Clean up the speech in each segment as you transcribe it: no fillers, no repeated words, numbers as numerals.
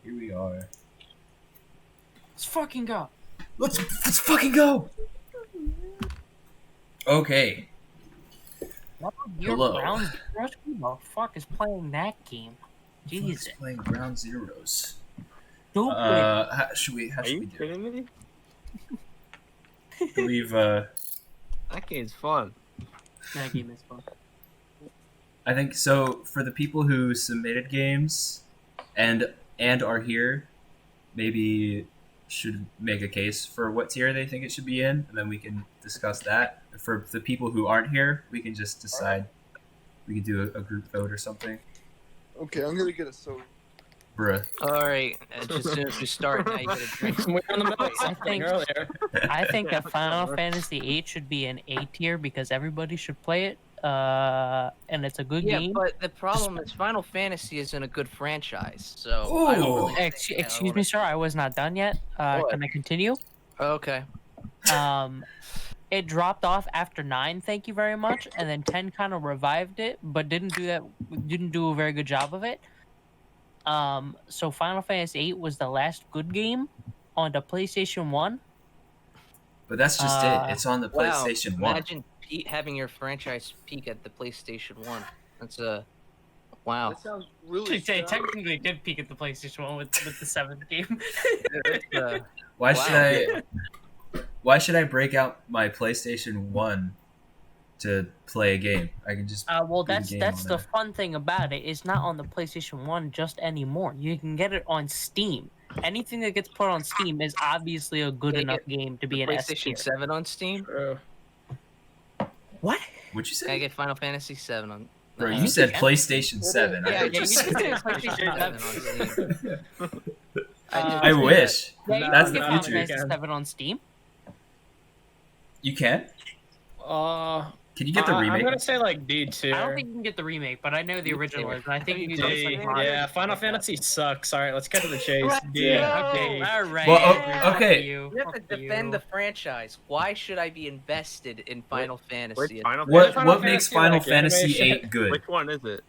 Here we are. Let's fucking go. Let's fucking go. Okay. Your Hello. Browns Rush? Who the fuck is playing that game? Who's Jesus. playing Ground Zeroes? Stupid. How should we Are do you it? kidding me? I believe That game's fun. That game is fun. I think so. For the people who submitted games and are here, maybe should make a case for what tier they think it should be in, and then we can discuss that. For the people who aren't here, we can just decide. We can do a group vote or something. Okay, I'm gonna get a soda. Bruh. Alright, just as soon as we start, now you gotta drink. We're in the middle of I something think- earlier. I think that Final Fantasy VIII should be an A tier because everybody should play it. And it's a good Yeah, game. but the problem is Final Fantasy isn't a good franchise, so I Ooh. don't really think that I Excuse me, sir. I was not done yet. What? Can I continue? Okay. It dropped off after 9. Thank you very much, and then 10 kind of revived it, but didn't do a very good job of it. So Final Fantasy VIII was the last good game on the PlayStation 1. But that's just it. It's on the Wow. PlayStation 1. Imagine having your franchise peak at the PlayStation 1. That's a... Wow. That sounds really They strong. technically did peak at the PlayStation 1 with the 7th game. Why Wow. should I? Why should I break out my PlayStation 1 to play a game? I can just. Well, do the that's game that's on the there. fun thing about it. It's not on the PlayStation 1 just anymore. You can get it on Steam. Anything that gets put on Steam is obviously a good They enough get game to be an S tier. PlayStation 7 on Steam? True. What? What'd you Can I say? get Final Fantasy 7 on... Bro, you said PlayStation is. 7. I Yeah, heard yeah, you you say- just said PlayStation 7 on Steam. I wish. Yeah, you That's can the get Final future. Fantasy 7 on Steam. You can? Can you get the I'm remake? gonna say like D tier. I don't think you can get the remake, but I know the original is. And I think you can D. get like Yeah, Final Fantasy sucks. Alright, let's get to the chase. Let's D. go. D. All right. Well, Yeah. okay. You have to defend the franchise. Why should I be invested in Final Fantasy? Which Final What Final what makes Fantasy, Final like, Fantasy animation? 8 good? Which one is it?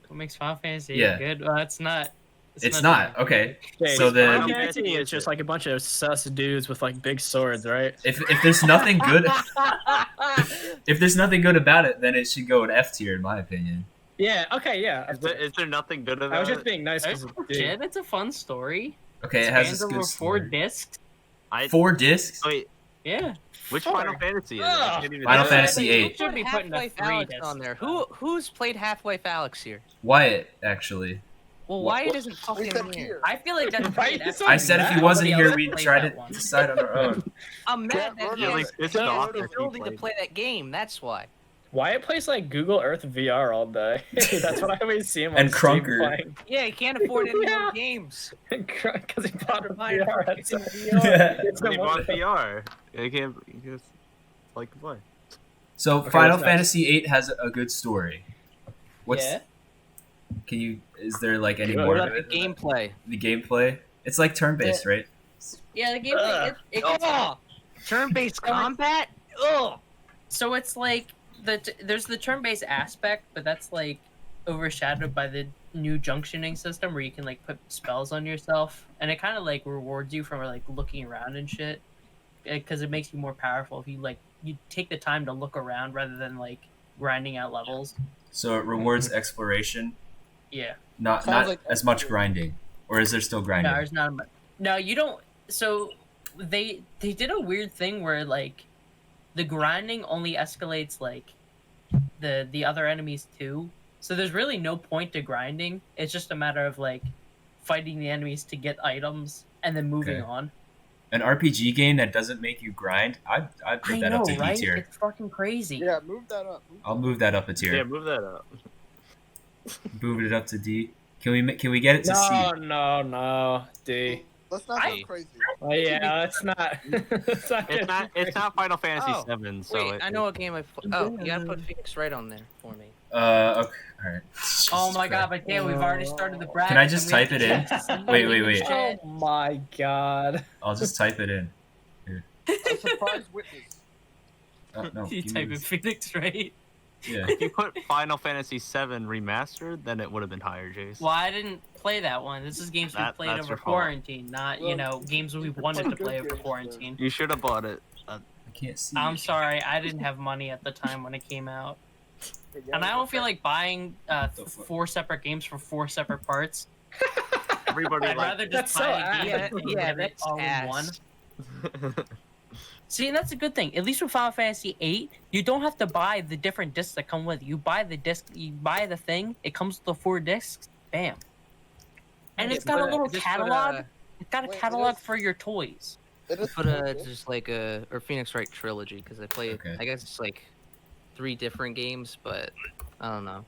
What makes Final Fantasy Yeah. good? Well, it's not. It's not. Okay. Okay, So then- Final Fantasy is just like a bunch of sus dudes with like big swords, right? If there's nothing good if there's nothing good about it, then it should go in F tier in my opinion. Yeah. Okay. Yeah. Is there nothing good about I was it? just being nice because Shit, it's a fun story. Okay, it has Spans this over good 4 story. discs. 4 discs? Wait, Yeah. which Four. Final Fantasy is it? I can't even Final tell. Fantasy Who 8. Should be put putting a Half-Life 3 Alyx disc. on there. Who's played Half-Life Alyx here? Wyatt, actually. Well, Wyatt isn't fucking Wait, up here. here. I feel like that's Why pretty you so I said if he mad? wasn't Nobody here, else we'd played try that to one. decide on our own. I'm mad that he Yeah, has like, this the is awesome. ability to play that game. That's why. Wyatt plays like Google Earth VR all day. That's what I always see him on And Steam Krunker. playing. Yeah, he can't afford any Yeah. more games. Because he bought a Fine, VR it's headset. Yeah. It's They no bought wonder. VR. You can't you just like to play. So Okay, Final what's next? Fantasy 8 has a good story. What's Yeah. is there like any What more What to about the it? gameplay? The gameplay? It's like turn-based, right? Yeah, the gameplay. It gets, Oh, turn-based combat? Ugh. so it's like there's the turn-based aspect, but that's like overshadowed by the new junctioning system where you can like put spells on yourself, and it kind of like rewards you for like looking around and shit, because it makes you more powerful if you take the time to look around rather than like grinding out levels. So it rewards exploration, Yeah. not Sounds like as much grinding. Or is there still grinding? No, there's not. No, you don't. So they did a weird thing where like the grinding only escalates like the other enemies too. So there's really no point to grinding. It's just a matter of like fighting the enemies to get items and then moving Okay. on. An RPG game that doesn't make you grind, I'd put I that know, up to right? E tier. It's fucking crazy. Yeah, move that up. I'll move that up a Yeah, tier. move that up. Move it up to D. Can we get it to C? No, D. Let's not I- go crazy. Oh yeah, it's not. it's not. It's not Final Fantasy Oh, 7, so Wait, I know what game I... Oh, you gotta put Phoenix Wright on there for me. Okay, all right. Oh my god, but yeah, we've already started the bracket. Can I just and we type it in? have to Wait. shit. Oh my god. I'll just type it in. A surprise witness. No, You give type me in this. Phoenix, right? Yeah. if you put Final Fantasy 7 remastered, then it would have been higher, Jace. Well, I didn't play that one. This is games we played That's over your fault. quarantine, not games we wanted to play over quarantine. You should have bought it. I can't see. I'm sorry, I didn't have money at the time when it came out, and I don't feel like buying 4 separate games for 4 separate parts. Everybody I'd rather That's just so buy a game ass. and Yeah, get it that's all in ass. one. See, and that's a good thing. At least with Final Fantasy VIII, you don't have to buy the different discs that come with it. You buy the disc, you buy the thing. It comes with the 4 discs. Bam. And it's got a little catalog. It's got a Wait, it catalog is- for your toys. It is Put pretty a good. just like a or Phoenix Wright trilogy because I play. Okay. I guess it's like 3 different games, but I don't know.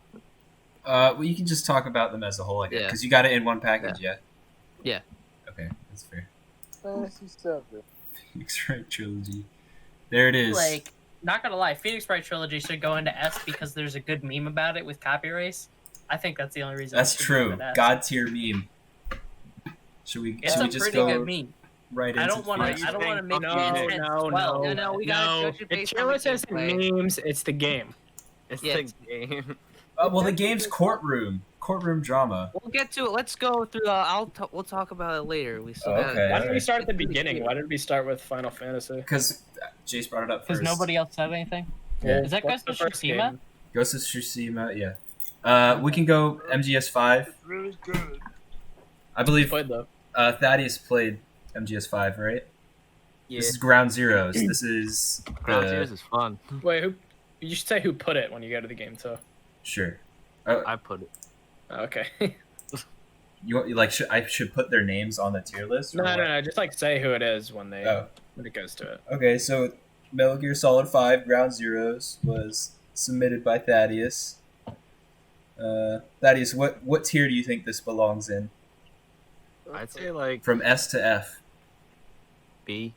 Well, you can just talk about them as a whole, I guess, Yeah. because you got it in one package, yeah. Yeah. Okay, that's fair. Fantasy 7. Phoenix Wright trilogy. There it is. Like, not gonna lie, Phoenix Wright trilogy should go into S because there's a good meme about it with copy erase. I think that's the only reason. That's it should true. go into S. God tier meme. Should we? It's should a we just pretty go good meme. right I into? don't want to. Phoenix? I don't want to make No, the No, intense no, 12. no, No, we gotta judge it The based tier on the list isn't gameplay. memes, it's the game. It's Yeah, the game. Well, the game's courtroom drama. We'll get to it. Let's go through. We'll talk about it later. We still got. Okay. Why didn't we start at the beginning? Why did we start with Final Fantasy? Because Jace brought it up Because first. nobody else said anything. Yeah. Is that What's Ghost the of first Tsushima? game? Ghost of Tsushima, yeah. We can go MGS5. It's really good. I believe Played though. Thaddeus played MGS5, right? Yeah. This is Ground Zeroes. This is Ground the- Zeroes is fun. Wait, who? You should say who put it when you go to the game too. Sure. I put it. Oh, okay. You like? I should put their names on the tier list? or no, what? no, no. Just like say who it is when they Oh, when it goes to it. okay. So Metal Gear Solid 5 Ground Zeroes was submitted by Thaddeus. Thaddeus, what tier do you think this belongs in? I'd say like From S to F. B.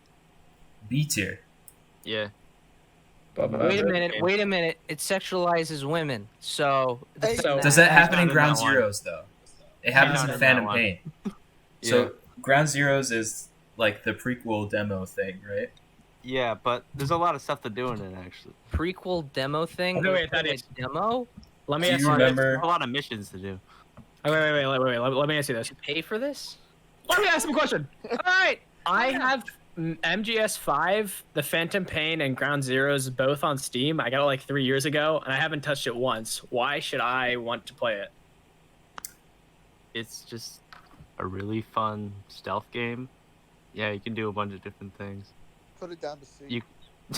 B tier. Yeah. Wait a minute. It sexualizes women. So. Hey, So- Does that happen in not in Ground that one. Zeroes though? It happens not in in Phantom that one. Pain. Yeah. So Ground Zeroes is like the prequel demo thing, right? Yeah, but there's a lot of stuff to do in it actually. Prequel demo thing. Okay, wait, They put that is- a demo. Let me Do ask you you. remember- There's a lot of missions to do. Oh, wait. Let me ask you this. Pay for this? Let me ask him a question. All right. I have MGS5, The Phantom Pain, and Ground Zeroes both on Steam. I got it like 3 years ago, and I haven't touched it once. Why should I want to play it? It's just a really fun stealth game. Yeah, you can do a bunch of different things. Put it down to C. You-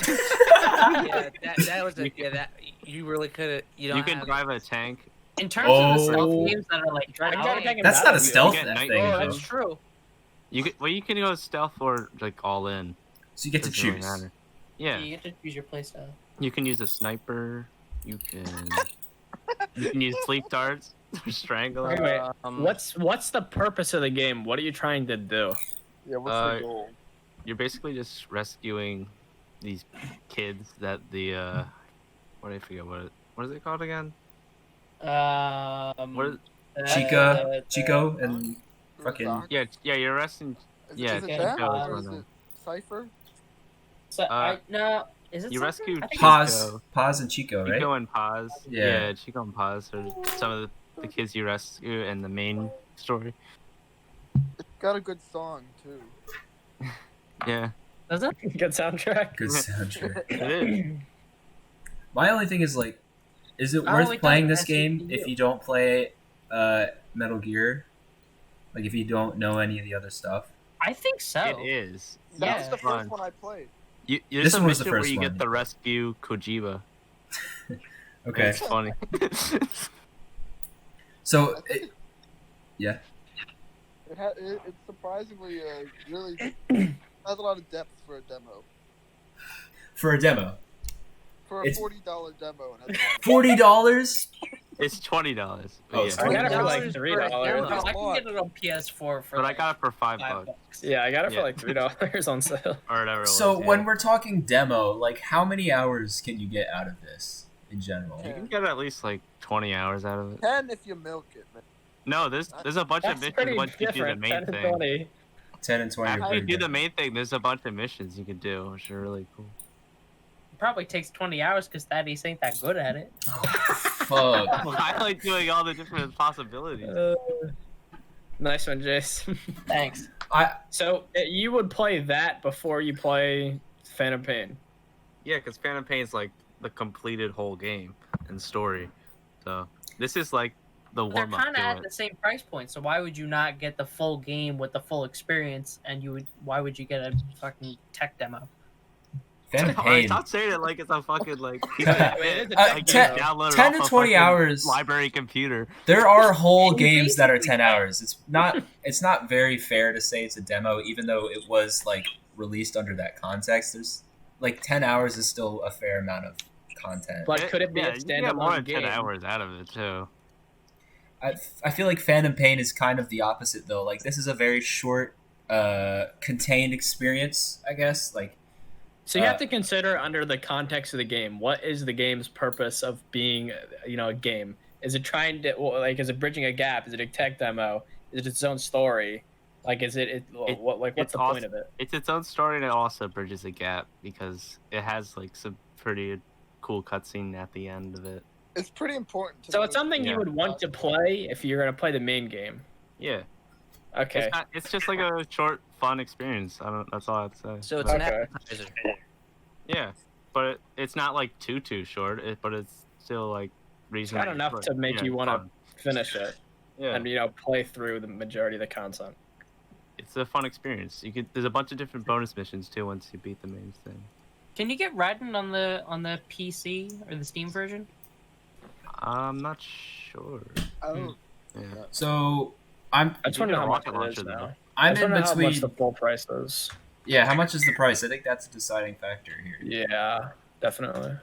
Yeah, that was a, yeah. That you really could have. You don't You can have- drive a tank. In terms of the stealth Oh. games that are like I Dragon gotta Ball, take him That's out not a of you. stealth You get night thing. vision. Oh, though. that's true. You can go stealth or like all in. So you get to Doesn't really choose. matter. Yeah, you get to choose your playstyle. you can use a sniper. You can use sleep darts, strangler. Wait, Um, what's the purpose of the game? What are you trying to do? Yeah, what's the goal? You're basically just rescuing these kids that the what I forget what is it called again? What is, Chico and fucking- Razak? yeah, you're arresting. Is, yeah, is it yeah, that Chico or is is one it Cypher? So no, is it? You Cypher? rescued I think Paz and Chico, right? Chico and Paz. Yeah. Chico and Paz are some of the kids you rescue in the main story. It's got a good song too. Yeah, Does it? Good soundtrack. Good soundtrack. it is. My only thing is like, is it Oh, worth it playing does this game SCPU. if you don't play Metal Gear? Like if you don't know any of the other stuff. I think so. It is. That Yeah. was the Fun. first one I played. There's This a one was the mission where first you one. get to rescue Kojima. Okay. It's funny. So I think yeah. it's surprisingly really has a lot of depth for a demo. For a demo, For a It's- $40 demo, it has a lot of $40. It's $20. Oh, Yeah. sorry. I got it for like $20 $3. Oh, I What? can get it on PS4 for. But I like got it for $5 $5. Yeah, I got it for Yeah. like $3 on sale. or whatever. It So was, when yeah. we're talking demo, like how many hours can you get out of this in general? You can get at least like 20 hours out of it. 10 if you milk it, man. No, there's a bunch of That's missions pretty once you do the different. main 10 and thing. 20. 10 and 20 are After you pretty do the different. main thing, there's a bunch of missions you can do, which are really cool. It probably takes 20 hours because Thaddeus ain't that good at it. Fuck. I like doing all the different possibilities. Nice one, Jace. Thanks. So you would play that before you play Phantom Pain? Yeah, because Phantom Pain is like the completed whole game and story. So this is like the They're warm up kind of to at it. the same price point, so why would you not get the full game with the full experience? And why would you get a fucking tech demo? Phantom Alright, Pain. stop saying it like it's a fucking like. I mean, it is a like tech you demo. download it 10 off to a 20 fucking hours. library computer. There are whole It's games that are basically 10 that. hours. It's not very fair to say it's a demo, even though it was like released under that context. There's like 10 hours is still a fair amount of content. But could it be yeah, a you can get more standalone than 10 game? hours out of it too. I feel like Phantom Pain is kind of the opposite though. Like this is a very short, contained experience, I guess. Like So you have to consider under the context of the game, what is the game's purpose of being, a game? Is it trying to is it bridging a gap? Is it a tech demo? Is it its own story? Like what's it's the also- point of it? It's its own story and it also bridges a gap because it has like some pretty cool cutscene at the end of it. It's pretty important. To So know it's something Yeah. you would want to play if you're gonna play the main game. Yeah, Okay. it's just like a short, fun experience. That's all I'd say. So it's an Okay. appetizer. Yeah, but it's not like too short. But it's still like It's reasonable. got enough to make you want to fun. finish it Yeah, and play through the majority of the content. it's a fun experience. There's a bunch of different bonus missions too once you beat the main thing. Can you get Raiden on the PC or the Steam version? I'm not sure. Oh, Yeah. so I'm I just You want to know get a how much rocket it is launcher, now. though. I I'm just in wanna know how much between. the full price is. Yeah, how much is the price? I think that's a deciding factor here. Yeah, definitely.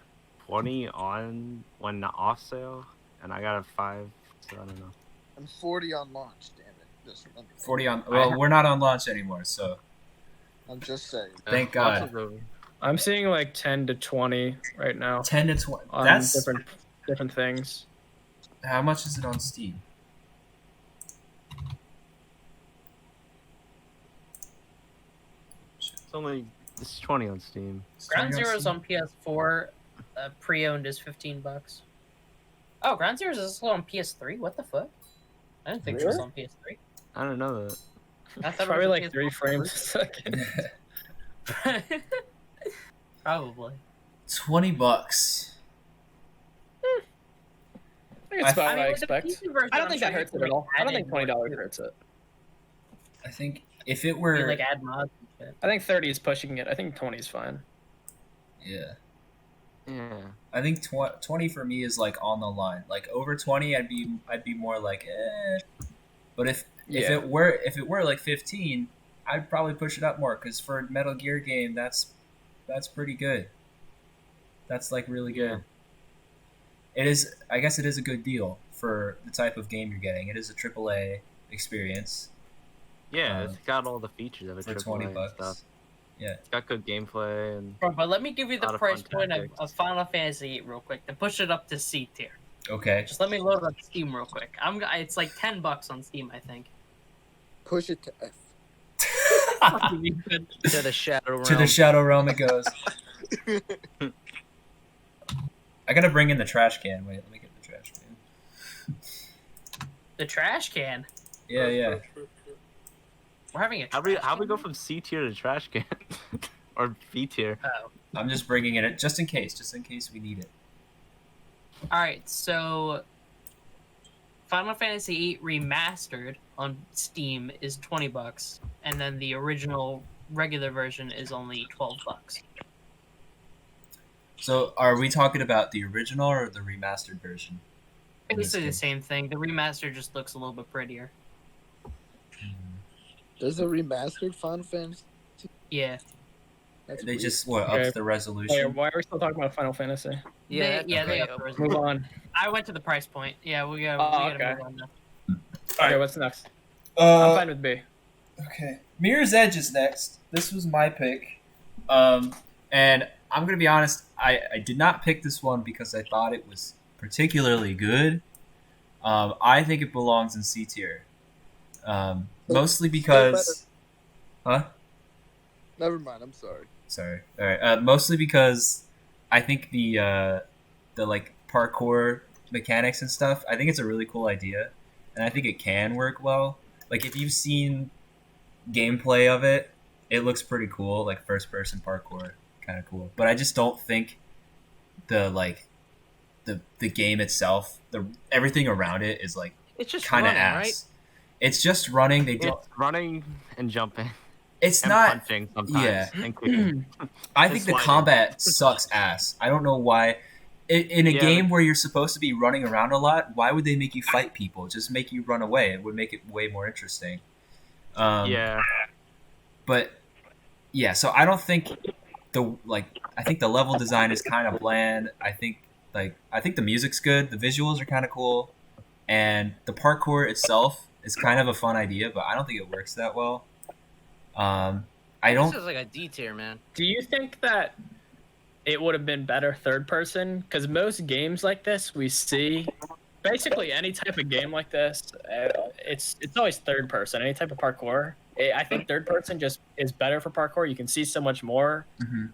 20 on when off sale, and I got a 5, so I don't know. I'm 40 on launch. Damn it! Just remember. 40 on. Well, we're not on launch anymore, so I'm just saying. Thank Launch God. is over. I'm seeing like 10 to 20 right now 10 to 20. on That's different things. how much is it on Steam? It's 20 on Steam. Ground 20 Zero's Steam? on PS4. Pre-owned is $15. Oh, Ground Zero's is also on PS3. What the fuck? I didn't think it was Really? on PS3. I don't know that. I thought it Probably was like a 3 PS4 frames a second. version. Probably. $20. I think it's about I what I with the expect. PC version, I don't I'm think sure that you hurts can, it at all. I don't add think in more $20 too. hurts it. I think if it You were can, like add mods and shit. I think 30 is pushing it. I think 20 is fine. yeah. Yeah. I think 20 for me is like on the line. Like over 20, I'd be more like, eh. But if Yeah. it were like 15, I'd probably push it up more because for a Metal Gear game, that's pretty good. That's like really good. It is. I guess it is a good deal for the type of game you're getting. It is a AAA experience Yeah, it's got all the features of a for AAA $20. and stuff. Yeah. It's got good gameplay and Bro, but let me give you Lot the of price fun point tactics. of Final Fantasy VIII real quick to push it up to C tier. Okay. Just let me load up Steam real quick. It's like $10 on Steam, I think. Push it to F. To the Shadow Realm. To the Shadow Realm it goes. I gotta bring in the trash can. Wait, let me get the trash can. The trash can. Yeah, yeah. We're having a how trash we go can? from C tier to trash can or B tier? Oh. I'm just bringing it in just in case we need it. Alright, so Final Fantasy VIII Remastered on Steam is $20, and then the original regular version is only $12. So, are we talking about the original or the remastered version? in this Basically the game? same thing. The remaster just looks a little bit prettier. There's a remastered Final Fantasy. Yeah. That's They weird. just Okay. upped the resolution. Wait, why are we still talking about Final Fantasy? Yeah, they okay. upped the Move resolution. on. I went to the price point. Yeah, we Oh, gotta okay. move on now. Okay, what's next? I'm fine with B. Okay. Mirror's Edge is next. This was my pick. And I'm going to be honest, I did not pick this one because I thought it was particularly good. I think it belongs in C tier. Mostly because... Huh? Never mind. I'm sorry. Sorry. All right. Mostly because I think the like parkour mechanics and stuff, I think it's a really cool idea. And I think it can work well. like if you've seen gameplay of it, it looks pretty cool, like first person parkour, kind of cool. But I just don't think the like the game itself, the everything around it is like It's just kind of running, ass. right? It's just running. They don't. It's running and jumping It's and not. punching sometimes Yeah. and kicking. I and think the sliding. combat sucks ass. I don't know why. In a Yeah, game where you're supposed to be running around a lot, why would they make you fight people? Just make you run away. It would make it way more interesting. Yeah. But yeah, so I don't think I think the level design is kind of bland. I think the music's good, the visuals are kind of cool, and the parkour itself is kind of a fun idea, but I don't think it works that well. I don't. This is like a D tier, man. Do you think that it would have been better third person? Because most games like this we see, basically any type of game like this, it's always third person. Any type of parkour, I think third person just is better for parkour. You can see so much more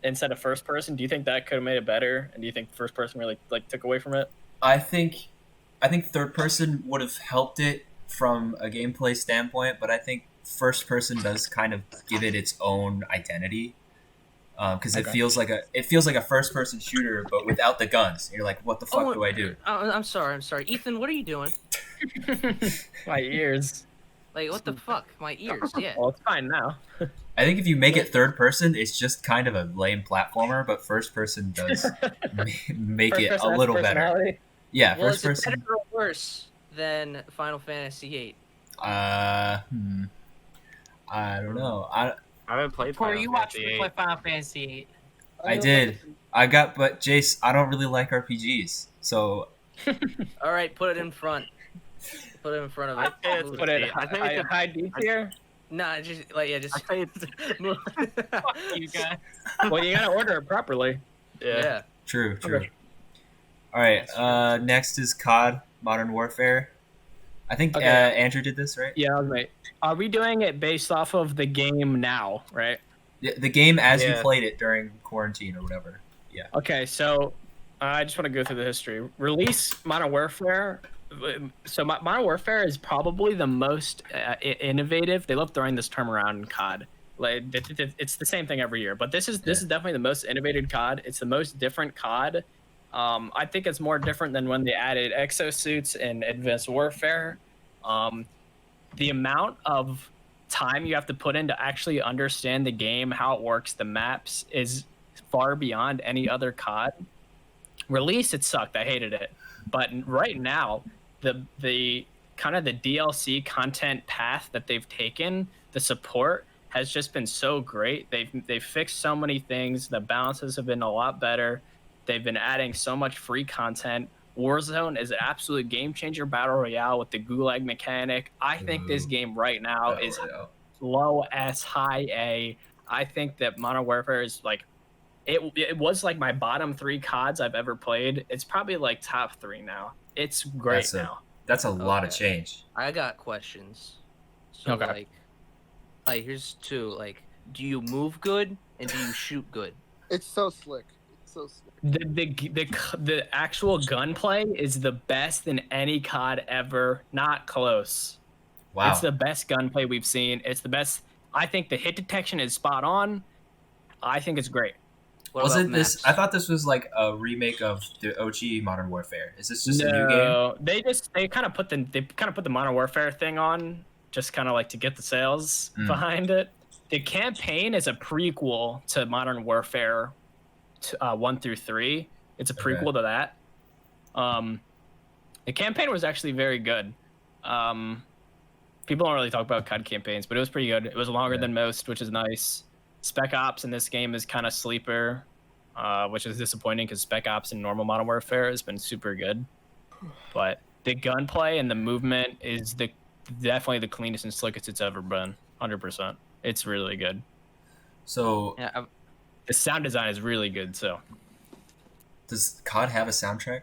instead of first person. Do you think that could have made it better? And do you think first person really like took away from it? I think third person would have helped it from a gameplay standpoint, but I think first person does kind of give it its own identity. Because it feels like a first person shooter, but without the guns. You're like, what the fuck do I do? I'm sorry. Ethan, what are you doing? My ears. Like, what the fuck? My ears, yeah. Well, it's fine now. I think if you make it third person, it's just kind of a lame platformer, but first person does make First it person a has little better. personality. Yeah, Well, first is it person. better or worse than Final Fantasy VIII? I don't know. I haven't played Corey, Final you watched Fantasy me VIII. play Final Fantasy VIII. I did. But Jace, I don't really like RPGs, so All right, put it in front. Put it in front of it. I say it's Move Put it I think it's high D tier. Nah, just just. I say it's move. You guys. Well, you gotta order it properly. Yeah. true. Okay. All right. Next is COD: Modern Warfare. I think Okay. Andrew did this, right? Yeah, right. Are we doing it based off of the game now, right? The game as you Yeah. played it during quarantine or whatever. Okay, so I just want to go through the history. Release Modern Warfare. So Modern Warfare is probably the most innovative. They love throwing this term around in COD. Like it's the same thing every year, but this is definitely the most innovative COD. It's the most different COD. I think it's more different than when they added exosuits and Advanced Warfare. The amount of time you have to put in to actually understand the game, how it works, the maps is far beyond any other COD. Release, it sucked. I hated it. But right now, the kind of the DLC content path that they've taken, the support has just been so great. They've fixed so many things. The balances have been a lot better. They've been adding so much free content. Warzone is an absolute game changer battle royale with the gulag mechanic. I think this game right now is low S, high A. I think that Modern Warfare is like it was like my bottom 3 CODs I've ever played. It's probably like top 3 now. It's great now. That's a lot of Okay. change. I got questions. So Okay. like here's 2. Like, do you move good and do you shoot good? It's so slick. It's so slick. The actual gunplay is the best in any COD ever. Not close. Wow. It's the best gunplay we've seen. It's the best. I think the hit detection is spot on. I think it's great. What Wasn't about this? maps? I thought this was like a remake of the OG Modern Warfare. Is this just a new game? No, they kind of put the Modern Warfare thing on, just kind of like to get the sales behind it. The campaign is a prequel to Modern Warfare 1 through 3. It's a prequel to that. The campaign was actually very good. People don't really talk about COD campaigns, but it was pretty good. It was longer than most, which is nice. Spec Ops in this game is kind of sleeper, which is disappointing because Spec Ops in normal Modern Warfare has been super good. But the gunplay and the movement is definitely the cleanest and slickest it's ever been. 100%. It's really good. So Yeah, The sound design is really good too. does COD have a soundtrack?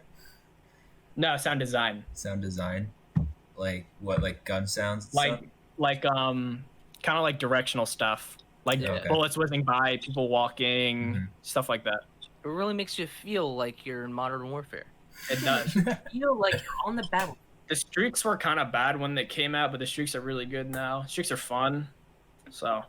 No, sound design. Sound design? Like what? Like gun sounds? And stuff? Like kind of like directional stuff. Like Yeah, okay. bullets whizzing by, people walking, Mhm. stuff like that. it really makes you feel like you're in Modern Warfare. It does. Feel like you're on the battle. the streaks were kind of bad when they came out, but the streaks are really good now. Streaks are fun. So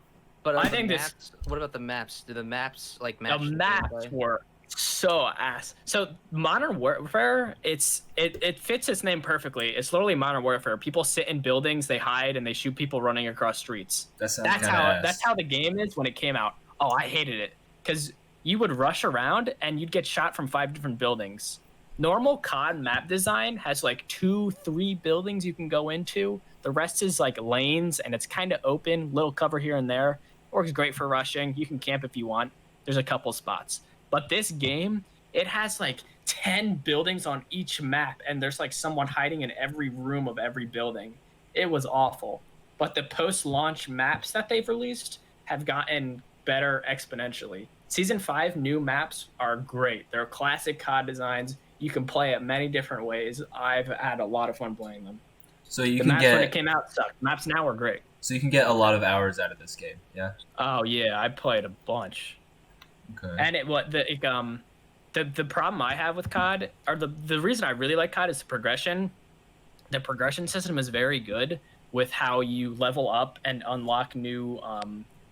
But I the think this- maps, what about the maps? Do the maps like the match maps gameplay? were so ass. So Modern Warfare, it fits its name perfectly. It's literally Modern Warfare. People sit in buildings, they hide, and they shoot people running across streets. That sounds That's kinda how ass. that's how the game is when it came out. Oh, I hated it because you would rush around and you'd get shot from 5 different buildings. Normal COD map design has like 2-3 buildings you can go into. The rest is like lanes and it's kind of open, little cover here and there. Works great for rushing. You can camp if you want. There's a couple spots. But this game, it has like 10 buildings on each map and there's like someone hiding in every room of every building. It was awful. But the post-launch maps that they've released have gotten better exponentially. Season 5 new maps are great. They're classic COD designs. You can play it many different ways. I've had a lot of fun playing them. So you The can maps when it get came out sucked. Maps now are great. so you can get a lot of hours out of this game. Yeah. Oh yeah, I played a bunch. Okay. And the problem I have with COD, or the reason I really like COD is the progression. The progression system is very good with how you level up and unlock new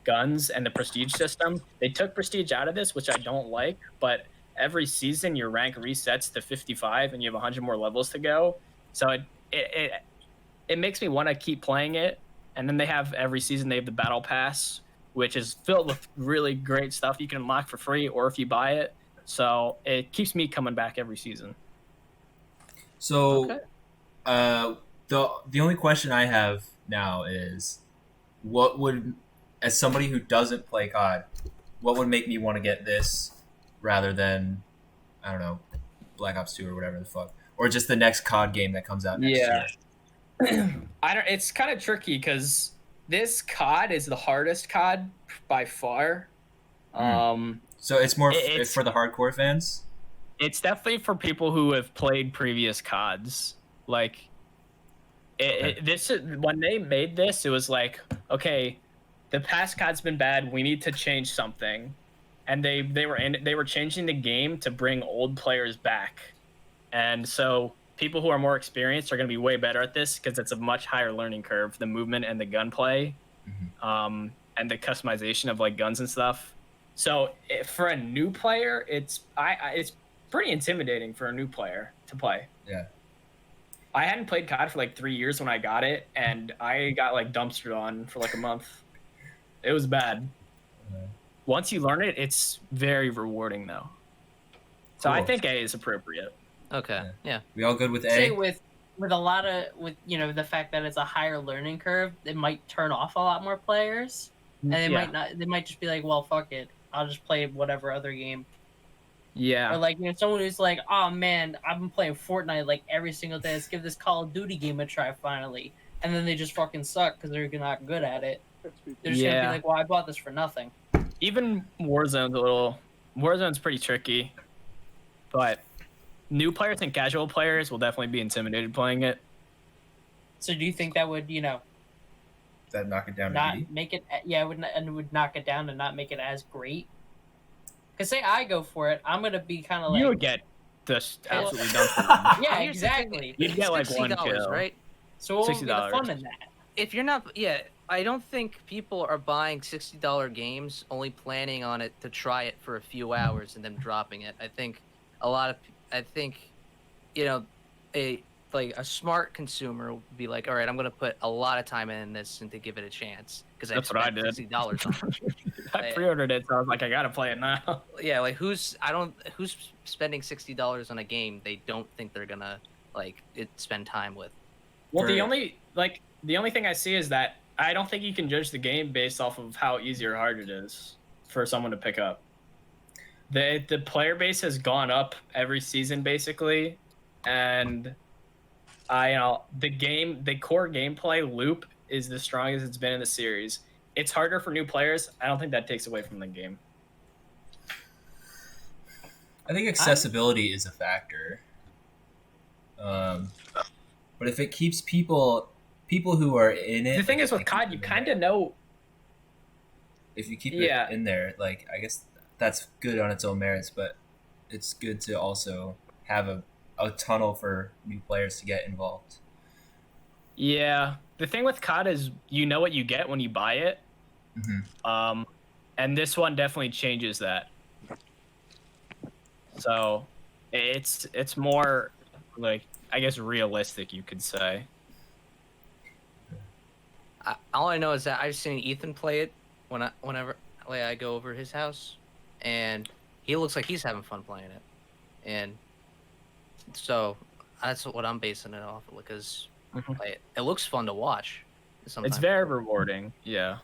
guns and the prestige system. They took prestige out of this, which I don't like, but every season your rank resets to 55 and you have 100 more levels to go. So it makes me want to keep playing it. And then they have every season they have the battle pass, which is filled with really great stuff you can unlock for free or if you buy it. So it keeps me coming back every season. So, Okay. the only question I have now is, what would, as somebody who doesn't play COD, what would make me want to get this rather than, I don't know, Black Ops 2 or whatever the fuck, or just the next COD game that comes out next Yeah. year? It's kind of tricky because this COD is the hardest COD by far. So it's more It's- for the hardcore fans. It's definitely for people who have played previous CODs. Like, when they made this, it was like, okay, the past COD's been bad. We need to change something, and they were changing the game to bring old players back, and so people who are more experienced are going to be way better at this because it's a much higher learning curve, the movement and the gunplay, and the customization of like guns and stuff. So for a new player, it's pretty intimidating for a new player to play. Yeah. I hadn't played COD for like 3 years when I got it, and I got like dumpstered on for like a month. It was bad. Once you learn it, it's very rewarding though. So I Cool. think A is appropriate. Okay. Yeah. We all good with Say A? with a lot of the fact that it's a higher learning curve, it might turn off a lot more players, and they Yeah. might not. They might just be like, well, fuck it, I'll just play whatever other game. Yeah. Or like someone who's like, oh man, I've been playing Fortnite like every single day. Let's give this Call of Duty game a try finally, and then they just fucking suck because they're not good at it. They're just gonna be Yeah. like, well, I bought this for nothing. Even Warzone's pretty tricky, but new players and casual players will definitely be intimidated playing it. So do you think that would That knock it down to not B? make it? Yeah, it would knock it down and not make it as great. Cause say I go for it, I'm gonna be kind of like, You would get just absolutely dumped. yeah, Here's the thing, exactly. You'd get like one $60, kill. right? So what would be the $60. fun in that? If you're not, yeah, I don't think people are buying $60 games only planning on it to try it for a few hours and then dropping it. I think a smart consumer would be like, all right, I'm gonna put a lot of time in this and to give it a chance because That's what I did. $60 on it. I pre-ordered it, so I was like, I gotta play it now. Yeah, like who's spending $60 on a game they don't think they're gonna spend time with. Well, the For- only thing I see is that I don't think you can judge the game based off of how easy or hard it is for someone to pick up. The player base has gone up every season basically, and the core gameplay loop is the strongest it's been in the series. It's harder for new players. I don't think that takes away from the game. I think accessibility is a factor. But if it keeps people who are in it, The thing is if with they keep COD, you them in kind there- of know. if you keep Yeah. it in there, like I guess that's good on its own merits, but it's good to also have a tunnel for new players to get involved. Yeah. The thing with COD is you know what you get when you buy it. Hmm. And this one definitely changes that. So it's more like, I guess, realistic, you could say. All I know is that I've seen Ethan play it whenever like, I go over his house, and he looks like he's having fun playing it, and so that's what I'm basing it off of because Mhm. it looks fun to watch. Sometimes. It's very rewarding. Yeah.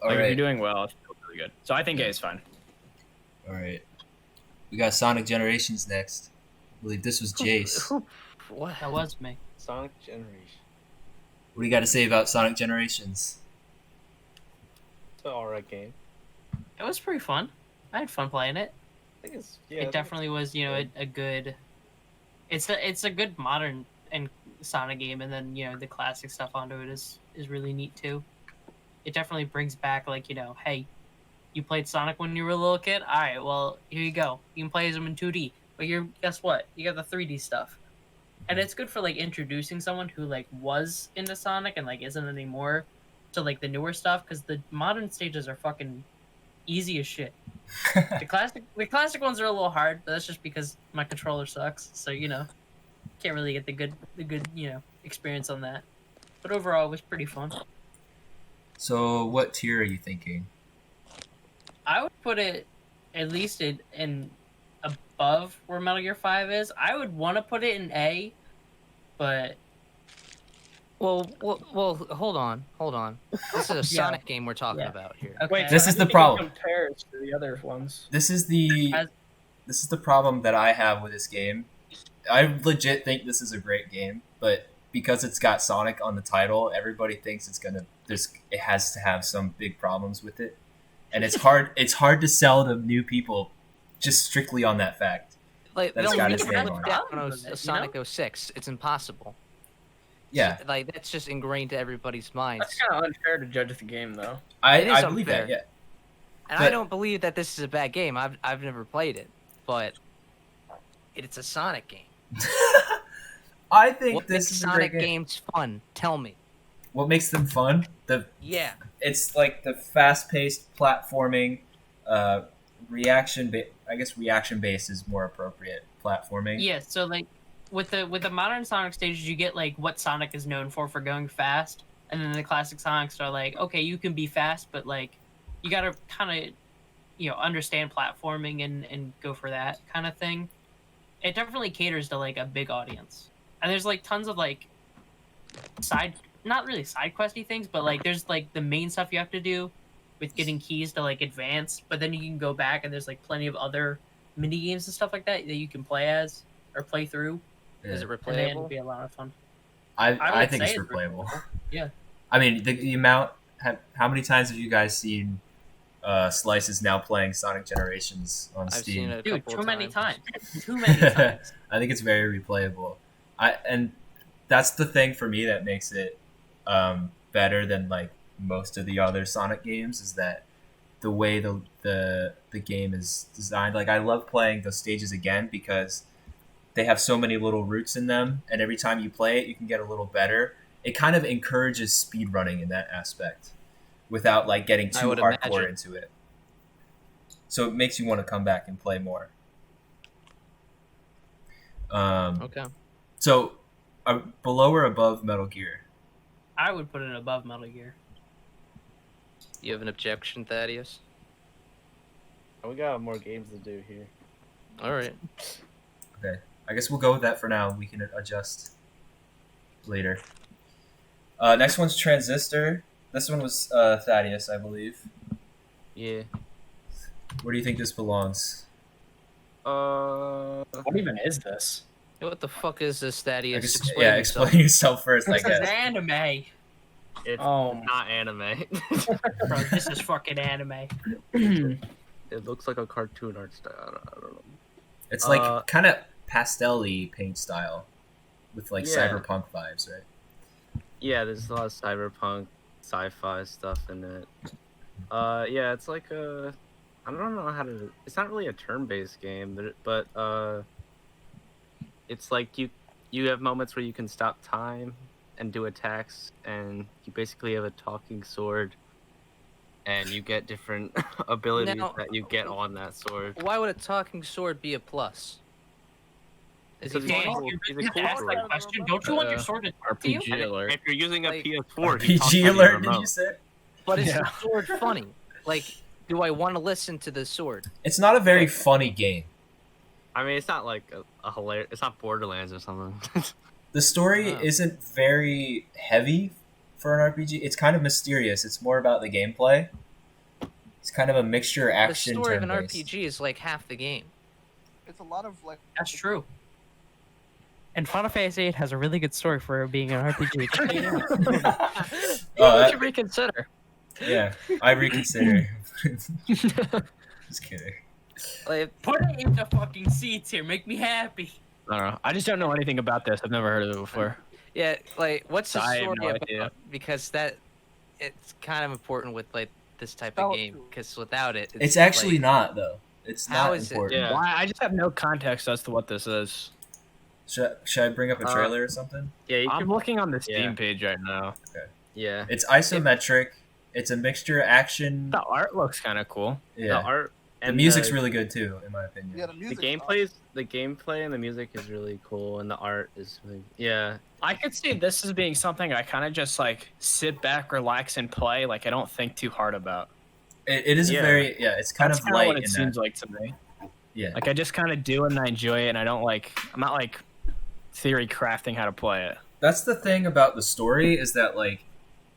All Like if right. you're doing well, it feels really good. So I think A is fine. All right. We got Sonic Generations next. I believe this was Jace. What? That was me. Sonic Generation. What do you got to say about Sonic Generations? It's an alright game. It was pretty fun. I had fun playing it. I think it's It definitely was, a good. It's a good modern and Sonic game, and then the classic stuff onto it is really neat too. It definitely brings back hey, you played Sonic when you were a little kid. All right, well here you go. You can play as him in 2D, but guess what? You got the 3D stuff, and it's good for introducing someone who was into Sonic and isn't anymore to the newer stuff because the modern stages are fucking easy as shit. The classic ones are a little hard, but that's just because my controller sucks. So can't really get the good experience on that. But overall, it was pretty fun. So, what tier are you thinking? I would put it at least in above where Metal Gear 5 is. I would want to put it in A, but Well, hold on. This is a Sonic game we're talking Yeah. about here. okay. Wait, This so is how the do you think it problem. compares to the other ones. This is the As- this is the problem that I have with this game. I legit think this is a great game, but because it's got Sonic on the title, everybody thinks it has to have some big problems with it, and it's hard to sell to new people just strictly on that fact. Like That's they'll got never its name have on it. that on Problems with a it, Sonic 06. It's impossible. Yeah, Like that's just ingrained to everybody's minds. That's kind of unfair to judge the game, though. It is I believe unfair. that. Yeah, And but- I don't believe that this is a bad game. I've never played it, but it's a Sonic game. I think What this makes is a Sonic great game. games fun? Tell me. What makes them fun? Yeah. It's like the fast-paced platforming, I guess reaction based is more appropriate platforming. Yeah, so with the modern Sonic stages, you get what Sonic is known for going fast, and then the classic Sonics are okay, you can be fast, but you gotta kind of understand platforming and go for that kind of thing. It definitely caters to a big audience, and there's tons of not really side questy things, but there's the main stuff you have to do with getting keys to advance, but then you can go back and there's plenty of other mini games and stuff like that you can play as or play through. Yeah. Is it And then replayable? it'd be a lot of fun. I would think it's say replayable. Yeah. I mean, the amount. How many times have you guys seen Slices now playing Sonic Generations on I've Steam? seen it a Dude, couple too many of times. Too many times. I think it's very replayable. And that's the thing for me that makes it better than most of the other Sonic games is that the way the game is designed. I love playing those stages again because they have so many little routes in them, and every time you play it, you can get a little better. It kind of encourages speed running in that aspect without getting I too would hardcore imagine. into it. So it makes you want to come back and play more. Okay. So, below or above Metal Gear? I would put it above Metal Gear. You have an objection, Thaddeus? We got more games to do here. All right. Okay, I guess we'll go with that for now. We can adjust later. Next one's Transistor. This one was Thaddeus, I believe. Yeah. Where do you think this belongs? What even is this? What the fuck is this, I Thaddeus? guess, explain yourself first, I This is guess. anime. It's Oh. not anime. Bro, this is fucking anime. It looks like a cartoon art style. I don't know. It's Uh, kind of pastel-y paint style with Yeah. cyberpunk vibes, right? Yeah, there's a lot of cyberpunk, sci-fi stuff in it. Yeah, it's like a. I don't know how to. It's not really a turn-based game, but it's like you have moments where you can stop time, and do attacks, and you basically have a talking sword, and you get different abilities Now- that you get on that sword. Why would a talking sword be a plus? Is he Because he's Daniel, funny? cool. you He's really a cool asked sword. that question. Don't you want your sword to talk to you? RPG And alert. if you're using a Like- PS4, he talks PG out of your alert? Did you remote. say? But is Yeah. the sword funny? Like, do I want to listen to the sword? It's not a very funny game. I mean, it's not like a hilarious. It's not Borderlands or something. The story Oh. isn't very heavy for an RPG. It's kind of mysterious. It's more about the gameplay. It's kind of a mixture The action story of an turn-based. RPG is like half the game. It's a lot of like. That's true. And Final Fantasy VIII has a really good story for being an RPG. Oh, You that- should reconsider. yeah, I reconsider. Just kidding. Like, Put it into fucking seats here. Make me happy. I don't know. I just don't know anything about this. I've never heard of it before. yeah, like what's the I have story no about? idea. Because it's kind of important with like this type Tell of it game. to me. Because without it, It's actually like, not though. It's How not is it? important. Yeah. Why? I just have no context as to what this is. Should I bring up a Uh, trailer or something? Yeah, you I'm can. looking on the Steam Yeah. page right now. Yeah, It's isometric. It's a mixture action. The art looks kind of cool. the Yeah, art the and music's really good too, in my opinion. Yeah, the the music. gameplay and the music is really cool, and the art is really, yeah. I could see this as being something I kind of just like sit back, relax, and play. Like I don't think too hard about. It is Yeah. a very It's kind That's of kinda light what it in seems that. like to me. Yeah, Like I just kind of do it and I enjoy it, and I don't like. I'm not like theory crafting how to play it. that's the thing about the story is that like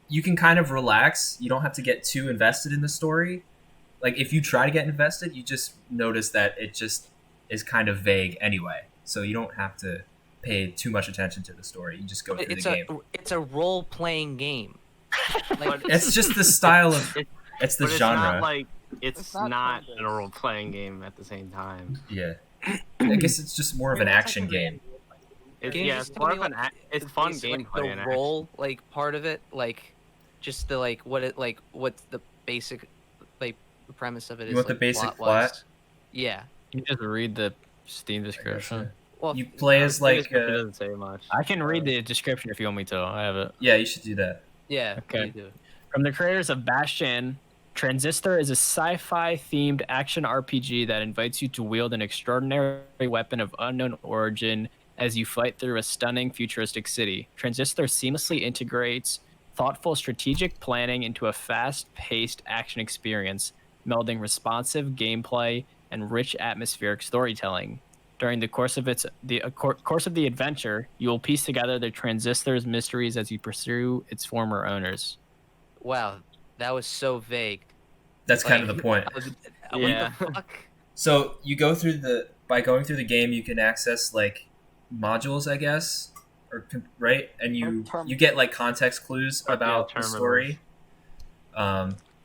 you can kind of relax. You don't have to get too invested in the story. Like if you try to get invested, you just notice that it just is kind of vague anyway. So you don't have to pay too much attention to the story. You just go through it's the a game. it's a role playing game. Like, It's just the style of. It- It's the But it's genre. not like it's, It's not not turn-based. a role playing game at the same time. Yeah, I guess it's just more of an action game. It's, Can you yeah, just it's tell more me, of an like, it's the fun basic, gameplay like, and the action. role like part of it, like just the like what's the basic like the premise of it You is want the like, basic plot-wise. plot? Yeah. You just read the Steam description. Well, You play as like. It doesn't say much. I can read the description if you want me to. I have it. Yeah, you should do that. yeah. Okay. you do. From the creators of Bastion, Transistor is a sci-fi themed action RPG that invites you to wield an extraordinary weapon of unknown origin as you fight through a stunning futuristic city. Transistor seamlessly integrates thoughtful strategic planning into a fast-paced action experience, melding responsive gameplay and rich atmospheric storytelling. During the course of the adventure, you will piece together the Transistor's mysteries as you pursue its former owners. Wow, that was so vague. That's kind of Like, the point. Yeah. What the fuck? So you go through by going through the game, you can access like modules, I guess, right, and you get like context clues about the terminals. story.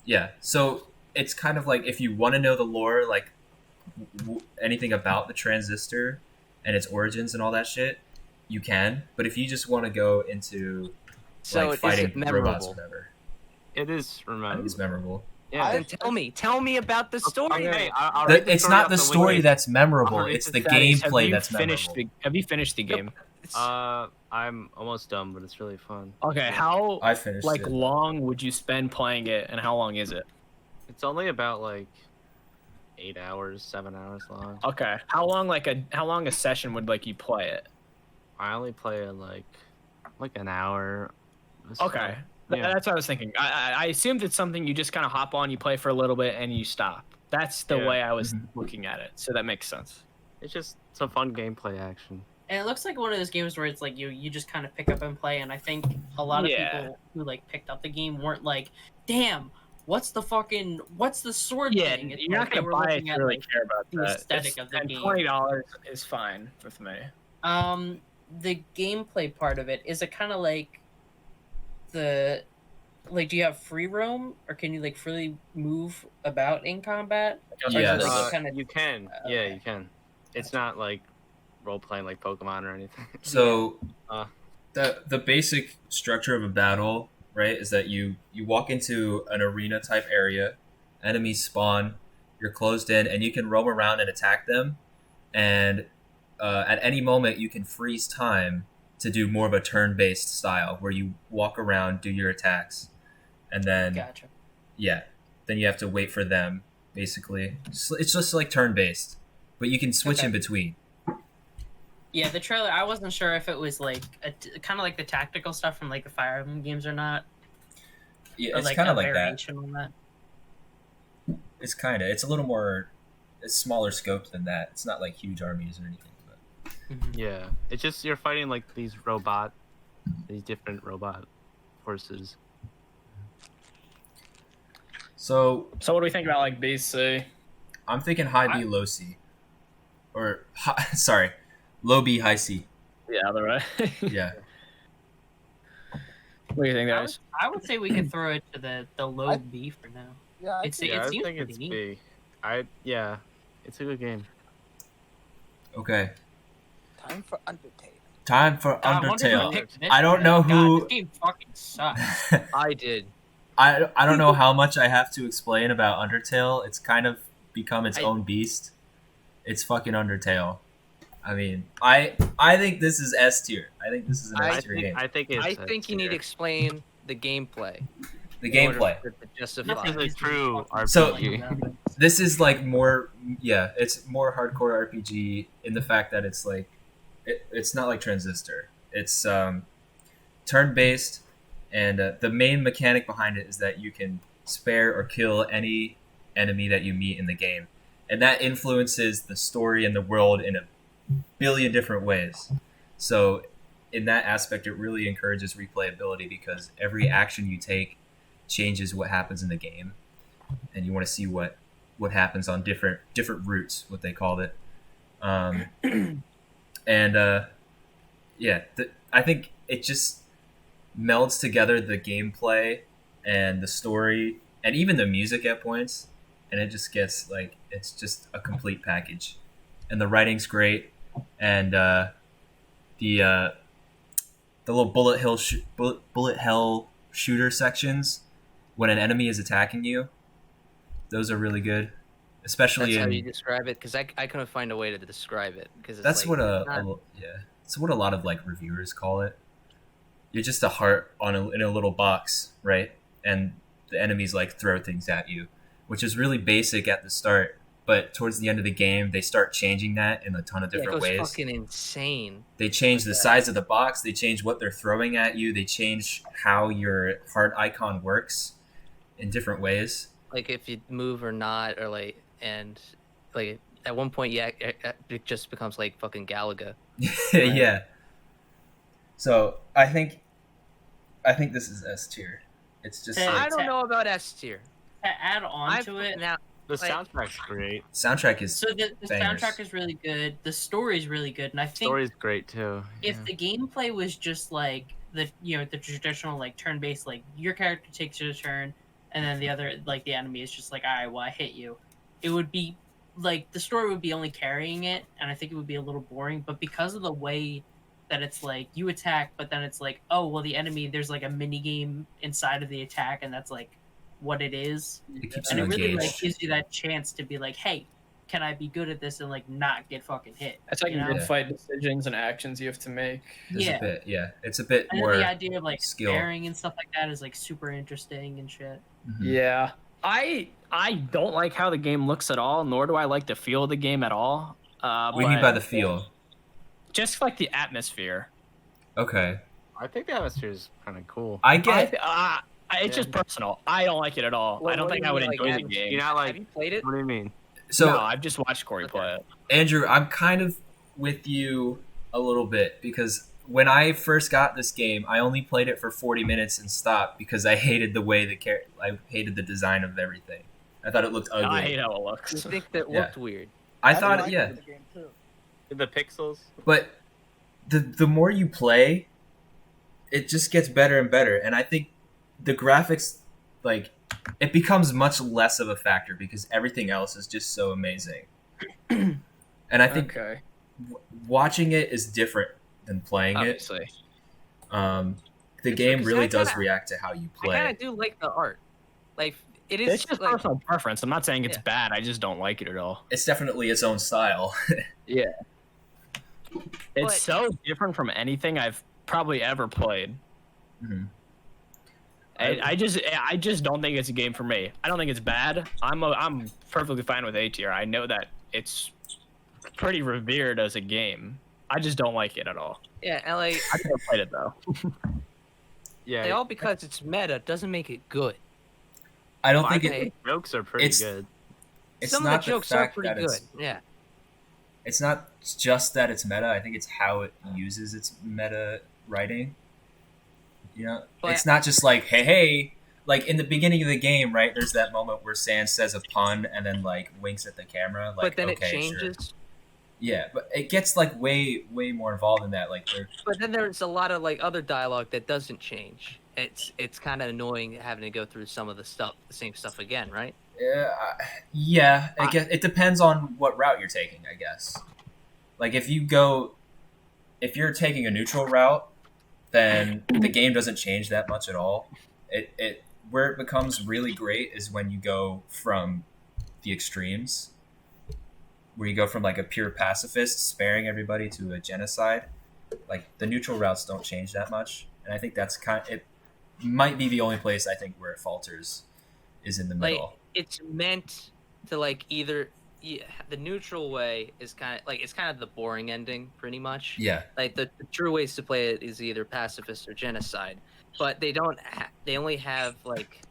Yeah. So it's kind of like if you want to know the lore, like anything about the transistor and its origins and all that shit, you can. But if you just want to go into So like is fighting it robots memorable? or whatever, It is I remote. think it's memorable. Yeah. Then tell me about the story. Okay, I'll read the It's story not off the the story wiki. that's memorable. I'll read It's the the Thaddeus, have gameplay you that's finished memorable. have you finished the game? I'm almost done, but it's really fun. Okay, how I finished like it. long would you spend playing it, and how long is it? It's only about like 8 hours, 7 hours long. Okay, how long a session would like you play it? I only play it like an hour. It's Okay, fun. Yeah. that's what I was thinking. I assumed it's something you just kind of hop on, you play for a little bit, and you stop. That's the Yeah. way I was Mhm. looking at it, so that makes sense. It's a fun gameplay action. And it looks like one of those games where it's like you just kind of pick up and play. And I think a lot of Yeah. people who like picked up the game weren't like, "Damn, what's the sword Yeah, thing?" It's you're like not they gonna were buy it looking if at, you really like, care about the that. aesthetic of the and game. $20 is fine with me. The gameplay part of it is it kind of like the do you have free roam or can you like freely move about in combat? Or is it, Yes. like, kinda- You can. Yeah, you can. It's not like role playing like Pokemon or anything. So Uh. the basic structure of a battle, right, is that you walk into an arena type area, enemies spawn, you're closed in, and you can roam around and attack them. And at any moment, you can freeze time to do more of a turn-based style where you walk around, do your attacks, and then Gotcha. yeah, then you have to wait for them. Basically, it's just like turn-based, but you can switch Okay. in between. Yeah, the trailer. I wasn't sure if it was like kind of like the tactical stuff from like the Fire Emblem games or not, Yeah, or it's like kind a of like that. variation on that. It's a little more, it's smaller scope than that. It's not like huge armies or anything. But Yeah, it's just you're fighting like these different robot forces. so So what do we think about like BC? I'm thinking high B, low C, or sorry, low B, high C. Yeah, other way. Yeah. What do you think, guys? I would say we could throw it to the low I- B for now. Yeah, I It's think, Yeah, I seems think pretty it's neat. B. It's a good game. Okay. time for Undertale. Time for I wonder who Undertale. picked this I don't one. know God, who. this game fucking sucks. I did. I don't know how much I have to explain about Undertale. It's kind of become its I- own beast. It's fucking Undertale. I mean, I think this is S tier. I think this is an S tier game. I think it's. I think you need to explain the gameplay. The in order gameplay. for it to justify. This is a true So- RPG. This is like more, yeah, it's more hardcore RPG in the fact that it's like, it's not like Transistor. It's turn based, and the main mechanic behind it is that you can spare or kill any enemy that you meet in the game, and that influences the story and the world in a billion different ways. So, in that aspect, it really encourages replayability because every action you take changes what happens in the game, and you want to see what happens on different routes, what they called it. And yeah, I think it just melds together the gameplay and the story and even the music at points, and it just gets like, it's just a complete package. And the writing's great, and the little bullet hell shooter sections when an enemy is attacking you, those are really good, especially That's how in. you describe it, because I couldn't find a way to describe it. Because That's like, what not- yeah. It's what a lot of like reviewers call it. You're just a heart in a little box, right? And the enemies like throw things at you, which is really basic at the start. But towards the end of the game, they start changing that in a ton of yeah, it different goes ways. fucking insane. They change the size of the box. They change what they're throwing at you. They change how your heart icon works in different ways. Like if you move or not, or like, and like at one point, yeah, it just becomes like fucking Galaga. Yeah. So I think this is S tier. It's just Yeah. like, I don't know about S tier. To add on I've to it, now. The Like- soundtrack's great. soundtrack is so the bangers. soundtrack is really good. The story is really good, and I think Story's great too. if yeah. the gameplay was just like the traditional like turn-based, like your character takes your turn and then the other, like the enemy is just like, all right, well, I hit you, it would be like the story would be only carrying it, and I think it would be a little boring. But because of the way that it's like you attack, but then it's like, oh well, the enemy, there's like a mini game inside of the attack, and that's like what it is, It keeps and you it really like engaged. gives you that chance to be like, hey, can I be good at this and like not get fucking hit? It's like you know? mid-fight decisions and actions you have to make. There's Yeah. a bit, yeah. It's a bit And then more the idea of like skill. sparing and stuff like that is like super interesting and shit. Mhm. Yeah. I don't like how the game looks at all, nor do I like the feel of the game at all. What do you mean but by the feel? just like the atmosphere. Okay. I think the atmosphere is kind of cool. I get It's just personal. I don't like it at all. Well, I don't what think do I you would mean, like, enjoy the atmosphere? game. You're not Have like. you played it? What do you mean? so no, I've just watched Corey play it. Andrew, I'm kind of with you a little bit because when I first got this game, I only played it for 40 minutes and stopped because I hated the way I hated the design of everything. I thought it looked ugly. I hate how it You looks. think that Yeah. looked weird? I didn't thought, like yeah. it in the game, too. The pixels. But the more you play, it just gets better and better. And I think the graphics, like, it becomes much less of a factor because everything else is just so amazing. And I think Okay. watching it is different than playing Obviously. it. The It's game because really I does kinda- react to how you I kind play. of do like the art. Like it is It's just like personal preference. I'm not saying it's Yeah. bad. I just don't like it at all. It's definitely its own style. It's But- so different from anything I've probably ever played. Mhm. I just don't think it's a game for me. I don't think it's bad. I'm perfectly fine with A tier. I know that it's pretty revered as a game. I just don't like it at all. Yeah, and like I could have played it though. Yeah, all because it's meta doesn't make it good. I don't I think think it. the jokes are pretty it's- good. It's Some of not the jokes are fact pretty that good. it's. Yeah. It's not just that it's meta. I think it's how it uses its meta writing. You know, But- it's not just like, hey, like in the beginning of the game, right? There's that moment where Sans says a pun and then like winks at the camera. Like, But then okay, it changes. Sure. Yeah, but it gets like way more involved in that. Like, But then there's a lot of like other dialogue that doesn't change. It's kind of annoying having to go through some of the same stuff again, right? yeah, it depends on what route you're taking, I guess. Like if you're taking a neutral route, then the game doesn't change that much at all. It where it becomes really great is when you go from the extremes, where you go from like a pure pacifist sparing everybody to a genocide. Like the neutral routes don't change that much, and I think that's it might be the only place I think where it falters is in the Like middle. it's meant to like either the neutral way is kind of the boring ending pretty much. Yeah, Like the true ways to play it is either pacifist or genocide, but they don't. They only have like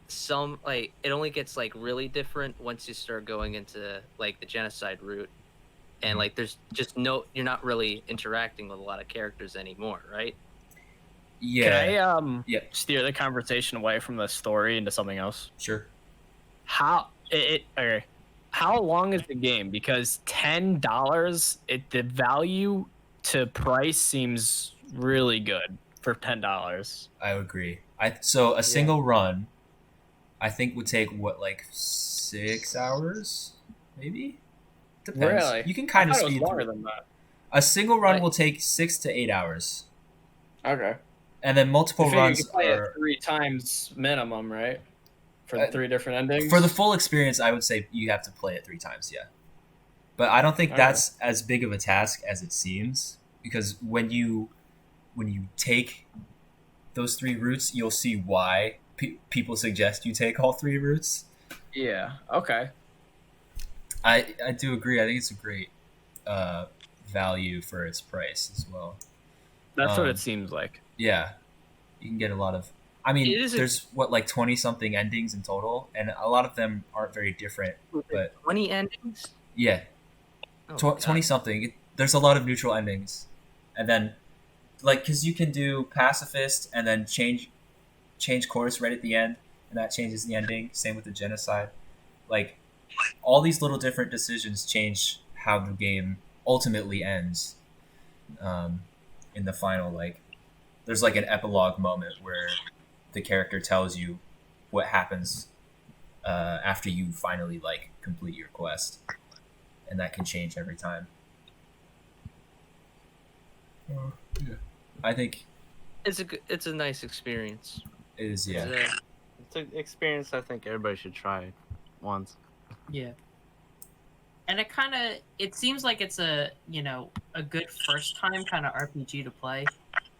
some like it only gets like really different once you start going into like the genocide route, and like there's just you're not really interacting with a lot of characters anymore, right? yeah, Can I Yeah. steer the conversation away from the story into something else? sure. Okay. How long is the game? Because $10, the value to price seems really good for $10. I would agree. So a single run, I think would take what like 6 hours, maybe. Depends. Really? You can kind of I thought it was speed longer through. than that. A single run Like- will take 6 to 8 hours, Okay. and then multiple I figure you runs can play are it 3 times minimum, right? For the 3 different endings. for the full experience. I would say you have to play it 3 times. Yeah, but I don't think Okay. that's as big of a task as it seems, because when you take those 3 routes, you'll see why people suggest you take all 3 routes. Yeah. Okay. I do agree. I think it's a great value for its price as well. That's what Um, it seems like. Yeah, you can get a lot of. I mean, It is there's like 20 something endings in total, and a lot of them aren't very different. But 20 endings. yeah, Oh, 20 God. something. There's a lot of neutral endings, and then like because you can do pacifist and then change course right at the end, and that changes the ending. Same with the genocide. Like all these little different decisions change how the game ultimately ends. In the final, like there's like an epilogue moment where the character tells you what happens after you finally like complete your quest, and that can change every time. Yeah. I think It's a nice experience. it is. Yeah, It's an experience I think everybody should try once. Yeah. And it seems like it's a good first time kind of RPG to play.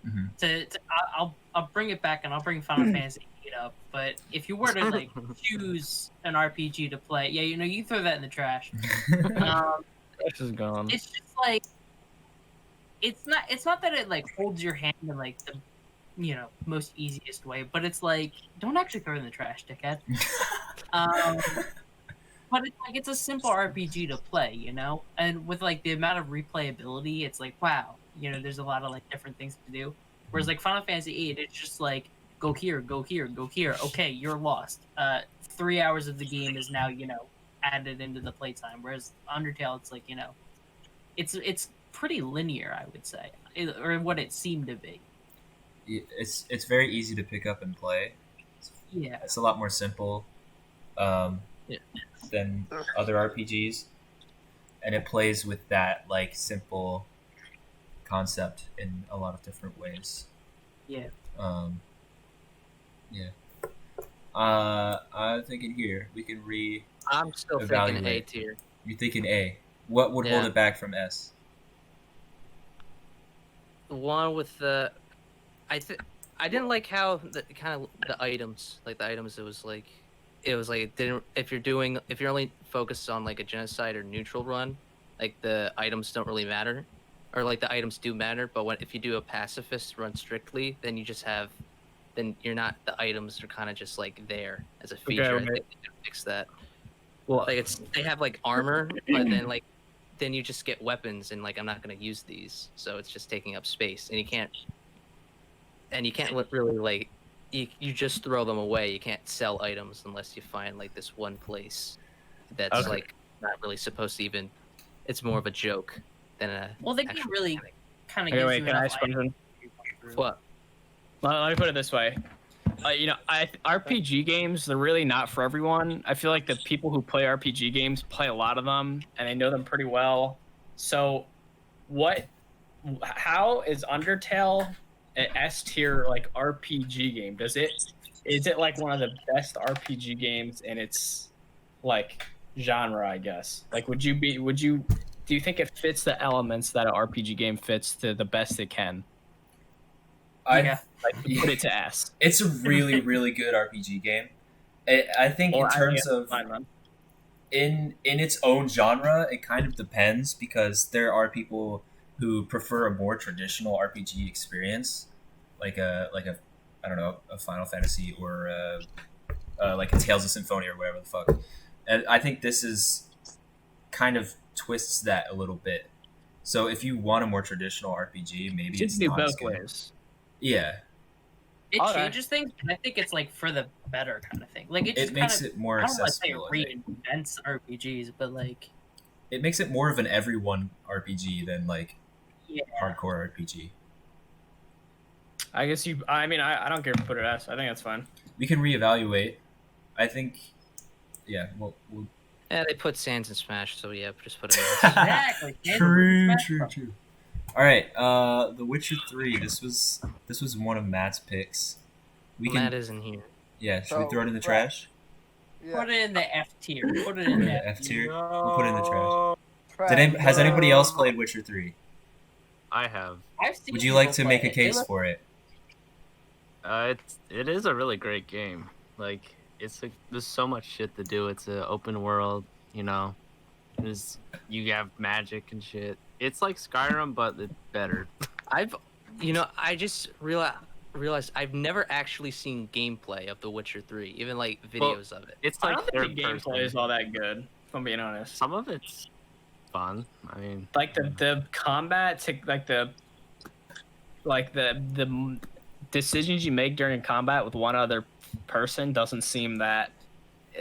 Mhm. I'll bring it back and I'll bring Final Fantasy 8 up. But if you were to like choose an RPG to play, yeah, you throw that in the trash. This is gone. It's just like it's not that it like holds your hand in like the most easiest way, but it's like don't actually throw it in the trash, dickhead. But it's like it's a simple RPG to play, and with like the amount of replayability, it's like wow, there's a lot of like different things to do. Whereas like Final Fantasy 8, it's just like go here, go here, go here. Okay, you're lost. 3 hours of the game is now added into the playtime. Whereas Undertale, it's like it's pretty linear, I would say, or what it seemed to be. it's very easy to pick up and play. Yeah. It's a lot more simple than other RPGs, and it plays with that like simple concept in a lot of different ways. Yeah. Yeah. I'm thinking here we can I'm still thinking A Evaluate. tier. You're thinking A. What would hold Yeah. it back from S? the one with the, I didn't like how the items, like the items. It was like it didn't. If you're only focused on like a genocide or neutral run, like the items don't really matter, or like the items do matter. But if you do a pacifist run strictly, then you just have, then you're not. The items are kind of just like there as a feature. I okay. think they can fix that. Well, Like they have like armor, but then you just get weapons, and like I'm not gonna use these, so it's just taking up space, and you can't really like you just throw them away. You can't sell items unless you find like this one place that's Okay. like not really supposed to even. It's more of a joke than a. Well, the game actual really mechanic. kind of okay, gives wait, you can I enough ask a question? items. What? Let me put it this way. RPG games, they're really not for everyone. I feel like the people who play RPG games play a lot of them, and they know them pretty well. So, how is Undertale an S tier like RPG game? Is it like one of the best RPG games in its like genre? I guess. Like, do you think it fits the elements that an RPG game fits to the best it can? Yeah. Like, put it to S. It's a really, really good RPG game. I think Well, in I think terms it's of fine, man. in its own genre, it kind of depends because there are people who prefer a more traditional RPG experience, like a I don't know, a Final Fantasy or like a Tales of Symphonia or whatever the fuck. And I think this is kind of twists that a little bit. So if you want a more traditional RPG, maybe You it's can do not as both good. ways. Yeah, It Okay. changes things, but I think it's like for the better kind of thing. Like it just it makes kind of, it more I don't want to say accessible. I think. reinvents RPGs, but like It makes it more of an everyone RPG than like yeah, hardcore RPG. I guess you. I mean, I don't care if you put it S. I think that's fine. We can reevaluate. I think, yeah. We'll Yeah, they put Sans in Smash, so yeah, just put it in. exactly. true. All right, The Witcher 3. This was one of Matt's picks. We can, That isn't here. yeah. Should we So, throw it in the right. trash? Yeah. Put it in the F tier. Put it Put it in in the the F F tier. tier. We'll put it in the trash. Trash. Has anybody else played Witcher 3? I have. I've seen Would you like people to play make a it. case for it? It is a really great game. Like there's so much shit to do. It's an open world, you know. You have magic and shit. It's like Skyrim, but it's better. I just realized I've never actually seen gameplay of The Witcher 3, even like videos of it. It's I like don't think the third gameplay person. is all that good. If I'm being honest. Some of it's fun. I mean, Like the combat, the decisions you make during combat with one other person doesn't seem that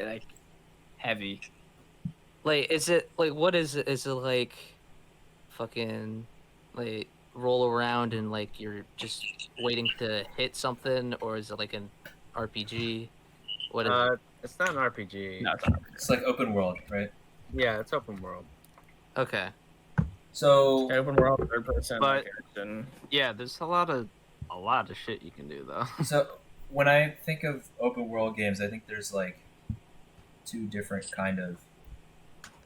like heavy. Like, is it like what is it? Is it like fucking like roll around and like you're just waiting to hit something, or is it like an RPG? What is it? it's not an RPG. No, it's not. It's like open world, right? Yeah, it's open world. Okay. So Open world, third person. But- like, action. Yeah, there's a lot of shit you can do though. So when I think of open world games, I think there's like two different kind of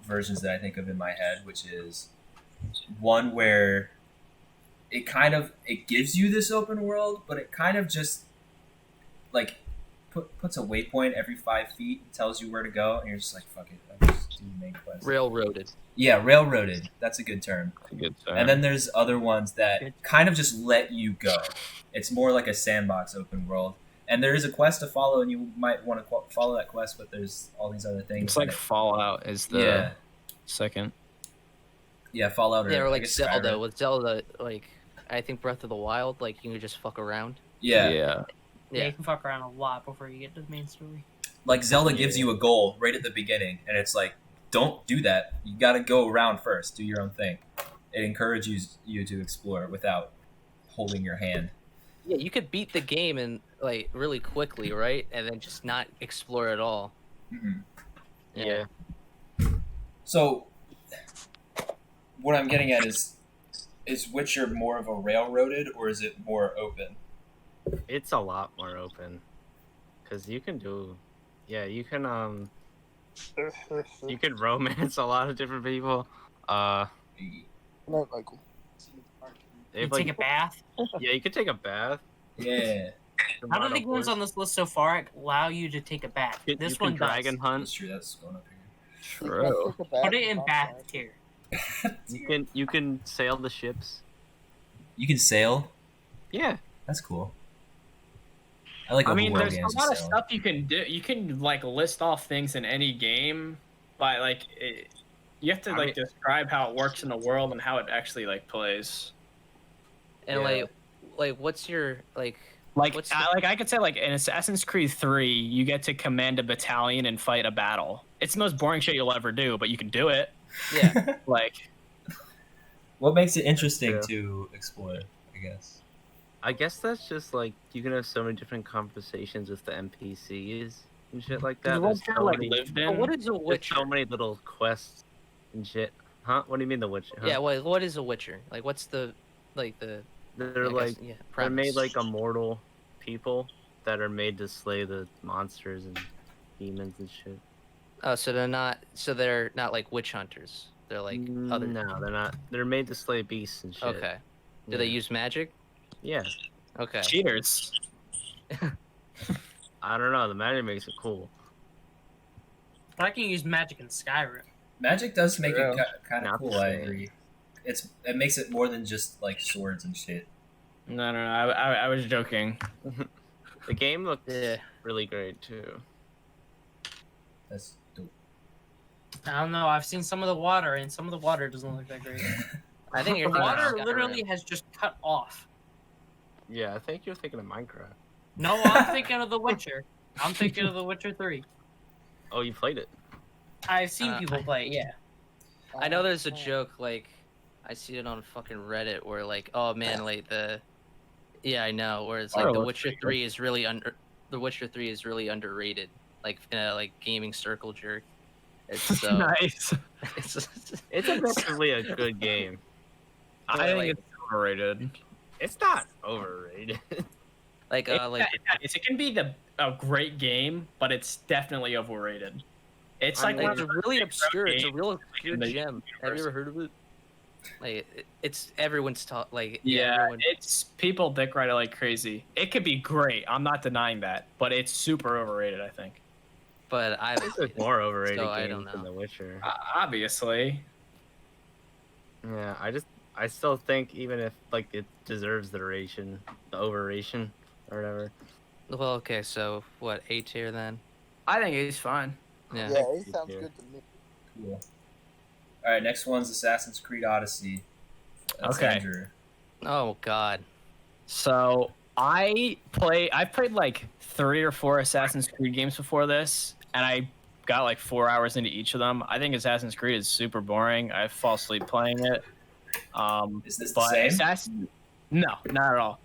versions that I think of in my head, which is one where it gives you this open world, but it kind of just like puts a waypoint every 5 feet and tells you where to go, and you're just like, fuck it, I'll just do the main quest. Railroaded. Yeah, railroaded. That's a good term. Good And then there's other ones that kind of just let you go. It's more like a sandbox open world. And there is a quest to follow, and you might want to follow that quest, but there's all these other things. it's like that Fallout is the yeah, second. yeah, Fallout. Yeah, or I like guess Zelda. Skyrim. With Zelda, like I think Breath of the Wild, like you can just fuck around. Yeah. Yeah, Yeah. you can fuck around a lot before you get to the main story. Like Zelda gives you a goal right at the beginning, and it's like, don't do that. You got to go around first. Do your own thing. It encourages you to explore without holding your hand. Yeah, you could beat the game and like really quickly, right? And then just not explore at all. Mhm. Yeah. So, what I'm getting at is Witcher more of a railroaded, or is it more open? It's a lot more open. Cause you can do, you can romance a lot of different people. Good night, Michael. They You have, take a bath. yeah, you could take a bath. Yeah, How do ride the a games horse. on this list so far allow you to take a bath? You This can one dragon does. hunt. that's true. That's going up here. You can True. take a bath Put it and in not bath sign. tier. You can sail the ships. You can sail. Yeah. That's cool. I like I open mean, world there's a games. lot of so. stuff you can do. You can like list off things in any game, but like you have to I like mean- describe how it works in the world and how it actually like plays. And Yeah. like, what's your like? Like, What's the- I could say like in Assassin's Creed 3, you get to command a battalion and fight a battle. It's the most boring shit you'll ever do, but you can do it. Yeah. Like, What makes it interesting Yeah. to explore? I guess. I guess that's just like you can have so many different conversations with the NPCs and shit like that. the There's world so like many, lived But in. what is a there's Witcher? so many little quests and shit. Huh? What do you mean the Witcher? Huh? Yeah. What is a Witcher? Like, what's the like the? They're I like guess, yeah. they're made premise. like immortal people that are made to slay the monsters and demons and shit. Oh, so they're not like witch hunters. They're like other. No, they're not. They're made to slay beasts and shit. Okay. Do they Yeah. use magic? Yeah. Okay. Cheaters. I don't know. The magic makes it cool. I can use magic in Skyrim. Magic does make True. it kind of Not cool. the I same. agree. It makes it more than just like swords and shit. No. I was joking. The game looks Yeah. really great too. That's dope. I don't know. I've seen some of the water, and some of the water doesn't look that great. I think The you're thinking water of Skyrim. literally has just cut off. Yeah, I think you're thinking of Minecraft. No, I'm thinking of The Witcher. I'm thinking of The Witcher 3. Oh, you played it. I've seen people play it, yeah. I know there's a joke like I see it on fucking Reddit where like, oh man, like yeah, I know, where it's like Oh, The that's Witcher pretty good. 3 is really The Witcher 3 is really underrated, like in a like gaming circle jerk. It's so Nice. it's It's objectively a good game. I like- think it's overrated. It's not overrated. like It can be a great game, but it's definitely overrated. It's I like mean, one it's of the really first obscure. It's a games, real obscure in the gem. Have you ever heard of it? Like it's everyone's taught like Yeah, everyone, it's people dick ride it like crazy. It could be great. I'm not denying that, but it's super overrated. I think. but I There's more overrated So, I games don't than know. The Witcher. Obviously. Yeah, I still think even if like it deserves the overration or whatever. well, okay, so what, A tier then? I think it's fine. Yeah. Yeah, it sounds Yeah. good to me. Cool. All right, next one's Assassin's Creed Odyssey. That's Okay. Andrew. Oh God. So I played like 3 or 4 Assassin's Creed games before this, and I got like 4 hours into each of them. I think Assassin's Creed is super boring. I fall asleep playing it. Is this the But same? No, not at all.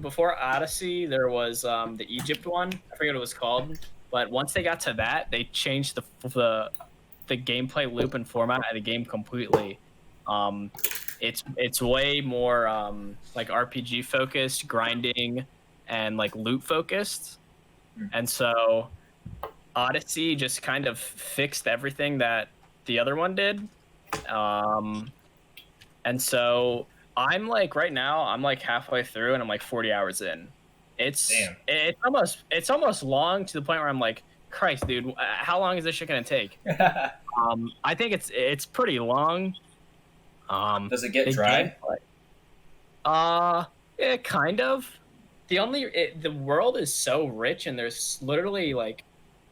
Before Odyssey, there was the Egypt one. I forget what it was called. But once they got to that, they changed the gameplay loop and format of the game completely. It's way more like RPG focused, grinding, and like loot focused. And so Odyssey just kind of fixed everything that the other one did. And so I'm like right now I'm like halfway through and I'm like 40 hours in. Damn. It's almost long to the point where I'm like, Christ, dude, how long is this shit gonna take? I think it's pretty long. Does it get the dry? Yeah, kind of. The world is so rich and there's literally like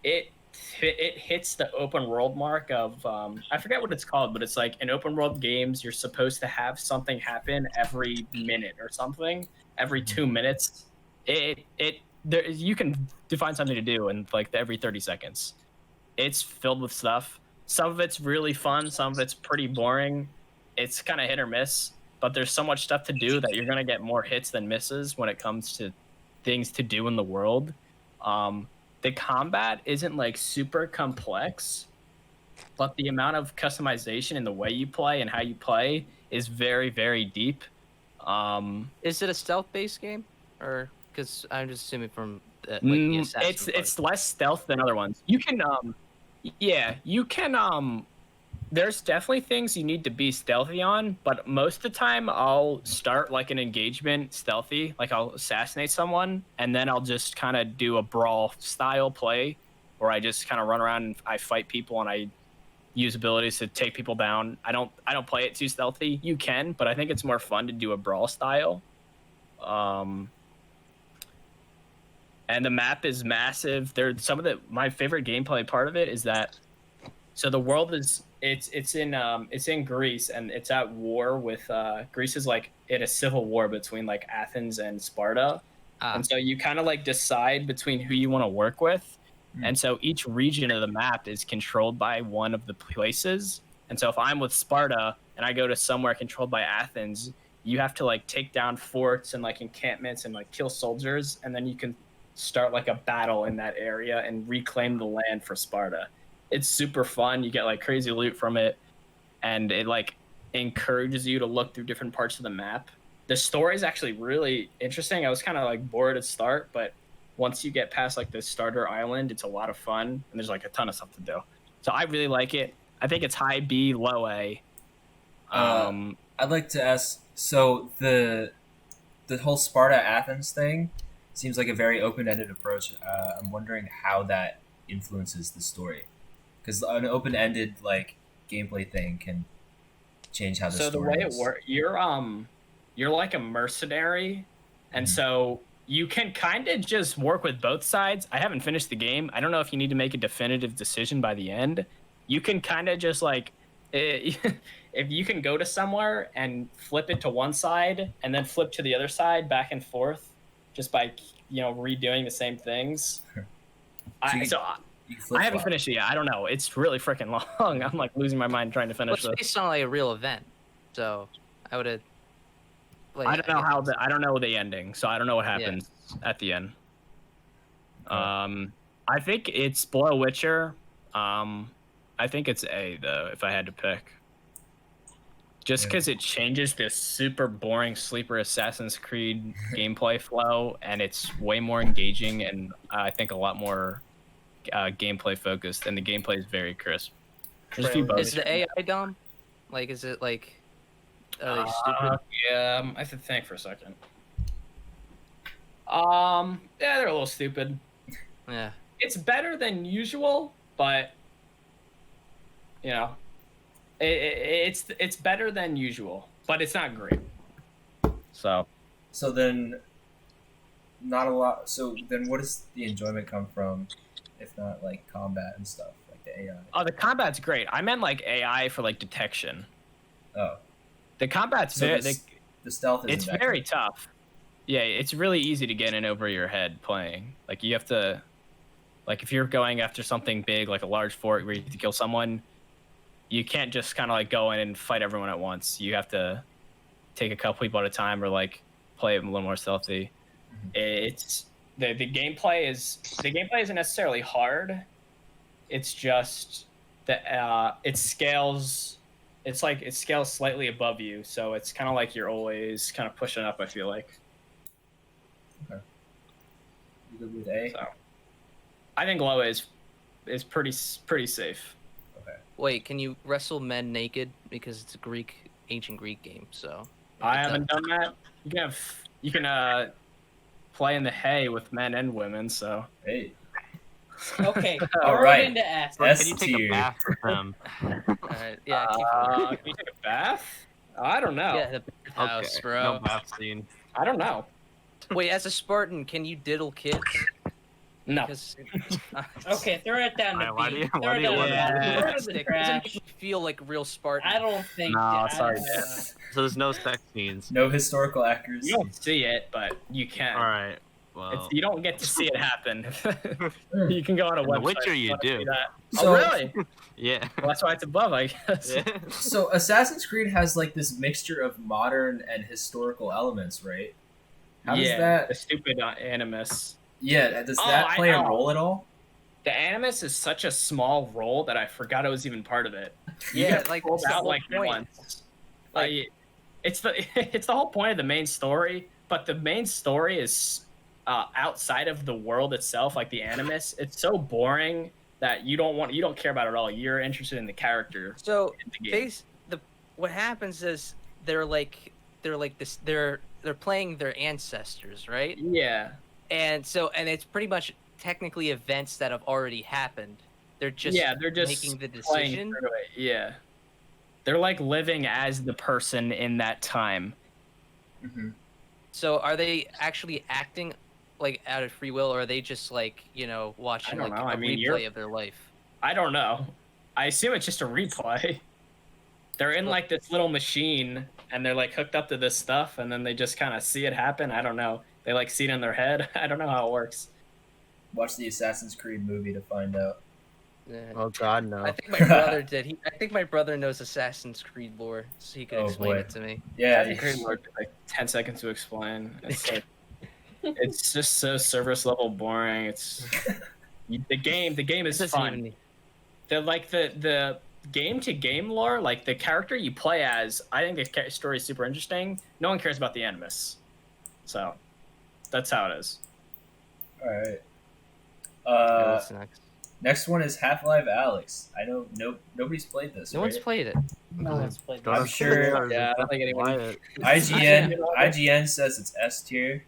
it hits the open world mark of I forget what it's called, but it's like in open world games you're supposed to have something happen every minute or something, every 2 minutes. You can define something to do in like every 30 seconds. It's filled with stuff. Some of it's really fun, some of it's pretty boring. It's kind of hit or miss, but there's so much stuff to do that you're gonna get more hits than misses when it comes to things to do in the world. The combat isn't like super complex, but the amount of customization in the way you play and how you play is very, very deep. Is it a stealth-based game, or because I'm just assuming from like the assassin It's less stealth than other ones. You can you can there's definitely things you need to be stealthy on, but most of the time I'll start like an engagement stealthy, like I'll assassinate someone, and then I'll just kind of do a brawl style play where I just kind of run around and I fight people and I use abilities to take people down. I don't play it too stealthy. You can, but I think it's more fun to do a brawl style. And the map is massive. There's some of my favorite gameplay part of it is that so the world is it's in Greece, and it's at war with Greece is like in a civil war between like Athens and Sparta. And so you kind of like decide between who you want to work with. And so each region of the map is controlled by one of the places. And so if I'm with Sparta and I go to somewhere controlled by Athens, you have to like take down forts and like encampments and like kill soldiers, and then you can start like a battle in that area and reclaim the land for Sparta. It's super fun. You get like crazy loot from it, and it like encourages you to look through different parts of the map. The story is actually really interesting. I was kind of like bored at start, but once you get past like the starter island, it's a lot of fun, and there's like a ton of stuff to do. So I really like it. I think it's high B, low A. I'd like to ask. So the whole Sparta Athens thing seems like a very open-ended approach. I'm wondering how that influences the story, because an open-ended like gameplay thing can change how the So the story way is. it works, you're like a mercenary, and so you can kind of just work with both sides. I haven't finished the game. I don't know if you need to make a definitive decision by the end. You can kind of just like, if you can go to somewhere and flip it to one side and then flip to the other side back and forth, just by redoing the same things. You can I flip haven't flop. finished it yet. I don't know. It's really freaking long. I'm like losing my mind trying to Well, finish it's this. based on like a real event, so I would have. I don't know I don't know the ending, so I don't know what happens at the end. I think it's below Witcher. I think it's A though, if I had to pick. Just because it changes this super boring sleeper Assassin's Creed gameplay flow, and it's way more engaging, and I think a lot more gameplay focused, and the gameplay is very crisp. There's a few bugs. Is the AI dumb? Like, is it like? Are they stupid? Yeah, I have to think for a second. Yeah, they're a little stupid. Yeah. It's better than usual, but it's better than usual, but it's not great. So then, not a lot. So then, what does the enjoyment come from, if not like combat and stuff, like the AI? the combat's great. I meant like AI for like detection. Oh, The combat's so very. the stealth is It's very tough. Yeah, it's really easy to get in over your head playing. Like you have to, like if you're going after something big, like a large fort where you have to kill someone, you can't just kind of like go in and fight everyone at once. You have to take a couple people at a time, or like play it a little more stealthy. It's the gameplay isn't necessarily hard. It's just that it scales. It's like it scales slightly above you, so it's kind of like you're always kind of pushing up. I feel like. Okay. You good with A? So, I think low is pretty safe. Okay. Wait, can you wrestle men naked? Because it's a ancient Greek game, so. I haven't done that. You can play in the hay with men and women. So. Hey. Okay. All we're right. into ass. S Can you take tier. a bath with them? Alright, yeah. Keep Can you take a bath? I don't know. Yeah, the bathhouse, Okay, bro. no bath scene. I don't know. Wait, as a Spartan, can you diddle kids? No. Because Okay, throw it down to Why B. do you- Throw why it do you down want to to- B. Throw it in the doesn't trash. make you feel like a real Spartan. I don't think. No, I sorry, don't Dad. know. So there's no sex scenes. No historical accuracy. You don't see it, but you can. All right. Well, You don't get to see it happen. You can go on a In The website. Witcher if you wanna do. see that. So- Oh, really? yeah. Well, that's why it's above, I guess. Yeah. So Assassin's Creed has like this mixture of modern and historical elements, right? How does that? The stupid Animus. Yeah, does Oh, that I play a know. role at all? The Animus is such a small role that I forgot it was even part of it. You Yeah, get like, pulled it's the out whole like point. once. Like- It's the whole point of the main story, but the main story is outside of the world itself, like the Animus. It's so boring that you don't care about at all. You're interested in the character So in the game. what happens is they're playing their ancestors, right? Yeah. And it's pretty much technically events that have already happened. They're just They're just making the playing decision. through it. Yeah. They're like living as the person in that time. Hmm. So are they actually acting like out of free will, or are they just like, watching don't like know. a I mean, replay of their life? I don't know. I assume it's just a replay. They're in like this little machine and they're like hooked up to this stuff and then they just kind of see it happen. I don't know. They like see it in their head. I don't know how it works. Watch the Assassin's Creed movie to find out. Yeah. Oh God, no. I think my brother did. I think my brother knows Assassin's Creed lore, so he could Oh, explain boy. it to me. Yeah, Assassin's Creed Lord took like 10 seconds to explain. It's like, it's just so service level boring. It's the game It is doesn't fun. even- The game to game lore, like the character you play as, I think the story is super interesting. No one cares about the animus. So that's how it is. all right. Yeah, what's next? Next one is Half-Life Alex. I know nobody's played this. No right? one's played it. No one's played I'm this. sure- Yeah, I don't think anyone. Wyatt. IGN says it's S tier.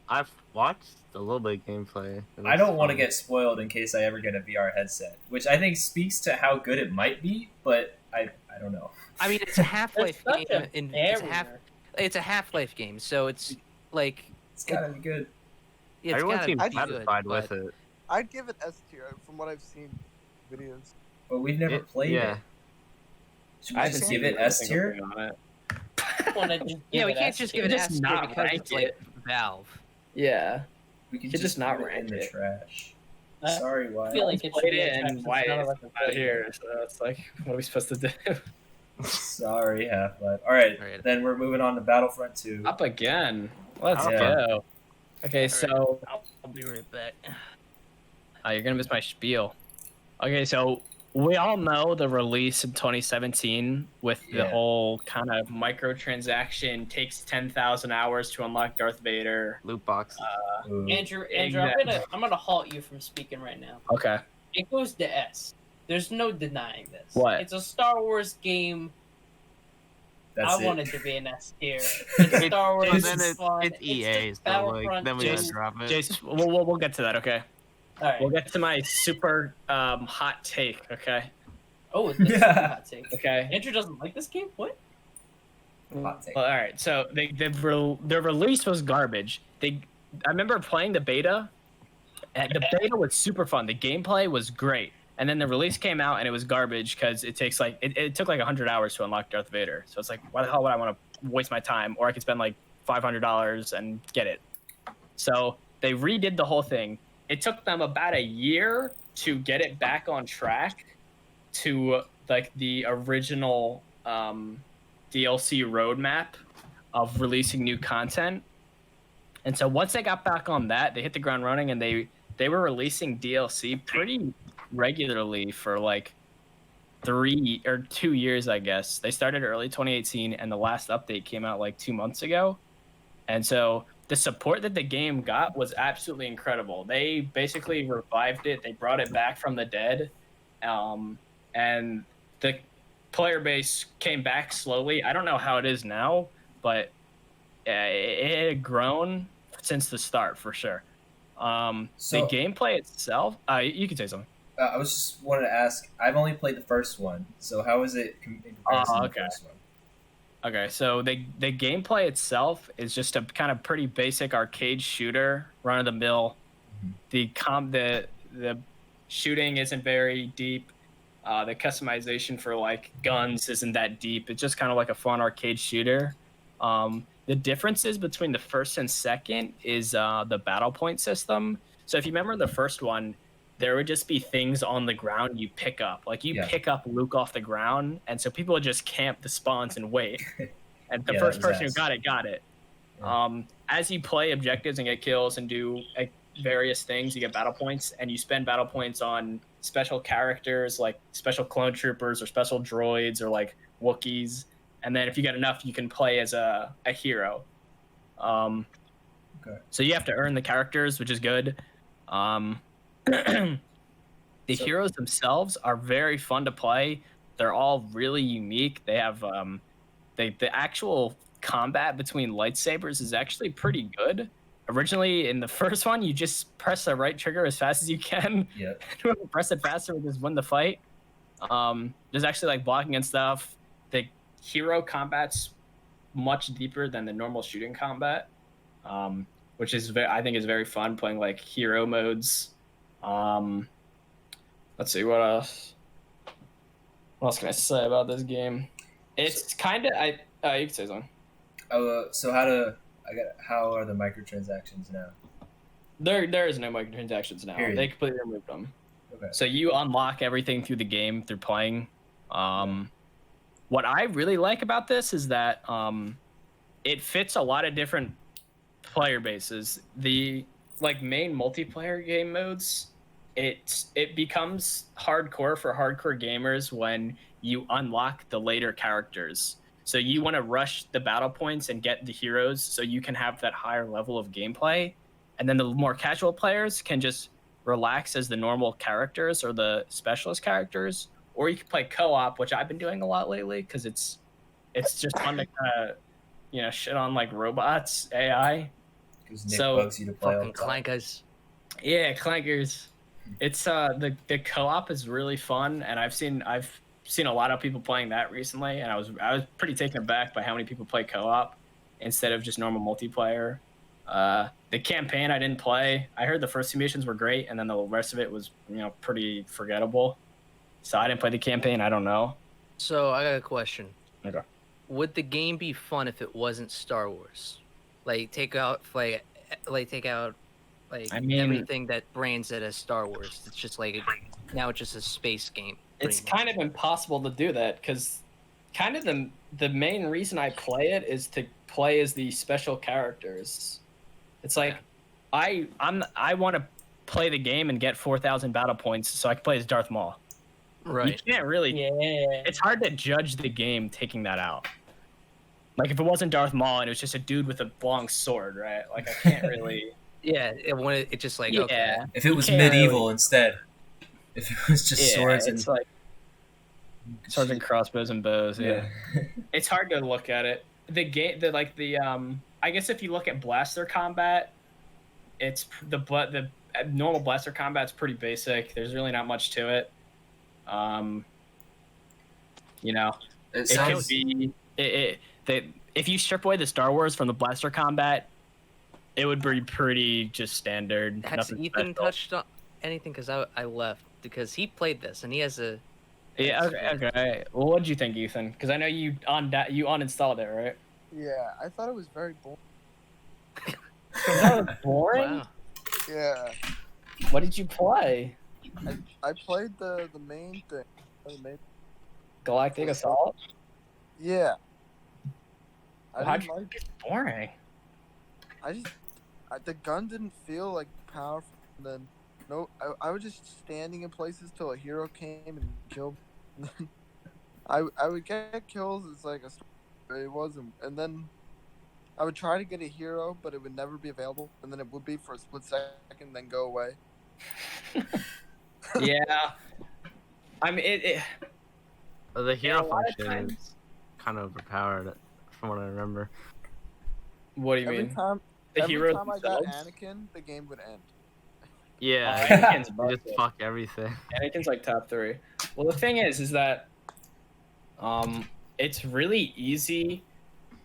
I've watched a little bit of gameplay. It I looks don't want to fun. get spoiled in case I ever get a VR headset, which I think speaks to how good it might be, but I don't know. I mean, it's a Half-Life That's such game. a It's a Half-Life game, so it's like It's gotta be good. it's Everyone gotta seems be good. satisfied with but- it. I'd give it S tier from what I've seen videos. But we've never played yeah. it. Should we I just haven't give seen it S anything tier? on it. Wanna just Yeah, give we it can't S just tier. give it Just S tier not because rank it's like it. Valve. Yeah. We could Should just not put it in rank the it. trash. I Sorry, why? I feel like it should Played be it a and trash, why it's not it's like a not play here. So it's like, what are we supposed to do? Sorry, Half-Life. All right, Alright. then we're moving on to Battlefront 2. Up again. Let's Yeah. go. Okay, so I'll be right back. you're gonna miss my spiel. Okay, so we all know the release in 2017 with the Yeah. whole kind of microtransaction takes 10,000 hours to unlock Darth Vader. Loot box. Ooh. Andrew, Exactly. I'm gonna halt you from speaking right now. Okay. It goes to S. There's no denying this. What? It's a Star Wars game. That's I it. want it to be an S tier. It's Star Wars. It's- then It's fun. it's EA, just so like Battlefront then we 2. gotta Jason- drop it. Jason, we'll get to that, okay? All right. We'll get to my super hot take, okay? Oh, this is a hot take. Okay. Andrew doesn't like this game. What? Hot take. Well, all right. So the release was garbage. I remember playing the beta. And the beta was super fun. The gameplay was great. And then the release came out and it was garbage because it takes like it took like 100 hours to unlock Darth Vader. So it's like, why the hell would I want to waste my time? Or I could spend like $500 and get it. So they redid the whole thing. It took them about a year to get it back on track to like the original DLC roadmap of releasing new content. And so once they got back on that, they hit the ground running and they were releasing DLC pretty regularly for like 3 or 2 years, I guess. They started early 2018 and the last update came out like 2 months ago. And so the support that the game got was absolutely incredible. They basically revived it. They brought it back from the dead. And the player base came back slowly. I don't know how it is now, but it had grown since the start for sure. The So- gameplay itself, you can say something. I was just wanted to ask. I've only played the first one, so how is it in comparison to okay. the first one? Okay, so the gameplay itself is just a kind of pretty basic arcade shooter, run of the mill. Mhm. The shooting isn't very deep. The customization for like guns isn't that deep. It's just kind of like a fun arcade shooter. The differences between the first and second is the battle point system. So if you remember the first one, there would just be things on the ground you pick up. Like you Yeah. pick up Luke off the ground, and so people would just camp the spawns and wait. And the Yeah, first that was person who ass. got it. Yeah. As you play objectives and get kills and do various things, you get battle points, and you spend battle points on special characters like special clone troopers or special droids or like Wookiees. And then if you get enough, you can play as a hero. Okay. So you have to earn the characters, which is good. The So- heroes themselves are very fun to play. They're all really unique. They have the actual combat between lightsabers is actually pretty good. Originally, in the first one, you just press the right trigger as fast as you can. Yep. Whoever press it faster will just win the fight. There's actually like blocking and stuff. The hero combat's much deeper than the normal shooting combat, which is I think is very fun playing like hero modes. Let's see what else. What else can I say about this game? It's kind of you can say something. So how are the microtransactions now? There is no microtransactions now. Period. They completely removed them. Okay. So you unlock everything through the game through playing. What I really like about this is that it fits a lot of different player bases. The like main multiplayer game modes, it becomes hardcore for hardcore gamers when you unlock the later characters. So you want to rush the battle points and get the heroes so you can have that higher level of gameplay. And then the more casual players can just relax as the normal characters or the specialist characters. Or you can play co-op, which I've been doing a lot lately because it's just fun to kind of, shit on like robots, AI. Because Nick So, bugs you to play all Fucking the time. clankers. Yeah, clankers. It's the co-op is really fun, and I've seen a lot of people playing that recently, and I was pretty taken aback by how many people play co-op instead of just normal multiplayer. The campaign I didn't play. I heard the first two missions were great, and then the rest of it was pretty forgettable. So I didn't play the campaign. I don't know. So I got a question. Okay. Would the game be fun if it wasn't Star Wars? Take out I mean- everything that brands it as Star Wars. It's just now it's just a space game. It's pretty much. kind of impossible to do that because kind of the main reason I play it is to play as the special characters. It's like I want to play the game and get 4,000 battle points so I can play as Darth Maul. Right. You can't really. Yeah. It's hard to judge the game taking that out. Like if it wasn't Darth Maul and it was just a dude with a long sword, right? Like I can't really. Yeah. It just like okay. Yeah. If it was You can't medieval really- instead. If it was just swords and it's like swords and crossbows and bows. Yeah. yeah. It's hard to look at it. I guess if you look at blaster combat, it's the normal blaster combat's pretty basic. There's really not much to it. It It sounds could be if you strip away the Star Wars from the blaster combat, it would be pretty just standard. Has nothing Ethan special. touched on anything? Because I left because he played this and he has a. Yeah. Okay. Well, what did you think, Ethan? Because I know you uninstalled it, right? Yeah, I thought it was very boring. That was boring. Wow. Yeah, What did you play? I played the main thing. Galactic Assault. Yeah. I How'd didn't you like. think it's boring? The gun didn't feel like powerful. And then I was just standing in places till a hero came and killed. I would get kills. It's like it wasn't, and then I would try to get a hero, but it would never be available, and then it would be for a split second, then go away. Yeah. I mean, The hero a lot of function times- is kind of overpowered, from what I remember. What do you Every mean? time, The every heroes time I got themselves? Anakin, the game would end. Yeah, Anakin's you bucket. just fuck everything. Anakin's like top 3. Well, the thing is that it's really easy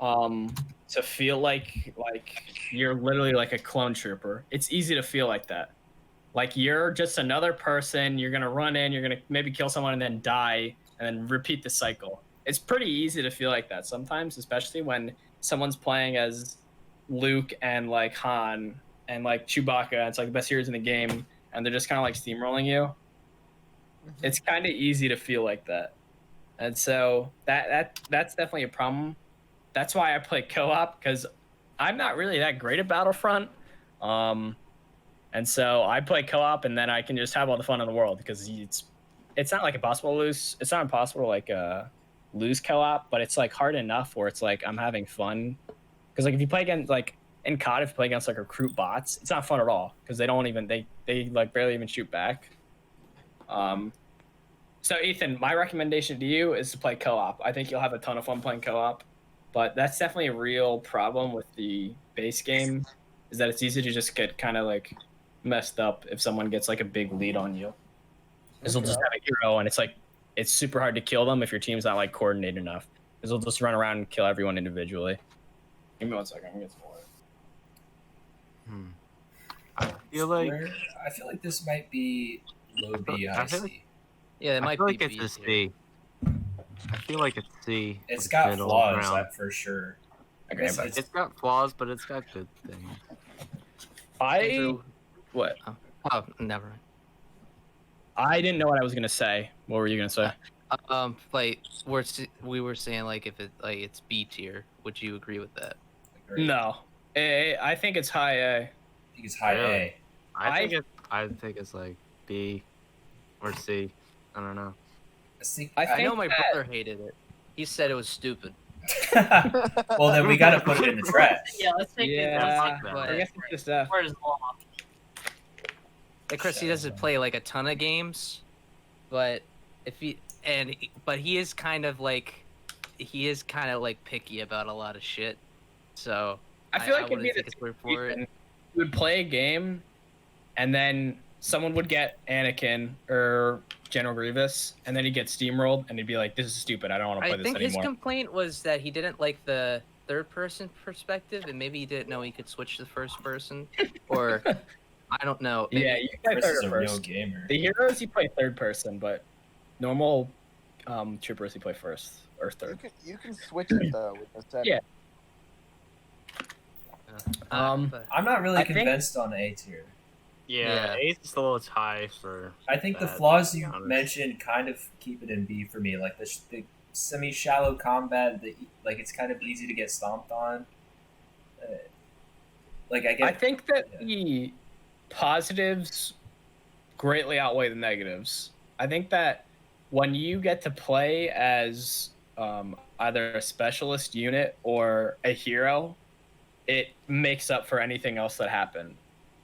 to feel like you're literally like a clone trooper. It's easy to feel like that. Like you're just another person, you're going to run in, you're going to maybe kill someone and then die and then repeat the cycle. It's pretty easy to feel like that sometimes, especially when someone's playing as Luke and like Han and like Chewbacca, and it's like the best heroes in the game, and they're just kind of like steamrolling you. It's kind of easy to feel like that, and so that's definitely a problem. That's why I play co-op, because I'm not really that great at Battlefront, and so I play co-op, and then I can just have all the fun in the world because it's not like impossible to lose. It's not impossible to like lose co-op, but it's like hard enough where it's like I'm having fun, because like if you play against like in COD, if you play against like recruit bots, it's not fun at all because they don't even they like barely even shoot back. So Ethan, my recommendation to you is to play co-op. I think you'll have a ton of fun playing co-op, but that's definitely a real problem with the base game, is that it's easy to just get kind of like messed up if someone gets like a big lead on you. Because they'll just have a hero, and it's super hard to kill them if your team's not like coordinated enough. Because they'll just run around and kill everyone individually. Give me 1 second. I'm gonna get some water. I I feel like this might be low B, I high feel C. Yeah, it I might feel be like it's B a tier. C. I feel like it's C. It's like got middle flaws, ground. that for sure. Okay, but It's got flaws, but it's got good things. Andrew- What? Oh, never mind. I didn't know what I was gonna say. What were you gonna say? Like we were saying, like if it's B tier, would you agree with that? Agree. No, I think it's high A. I think it's high Really? A. I think it's like B or C. I don't know. I know think my that- brother hated it. He said it was stupid. Well, then we gotta put it in the trash. Yeah, let's take Yeah, it. I guess it's just F. Where's law? Like Chris, he doesn't play like a ton of games, but but he is kind of like picky about a lot of shit. So I feel like it'd wouldn't be take the his word for it. You would play a game, and then someone would get Anakin or General Grievous, and then he'd get steamrolled, and he'd be like, "This is stupid. I don't want to play I this think his anymore." complaint was that he didn't like the third-person perspective, and maybe he didn't know he could switch to first person, or I don't know. Maybe, Yeah, you play Chris is third a real person. gamer. The heroes you play third person, but normal troopers you play first or third. You can switch it though with the setting. Yeah. but- I'm not really I think- convinced on A tier. Yeah, Yeah. A's is a little high for. I think the that, flaws to be you honest. mentioned kind of keep it in B for me. Like the semi-shallow combat, like it's kind of easy to get stomped on. Like I get. I think that yeah. the positives greatly outweigh the negatives. I think that when you get to play as either a specialist unit or a hero, it makes up for anything else that happened.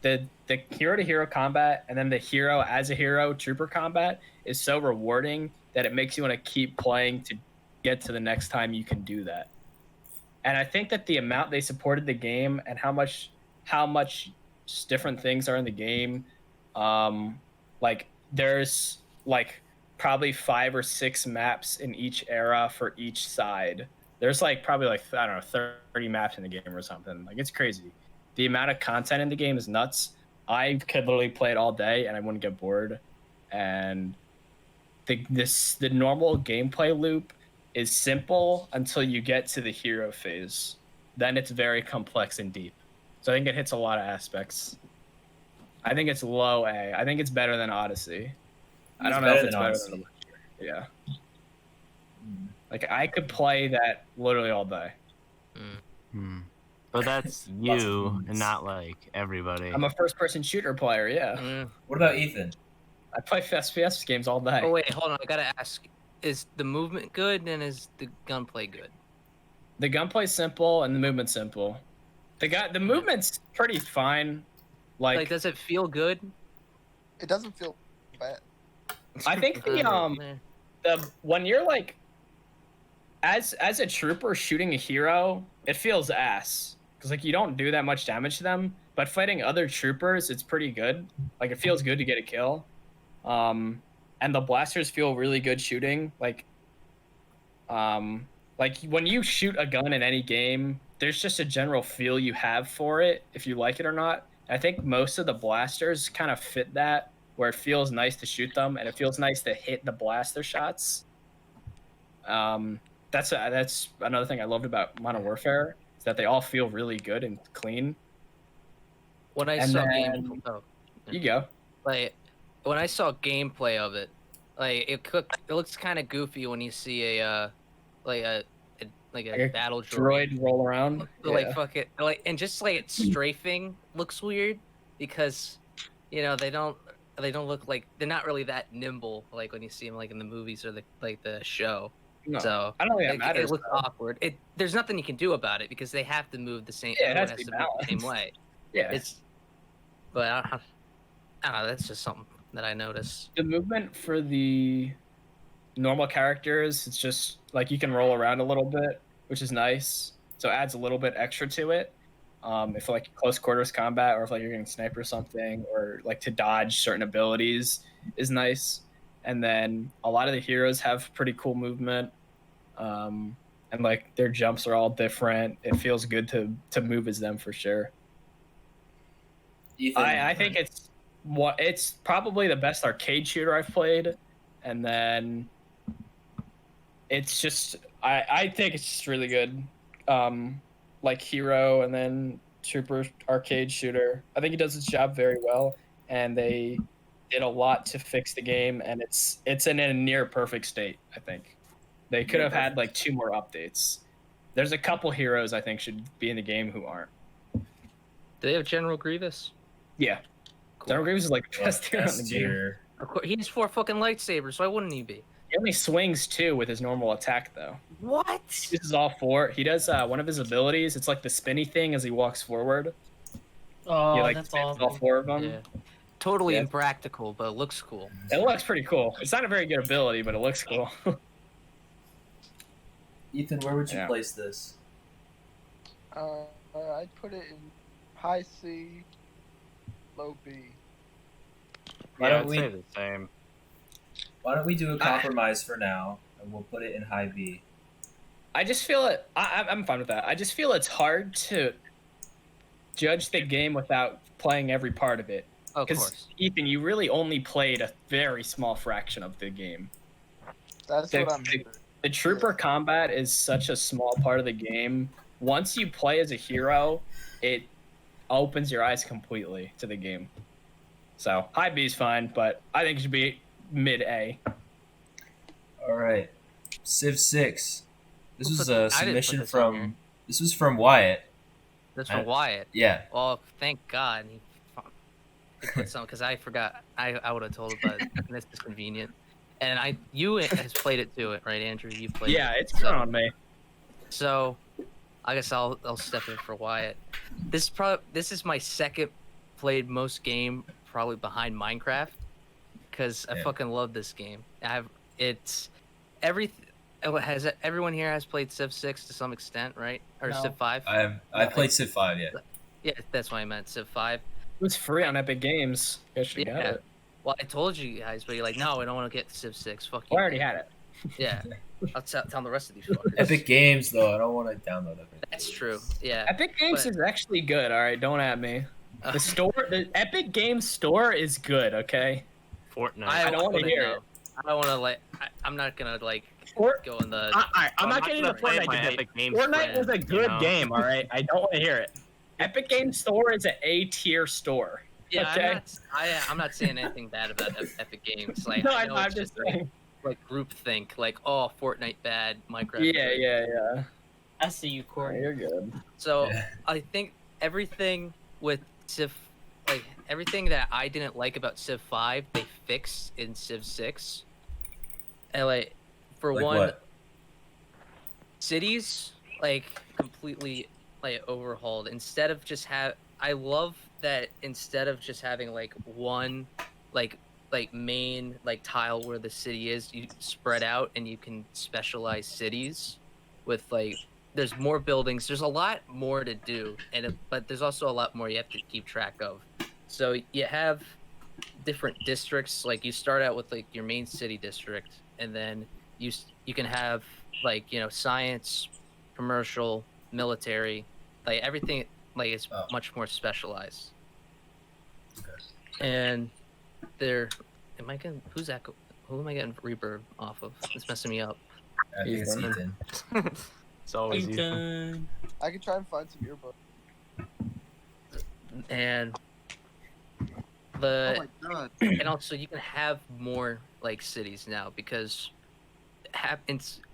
The hero to hero combat and then the hero as a hero trooper combat is so rewarding that it makes you want to keep playing to get to the next time you can do that. And I think that the amount they supported the game and how much different things are in the game, like there's like probably 5 or 6 maps in each era for each side. There's like probably like I don't know 30 maps in the game or something. Like it's crazy. The amount of content in the game is nuts. I could literally play it all day and I wouldn't get bored. And the normal gameplay loop is simple until you get to the hero phase. Then it's very complex and deep. So I think it hits a lot of aspects. I think it's low A. I think it's better than Odyssey. I don't know if it's better than yeah. Like I could play that literally all day. But that's Lots of you moves. and not like everybody. I'm a first-person shooter player. Yeah, Mm. What about Ethan? I play FPS games all day. Oh wait, hold on. I gotta ask: is the movement good and is the gunplay good? The gunplay's simple and the movement's simple. The movement's pretty fine. Like, does it feel good? It doesn't feel bad. I think the when you're like as a trooper shooting a hero, it feels ass because like you don't do that much damage to them. But fighting other troopers, it's pretty good. Like it feels good to get a kill. And the blasters feel really good shooting. Like when you shoot a gun in any game, there's just a general feel you have for it if you like it or not. I think most of the blasters kind of fit that, where it feels nice to shoot them and it feels nice to hit the blaster shots. That's another thing I loved about Modern Warfare is that they all feel really good and clean. When I And saw then- You go. like when I saw gameplay of it, like it looks kind of goofy when you see a battle Droid roll around. like Yeah. fuck it, like and just like it's strafing looks weird because they don't look like they're not really that nimble like when you see them like in the movies or the show. No, So I don't think that it matters. looks though. awkward. There's nothing you can do about it because they have to move the same. Yeah, it everyone has to be move the same balanced. way. Yeah. But I don't know. That's just something that I noticed. The movement for the normal characters, it's just like you can roll around a little bit, which is nice. So it adds a little bit extra to it. If like close quarters combat, or if like you're getting sniped or something, or like to dodge certain abilities is nice. And then a lot of the heroes have pretty cool movement. And like their jumps are all different. It feels good to move as them for sure. Ethan, I think it's probably the best arcade shooter I've played, and then it's just I think it's just really good. Like Hero and then Trooper arcade shooter. I think he does his job very well, and they did a lot to fix the game, and it's in a near perfect state. I think they could have had like 2 more updates. There's a couple heroes I think should be in the game who aren't. Do they have General Grievous? Yeah, Cool. General Grievous is like the best hero in the S game. tier. Of course, he has 4 fucking lightsabers. So why wouldn't he be? He only swings 2 with his normal attack though. What? This is all 4. He does one of his abilities. It's like the spinny thing as he walks forward. Oh, He like that's spins awesome. all 4 of them. Yeah. Totally Yeah. impractical, but it looks cool. It looks pretty cool. It's not a very good ability, but it looks cool. Ethan, where would you Yeah. place this? I'd put it in high C, low B. Why Yeah, don't I'd we- say the same. Why don't we do a compromise for now, and we'll put it in high B. I just feel it. I'm fine with that. I just feel it's hard to judge the game without playing every part of it. Of Because course. Ethan, you really only played a very small fraction of the game. That's The- what I'm. The trooper combat is such a small part of the game. Once you play as a hero, it opens your eyes completely to the game. So high B is fine, but I think it should be mid A. All right, Civ 6. This Who was put- a I didn't put submission this on here. from. This was from Wyatt. That's from I- Wyatt. Yeah. Well, thank God he put some because I forgot. I would have told him, but this is convenient. And you has played it too, right, Andrew? You played. Yeah, it. it's on me. So, I guess I'll step in for Wyatt. This is my second played most game, probably behind Minecraft, because I Yeah. fucking love this game. Everyone here has played Civ 6 to some extent, right? Or No. Civ 5? I played Civ 5. Yeah. Yeah, that's what I meant. Civ 5. It was free on Epic Games. You guys should have got Yeah. it. Well, I told you guys, but you're like, no, I don't want to get Civ 6. Fuck you. Well, I already had it. Yeah. I'll tell the rest of these fuckers. Epic Games though. I don't want to download it. That's true. Yeah. Epic Games But- is actually good. All right, don't at me. The store, the Epic Games store is good. Okay. Fortnite. I don't wanna hear it. I don't want to like. I'm not gonna like Or, go in the. all right, I'm not not getting gonna into play Fortnite my debate. Epic Games Fortnite brand, was a you good know? game. All right, I don't want to hear it. Epic Games Store is an A tier store. Yeah, okay. I'm not saying anything bad about Epic Games. Like, No, I know I'm it's just like, saying. like group think. Like, oh, Fortnite bad, Minecraft. Yeah, good. yeah. I see you, Corey. You're good. So Yeah. I think everything with Civ, like everything that I didn't like about Civ 5, they fixed in Civ 6. And like, for Like one, what? cities like completely like overhauled. Instead of just I love that instead of just having like one like main like tile where the city is, you spread out and you can specialize cities with like there's more buildings. There's a lot more to do, but there's also a lot more you have to keep track of. So you have different districts. Like you start out with like your main city district, and then you can have like science, commercial, military, like everything like is Oh. much more specialized. Okay. And am I getting who am I getting reverb off of? It's messing me up. I think it's Ethan. Ethan. It's always you. Ethan. I can try and find some earbuds. And Oh the my god. and also you can have more like cities now because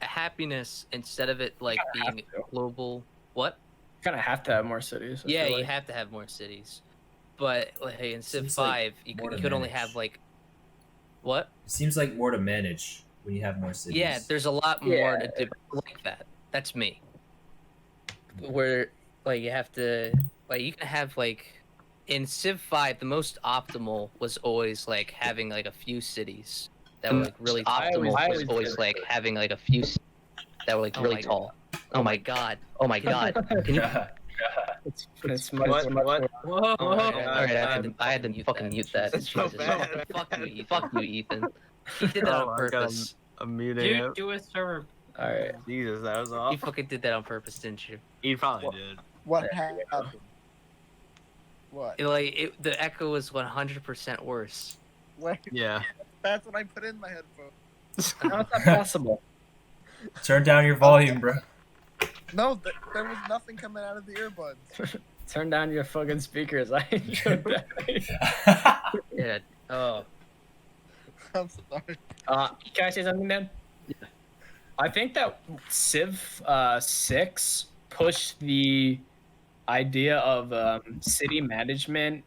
happiness instead of it like Kinda being have to. global. What? Kind of have to have more cities. I Yeah, feel you like. have to have more cities. But like, hey, in Civ Seems like 5, you more to could only manage. have like what? It seems like more to manage when you have more cities. Yeah, there's a lot more Yeah. to do like that. That's me. Where like you have to like you can have like in Civ 5, the most optimal was always like having like a few cities that were like really optimal. I Was always always did like having like a few that were like really tall. Oh my god! Oh my god! Can you? It's much, What? Whoa! All right, I had to fucking mute that. That's so Jesus. bad. Fuck you, Ethan. He did that Oh on my God, purpose. I'm muting Do him. do a server. All right. Jesus, that was You awful. fucking did that on purpose, didn't you? He probably did. What There you go. happened? What? The echo was 100% worse. Wait, Yeah. that's what I put in my headphones. How is that possible? Turn down your volume, bro. No, there was nothing coming out of the earbuds. Turn down your fucking speakers. I enjoyed that. Yeah. Oh. I'm sorry. Can I say something, Dan? Yeah. I think that Civ 6 pushed the idea of city management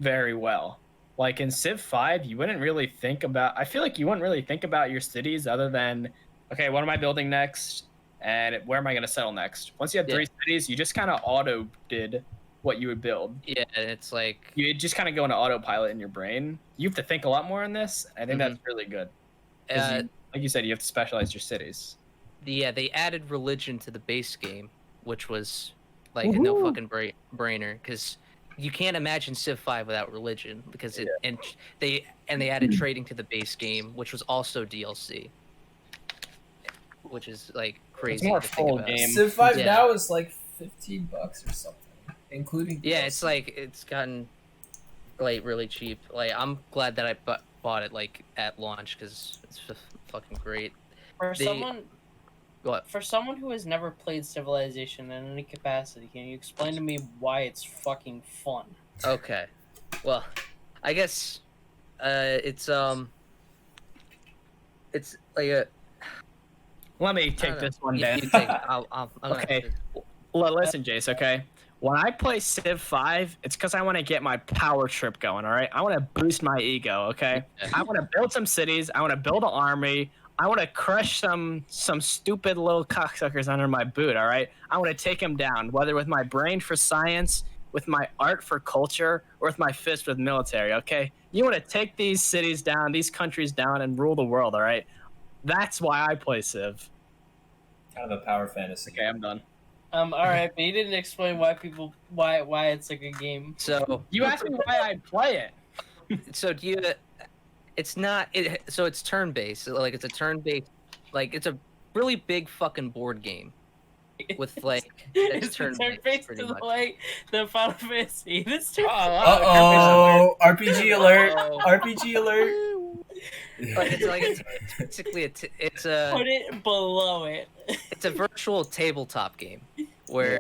very well. Like in Civ 5, you wouldn't really think about. I feel like you wouldn't really think about your cities other than, okay, what am I building next, and where am I going to settle next? Once you had 3 cities, you just kind of auto did what you would build. Yeah, and it's like You just kind of go into autopilot in your brain. You have to think a lot more on this. I think that's really good. 'Cause like you said, you have to specialize your cities. they added religion to the base game, which was like no fucking brainer because you can't imagine Civ 5 without religion because they added trading to the base game, which was also DLC, which is like crazy. It's more to think full about. game. Civ 5 Yeah. now is like $15 or something, including. Yeah, DLC. it's like it's gotten like really cheap. Like I'm glad that I bought it like at launch because it's just fucking great. For They- What? for someone who has never played Civilization in any capacity, can you explain to me why it's fucking fun? Okay. Well, I guess it's like a. Let me I take don't know. this one, You Dan. take it. I'm gonna Okay. have to- Listen, Jace, okay? When I play Civ 5, it's because I want to get my power trip going, all right? I want to boost my ego, okay? Yeah. I want to build some cities. I want to build an army. I want to crush some stupid little cocksuckers under my boot, all right? I want to take them down, whether with my brain for science, with my art for culture, or with my fist with military, okay? You want to take these cities down, these countries down, and rule the world, all right? That's why I play Civ. Kind of a power fantasy. Okay, I'm done. All right, but you didn't explain why why it's a good game. So You asked me why I play it. so do you? It's not. So it's turn based. Like it's a turn based. Like it's a really big fucking board game with like It's turn turn based based pretty to much. like the Final Fantasy. This turn. Uh-oh, RPG alert! Uh-oh. RPG alert! But it's basically it's a Put it below it. it's a virtual tabletop game where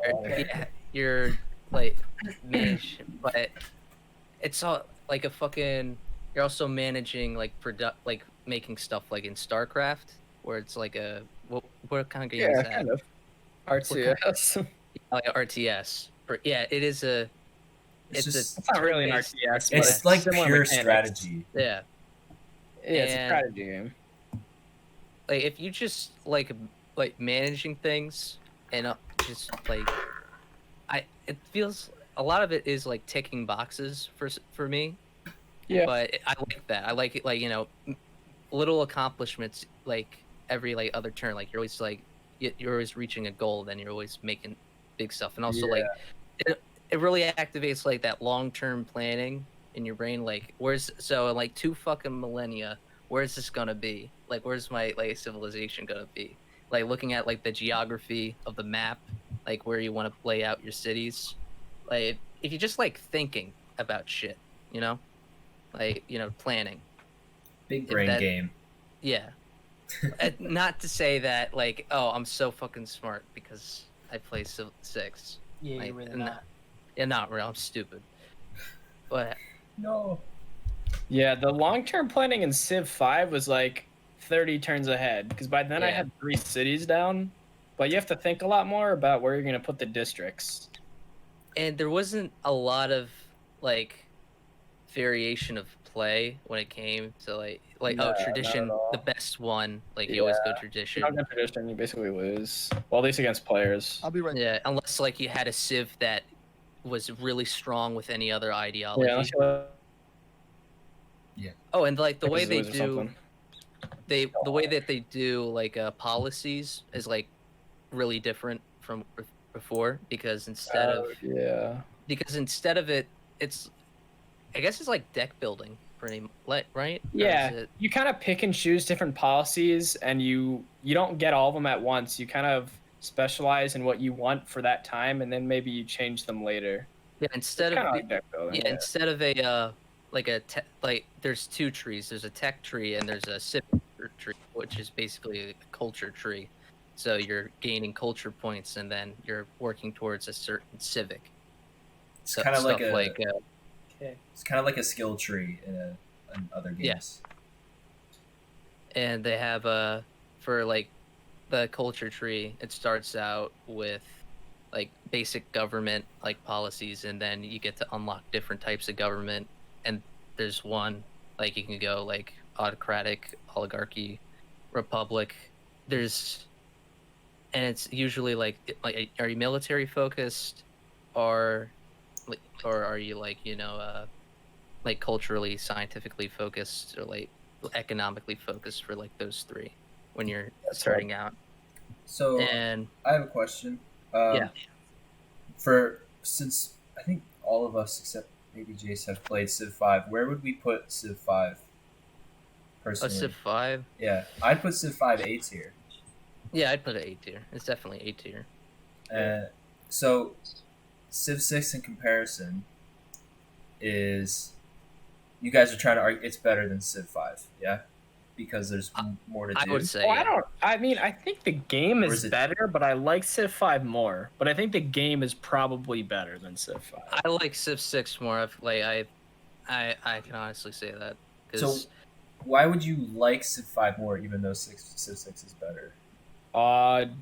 you're like manage, but it's all like a fucking. You're also managing like like making stuff like in StarCraft, where it's like a what kind of game is that? kind of. RTS. Like RTS. Yeah, it is a. It's just- It's not really an turn-based- RTS, but It's like similar pure mechanics. strategy. Yeah, Yeah, it's a And- strategy game. like if you just like managing things and just like, it feels a lot of it is like ticking boxes for me. Yeah. But I like that. I like it, like little accomplishments like every like other turn. Like you're always like you're always reaching a goal, then you're always making big stuff, and also like it really activates like that long term planning in your brain. Like where's so in like 2 fucking millennia, where's this gonna be? Like where's my like civilization gonna be? Like looking at like the geography of the map, like where you want to lay out your cities. Like if you just like thinking about shit, like planning. Big If brain that- game. Yeah. Not to say that like, oh, I'm so fucking smart because I play Civ 6. Yeah, Like, you're really no. not. Yeah, not real. I'm stupid. But No. Yeah, the long-term planning in Civ 5 was like 30 turns ahead because by then I Yeah. had 3 cities down, but you have to think a lot more about where you're going to put the districts. and there wasn't a lot of like variation of play when it came to like No, oh not tradition at all. the best one, like you always go tradition. If you don't get tradition, you basically lose. Well, at least against players. I'll be right. Yeah, unless like you had a civ that was really strong with any other Yeah, ideology. unless you Oh, and like the way they or do something. the way that they do like policies is like really different from before because Yeah. instead of it, it's I guess it's like deck building pretty right? Or is Yeah, it you kind of pick and choose different policies, and you don't get all of them at once. You kind of specialize in what you want for that time, and then maybe you change them later. yeah It's instead kind of of like deck building. yeah instead of a like there's two trees. There's a tech tree and there's a civic tree, which is basically a culture tree. So you're gaining culture points and then you're working towards a certain civic. It's kind of Stuff like a like it's kind of like a skill tree in other games. and they have for like the culture tree, it starts out with like basic government like policies, and then you get to unlock different types of government. And there's one like you can go like autocratic, oligarchy, republic. There's and it's usually like are you military focused, or are you like like culturally, scientifically focused, or like economically focused for like those three when you're starting out. So And I have a question. Yeah. Since I think all of us except maybe Jace have played Civ 5, where would we put Civ 5? a Personally, Civ 5, yeah, I'd put Civ 5 A tier. yeah, I'd put it A tier. It's definitely A tier. So Civ 6 in comparison is you guys are trying to argue it's better than Civ 5, yeah? Because there's more to do. I would say Well, I mean, I think the game Or is is it- better, but I like Civ 5 more. But I think the game is probably better than Civ 5. I like Civ 6 more. I can honestly say that because So why would you like Civ 5 more even though Civ 6 is better?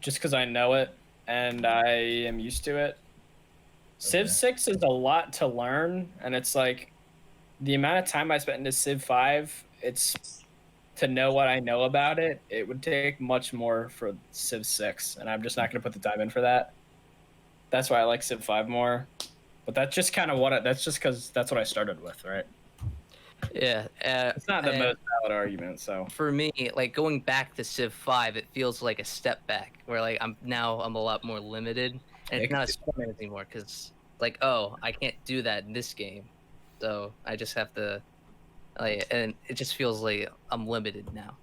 Just because I know it and I am used to it. Civ Okay. 6 is a lot to learn, and it's like the amount of time I spent into Civ 5, it's to know what I know about it. It would take much more for Civ 6, and I'm just not going to put the time in for that. That's why I like Civ 5 more. But that's just kind of that's just because that's what I started with, right? yeah. It's not the and most valid argument, so. for me, like going back to Civ 5, it feels like a step back where like I'm a lot more limited, and it's not as fun anymore because like I can't do that in this game, so I just have to and it just feels like I'm limited now.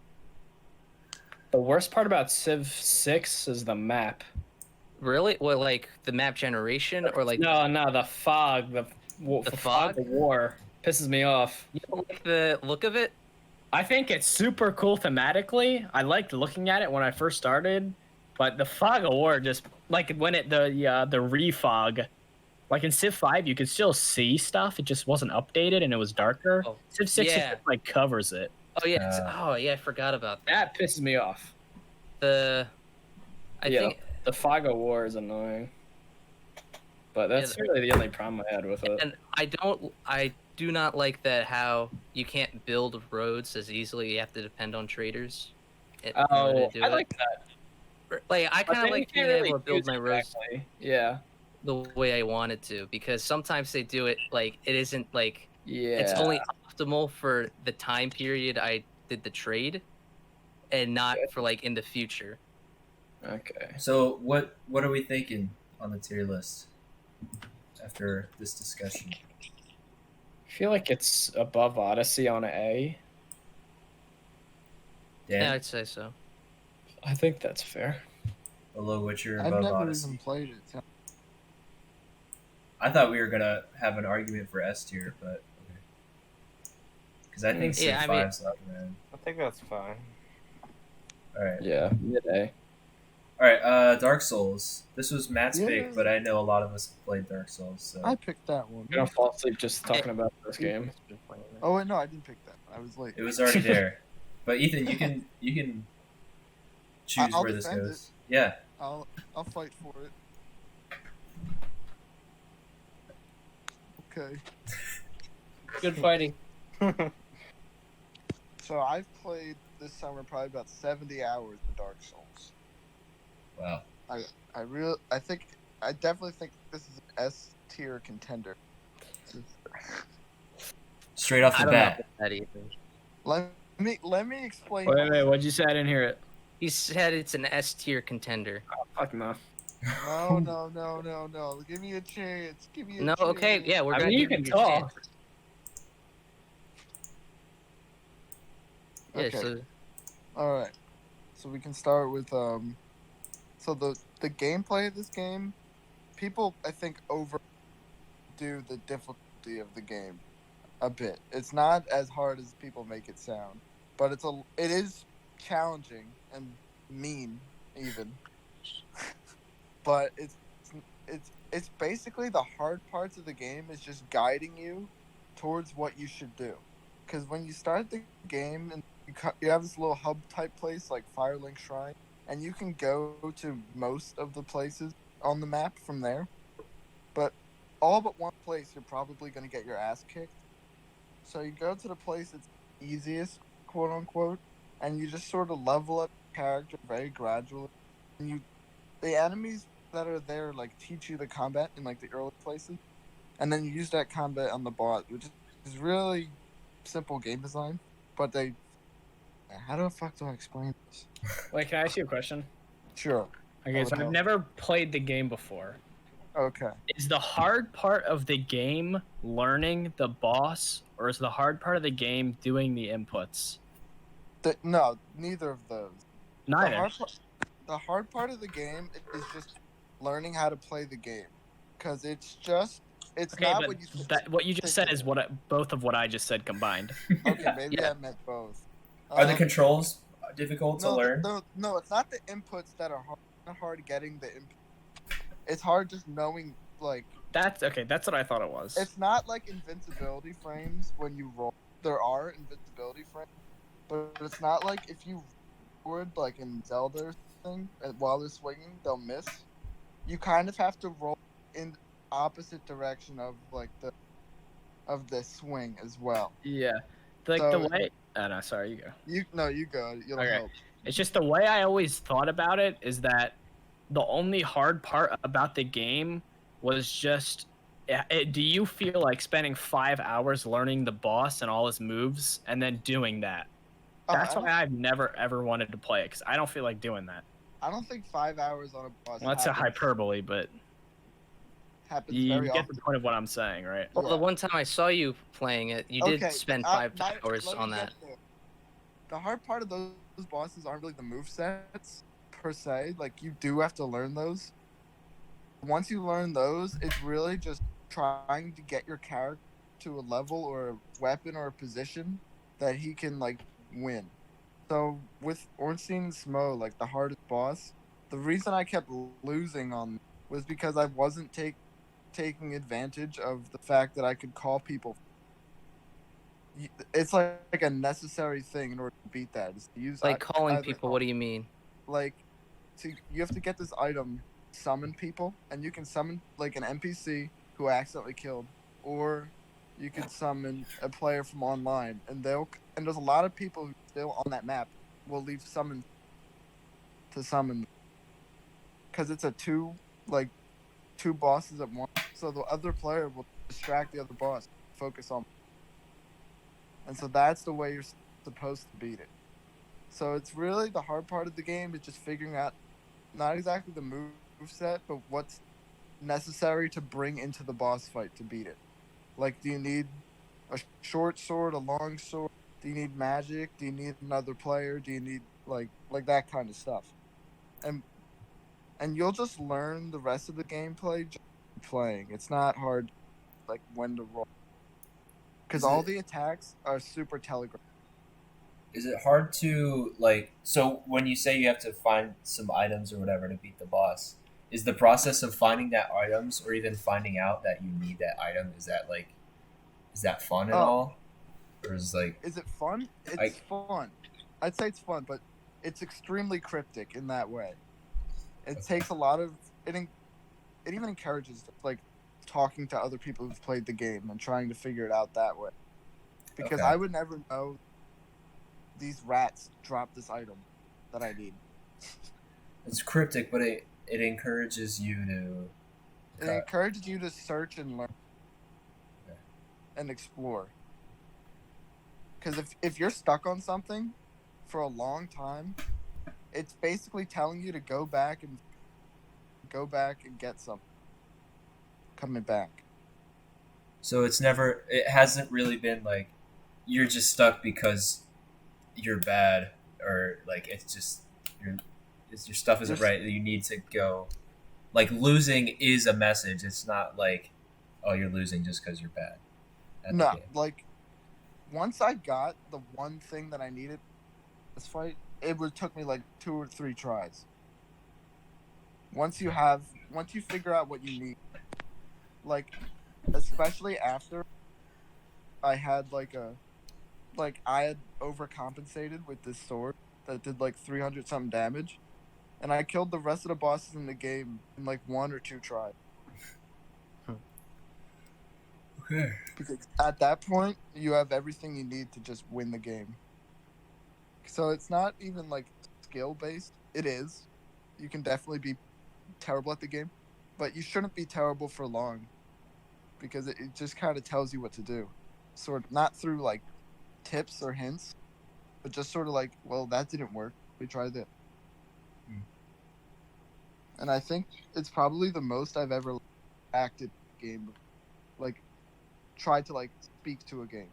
The worst part about Civ 6 is the map. Really? Well, like the map generation or like No, the fog, the fog? of war pisses me off. you don't like the look of it? I think it's super cool thematically. I liked looking at it when I first started, but the fog of war just like when the refog, like in Civ 5, you could still see stuff. It just wasn't updated and it was darker. Oh, Civ 6 yeah. just, like covers it. Oh yeah. Uh, I forgot about that. That pisses me off. I Yeah. think The fog of war is annoying. But that's really the only problem I had with it. and I do not like that how you can't build roads as easily. You have to depend on traders. In order Oh, to do I it. like that. Like I But kind then of you like being can't really able to build use my it roads correctly. Yeah. the way I wanted to, because sometimes they do it like it isn't like Yeah. it's only optimal for the time period I did the trade, and not for like in the future. Okay. So what are we thinking on the tier list after this discussion? I feel like it's above Odyssey on an A. Dan, Yeah, I'd say so. I think that's fair. below Witcher, I've above never Odyssey. even played it. So I thought we were gonna have an argument for S tier, but okay. Because I think Civ Yeah, I mean- 5's up, man. I think that's fine. All right. Yeah, mid A. All right, Dark Souls. This was Matt's Yeah. pick, but I know a lot of us have played Dark Souls. So I picked that one. I'm gonna fall asleep just talking about this game. Oh wait, no, I didn't pick that. I was late. it was already there. But Ethan, you can choose I'll where this defend goes. Yeah. I'll fight for it. Okay. Good fighting. So I've played this summer probably about 70 hours of Dark Souls. Wow. I think I definitely think this is an S tier contender. Straight off I the don't know bat. about that either. Let me explain. Wait, myself. what'd you say? I didn't hear it. He said it's an S tier contender. Fuck no. No. Give me a chance. Give me a No, chance. okay, yeah, we're I gonna mean, you give can you a chance. talk. Yeah, Okay. so All right. So we can start with So the gameplay of this game, people I think overdo the difficulty of the game a bit. It's not as hard as people make it sound, but it is challenging and mean even. But it's basically the hard parts of the game is just guiding you towards what you should do. Because when you start the game and you have this little hub type place like Firelink Shrine, and you can go to most of the places on the map from there. But all but one place, you're probably going to get your ass kicked. So you go to the place that's easiest, quote unquote, and you just sort of level up your character very gradually. And the enemies that are there like teach you the combat in like the early places, and then you use that combat on the boss, which is really simple game design. But how the fuck do I explain this? Wait, can I ask you a question? Sure. Okay, so would I've love- never played the game before. Okay. Is the hard part of the game learning the boss, or is the hard part of the game doing the inputs? No, neither of those. Neither. The hard part of the game is just learning how to play the game, because it's Okay, not but what you what you just said think is it both of what I just said combined. Okay, maybe Yeah. I meant both. Are the controls difficult to no, learn? no, it's not the inputs that are hard. It's not hard getting the input. It's hard just knowing like That's okay. That's what I thought it was. it's not like invincibility frames when you roll. There are invincibility frames, but it's not like if you would like in Zelda or something while they're swinging, they'll miss. You kind of have to roll in opposite direction of like the swing as well. Yeah, like So- the way. Oh no, sorry, you go. You go. You'll Okay. help. It's just the way I always thought about it is that the only hard part about the game was just. Do you feel like spending 5 hours learning the boss and all his moves and then doing that? That's I why I've never ever wanted to play it because I don't feel like doing that. don't think 5 hours on a boss. Well, that's a happens- hyperbole, but Happens you very get often. the point of what I'm saying, right? well, Yeah. the one time I saw you playing it, you did Okay, spend not- 5 hours let me on get that. there. The hard part of those bosses aren't really the movesets per se. Like you do have to learn those. Once you learn those, it's really just trying to get your character to a level or a weapon or a position that he can like win. So with Ornstein and Smo, like the hardest boss, the reason I kept losing on was because I wasn't taking advantage of the fact that I could call people. It's like a necessary thing in order to beat that. Is to use Like calling either people, what do you mean? like you have to get this item, summon people, and you can summon like an NPC who accidentally killed, or you can summon a player from online, and there's a lot of people who still on that map will leave summon to summon, because it's two bosses at once, so the other player will distract the other boss, focus on, and so that's the way you're supposed to beat it. So it's really the hard part of the game is just figuring out not exactly the move set, but what's necessary to bring into the boss fight to beat it. Like, do you need a short sword, a long sword? Do you need magic? Do you need another player? Do you need like that kind of stuff? And you'll just learn the rest of the gameplay just playing. It's not hard, like when to roll, because Is all it- the attacks are super telegraphed. Is it hard to like? So when you say you have to find some items or whatever to beat the boss, is the process of finding that items or even finding out that you need that item is that fun at Oh. all, or is Is it fun? It's I- fun. I'd say it's fun, but it's extremely cryptic in that way. It Okay. takes a lot of it. It even encourages like talking to other people who've played the game and trying to figure it out that way. Because Okay. I would never know these rats drop this item that I need. it's cryptic, but it encourages you to It Okay. encourages you to search and learn Okay. and explore. Because if you're stuck on something for a long time, it's basically telling you to go back and get something coming back. So it hasn't really been like you're just stuck because you're bad, or like your your stuff isn't There's right. You need to go. Like losing is a message. It's not like, oh, you're losing just because you're bad at the no game. like once I got the one thing that I needed this fight, took me like 2 or 3 tries. Once you figure out what you need, like especially after I had I had overcompensated with this sword that did like 300 something damage, and I killed the rest of the bosses in the game in like 1 or 2 tries. Okay. Because at that point, you have everything you need to just win the game. So it's not even like skill based. It is. You can definitely be terrible at the game, but you shouldn't be terrible for long because it just kind of tells you what to do. Sort of not through like tips or hints, but just sort of like, well, that didn't work. We tried it. Hmm. And I think it's probably the most I've ever acted game, like tried to like speak to a game.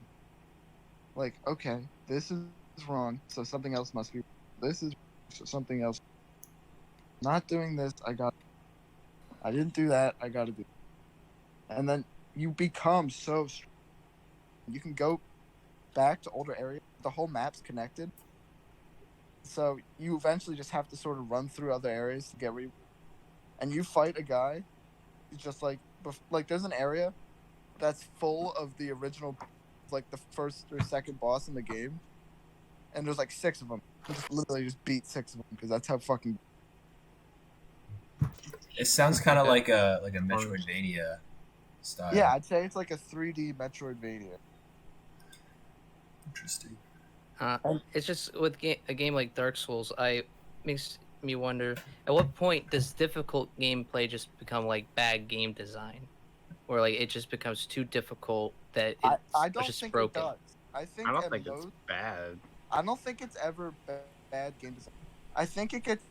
Like, okay, this is wrong, so something else must be. This is something else. Not doing this, I didn't do that. I got to do. And then you become so strong. You can go back to older areas. The whole map's connected, so you eventually just have to sort of run through other areas to get where you. And you fight a guy. He's just like there's an area that's full of the original, like the first or second boss in the game, and there's like 6 of them. You just literally just beat 6 of them because that's how fucking. It sounds kind of Yeah. like a Metroidvania style. Yeah, I'd say it's like a 3D Metroidvania. Interesting. It's just with a game like Dark Souls, I makes me wonder at what point does difficult gameplay just become like bad game design, or like it just becomes too difficult that I it's don't just think broken. it does. I think I don't at think most, it's bad. I don't think it's ever bad game design. I think it gets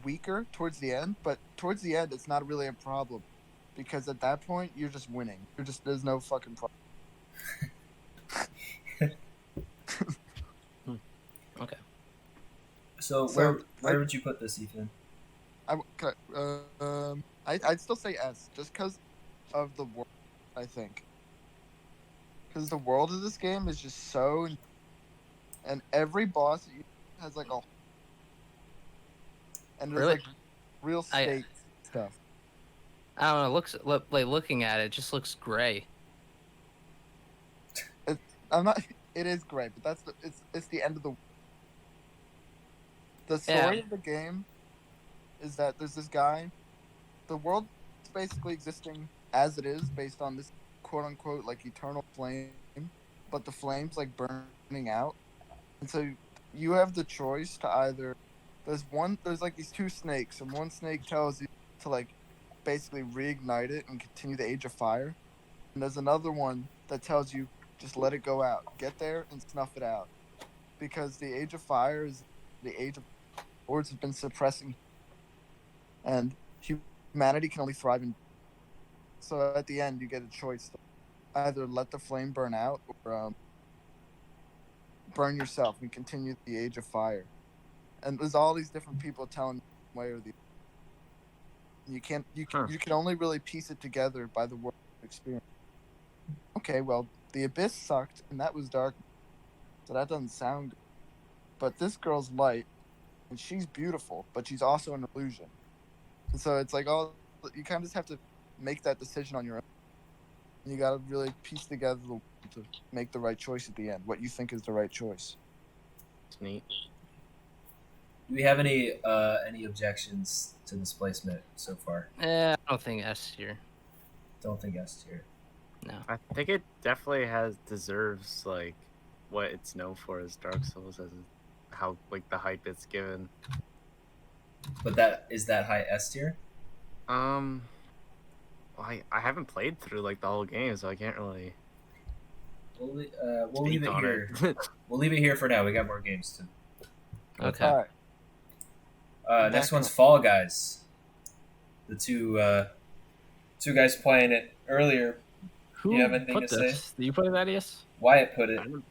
weaker towards the end, but towards the end, it's not really a problem because at that point, you're just winning. There's no fucking problem. Okay. So So, where would you put this, Ethan? I'd still say S just because of the world. I think because the world of this game is just so, and every boss has like a, and there's Really? like real I state stuff. I don't know. Like looking at it, it just looks gray. I'm not. It is great, but it's the end of the story Yeah. of the game is that there's this guy. The world is basically existing as it is, based on this quote unquote like eternal flame, but the flame's like burning out, and so you have the choice to either there's like these 2 snakes, and one snake tells you to like basically reignite it and continue the Age of Fire, and there's another one that tells you just let it go out, get there and snuff it out, because the Age of Fire is the age of lords have been suppressing, and humanity can only thrive in. So at the end, you get a choice: to either let the flame burn out or burn yourself and continue the Age of Fire. And there's all these different people telling you one way or the. You can't. You can only really piece it together by the world experience. Okay, well, the Abyss sucked, and that was dark, so that doesn't sound good. But this girl's light, and she's beautiful, but she's also an illusion. And so it's like you kind of just have to make that decision on your own. You got to really piece together to make the right choice at the end. What you think is the right choice. It's neat. Do we have any objections to this placement so far? I don't think S tier. Don't think S tier. No. I think it definitely deserves like what it's known for as Dark Souls, as how like the hype it's given. But that high S tier? Well, I haven't played through like the whole game, so I can't really We'll leave speak it on here. it. We'll leave it here for now. We got more games to go Okay. All right. through. Next Back one's up. Fall Guys. The two guys playing it earlier. Who You have anything put to this? say? Do you put it, Thaddeus? Wyatt put I it. didn't-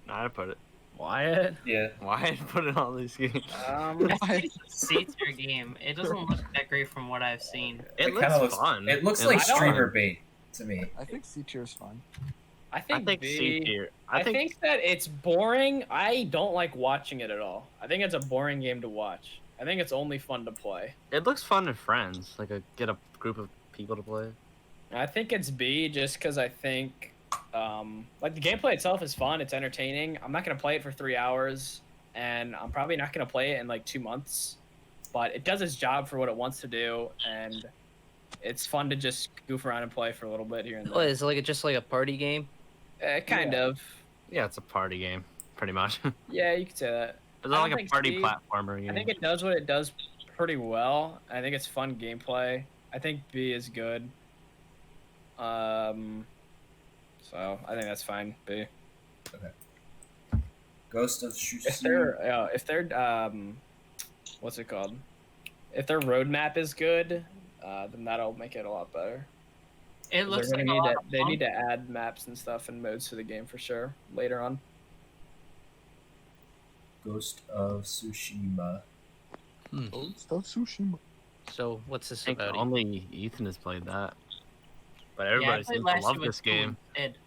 I put it. Wyatt? Yeah. Why I put it on these games? It's a C-tier game. It doesn't look that great from what I've seen. It kinda looks looks fun. It looks It like looks streamer fun. bait to me. I think C tier is fine. I I think, think B. C tier. I think that it's boring. I don't like watching it at all. I think it's a boring game to watch. I think it's only fun to play. it looks fun with friends. Like get a group of people to play. I think it's B just because I think, like the gameplay itself is fun. It's entertaining. I'm not gonna play it for 3 hours, and I'm probably not gonna play it in like 2 months. But it does its job for what it wants to do, and it's fun to just goof around and play for a little bit here and What there. is it like? Just like a party game? Kind of. Yeah, it's a party game, pretty much. It's Yeah, you could say that. not I like don't a think party C- platformer game. I think it does what it does pretty well. I think it's fun gameplay. I think B is good. So I think that's fine. B. Ghost of If Tsushima. they're what's it called? If their roadmap is good, then that'll make it a lot better. It 'Cause looks they're like gonna a need lot to, of they fun. need to add maps and stuff and modes to the game for sure later on. Ghost of Tsushima. Stuff Tsushima. So what's I this think about? only Ethan has played that. But Yeah, I everybody played seems to last love year with this game. Ed.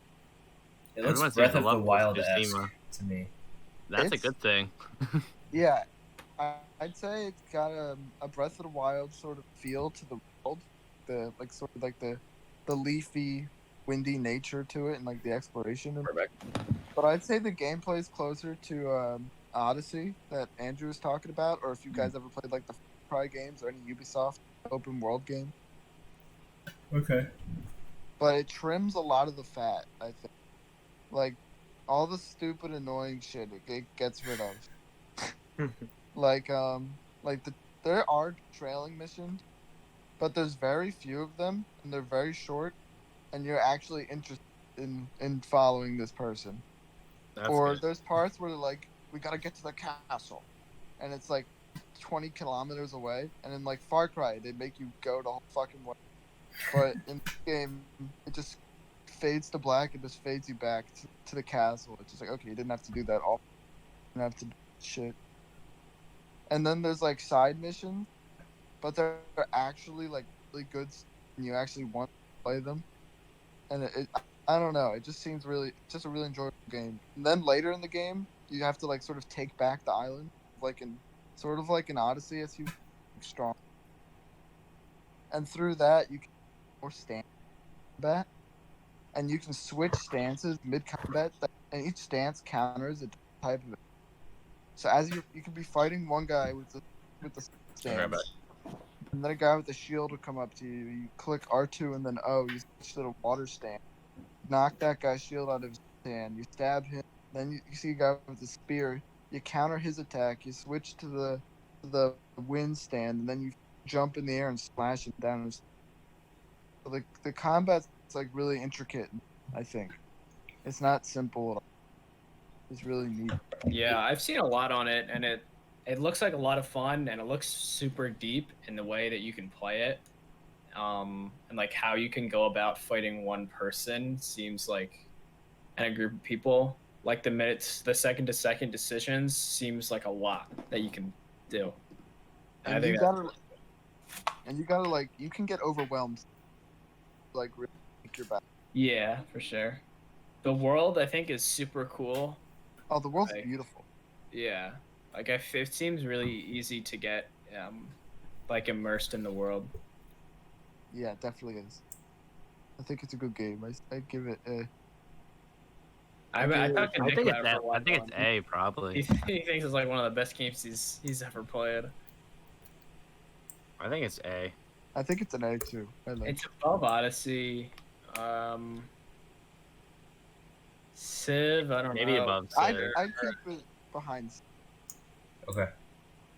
It looks Everyone seems Breath to of the love Wild this esque Tsushima. to me. That's a It's- good thing. Yeah, I'd say it's got a Breath of the Wild sort of feel to the world, the like sort of like the leafy, windy nature to it, and like the exploration. But I'd say the gameplay is closer to Odyssey that Andrew was talking about, or if you guys ever played like the Far Cry games or any Ubisoft open world game. Okay. But it trims a lot of the fat, I think. Like all the stupid, annoying shit it gets rid of. like there are trailing missions, but there's very few of them, and they're very short, and you're actually interested in following this person. That's Or good. there's parts where they're like, we gotta get to the castle, and it's like 20 kilometers away, and in like Far Cry they make you go the whole fucking way, but in this game it just fades to black and just fades you back to the castle. It's just like, okay, you didn't have to do that all, you didn't have to do shit. And then there's like side missions, but they're actually like really good, and you actually want to play them. And I don't know, it just seems really, just a really enjoyable game. And then later in the game, you have to like sort of take back the island, like in sort of like an Odyssey, as you strong. And through that, you can more stand combat, and you can switch stances mid combat, and each stance counters a type of. So as you can be fighting one guy with the stance, and then a guy with the shield will come up to you. You click R2 and then O. You switch to the water stand. Knock that guy's shield out of his hand. You stab him. Then you see a guy with a spear. You counter his attack. You switch to the wind stand, and then you jump in the air and slash him down. So the combat's like really intricate. I think it's not simple at all. It's really neat. Yeah, I've seen a lot on it, and it looks like a lot of fun, and it looks super deep in the way that you can play it, and like how you can go about fighting one person seems like, and a group of people, like the second to second decisions seems like a lot that you can do. And I And think you gotta like, you can get overwhelmed. Like really make your back. yeah, for sure. The world I think is super cool. Oh, the world's Like- beautiful. Yeah, like it seems really easy to get like immersed in the world. Yeah, it definitely is. I think it's a good game. I give it a. I talked to I Nick think about it's it A, for a while. I think it's A probably. He thinks it's like one of the best games he's ever played. I think it's A. I think it's an A too. I like. It's above Odyssey. Civ, I don't Maybe know. above I Civ. I keep it behind, Okay.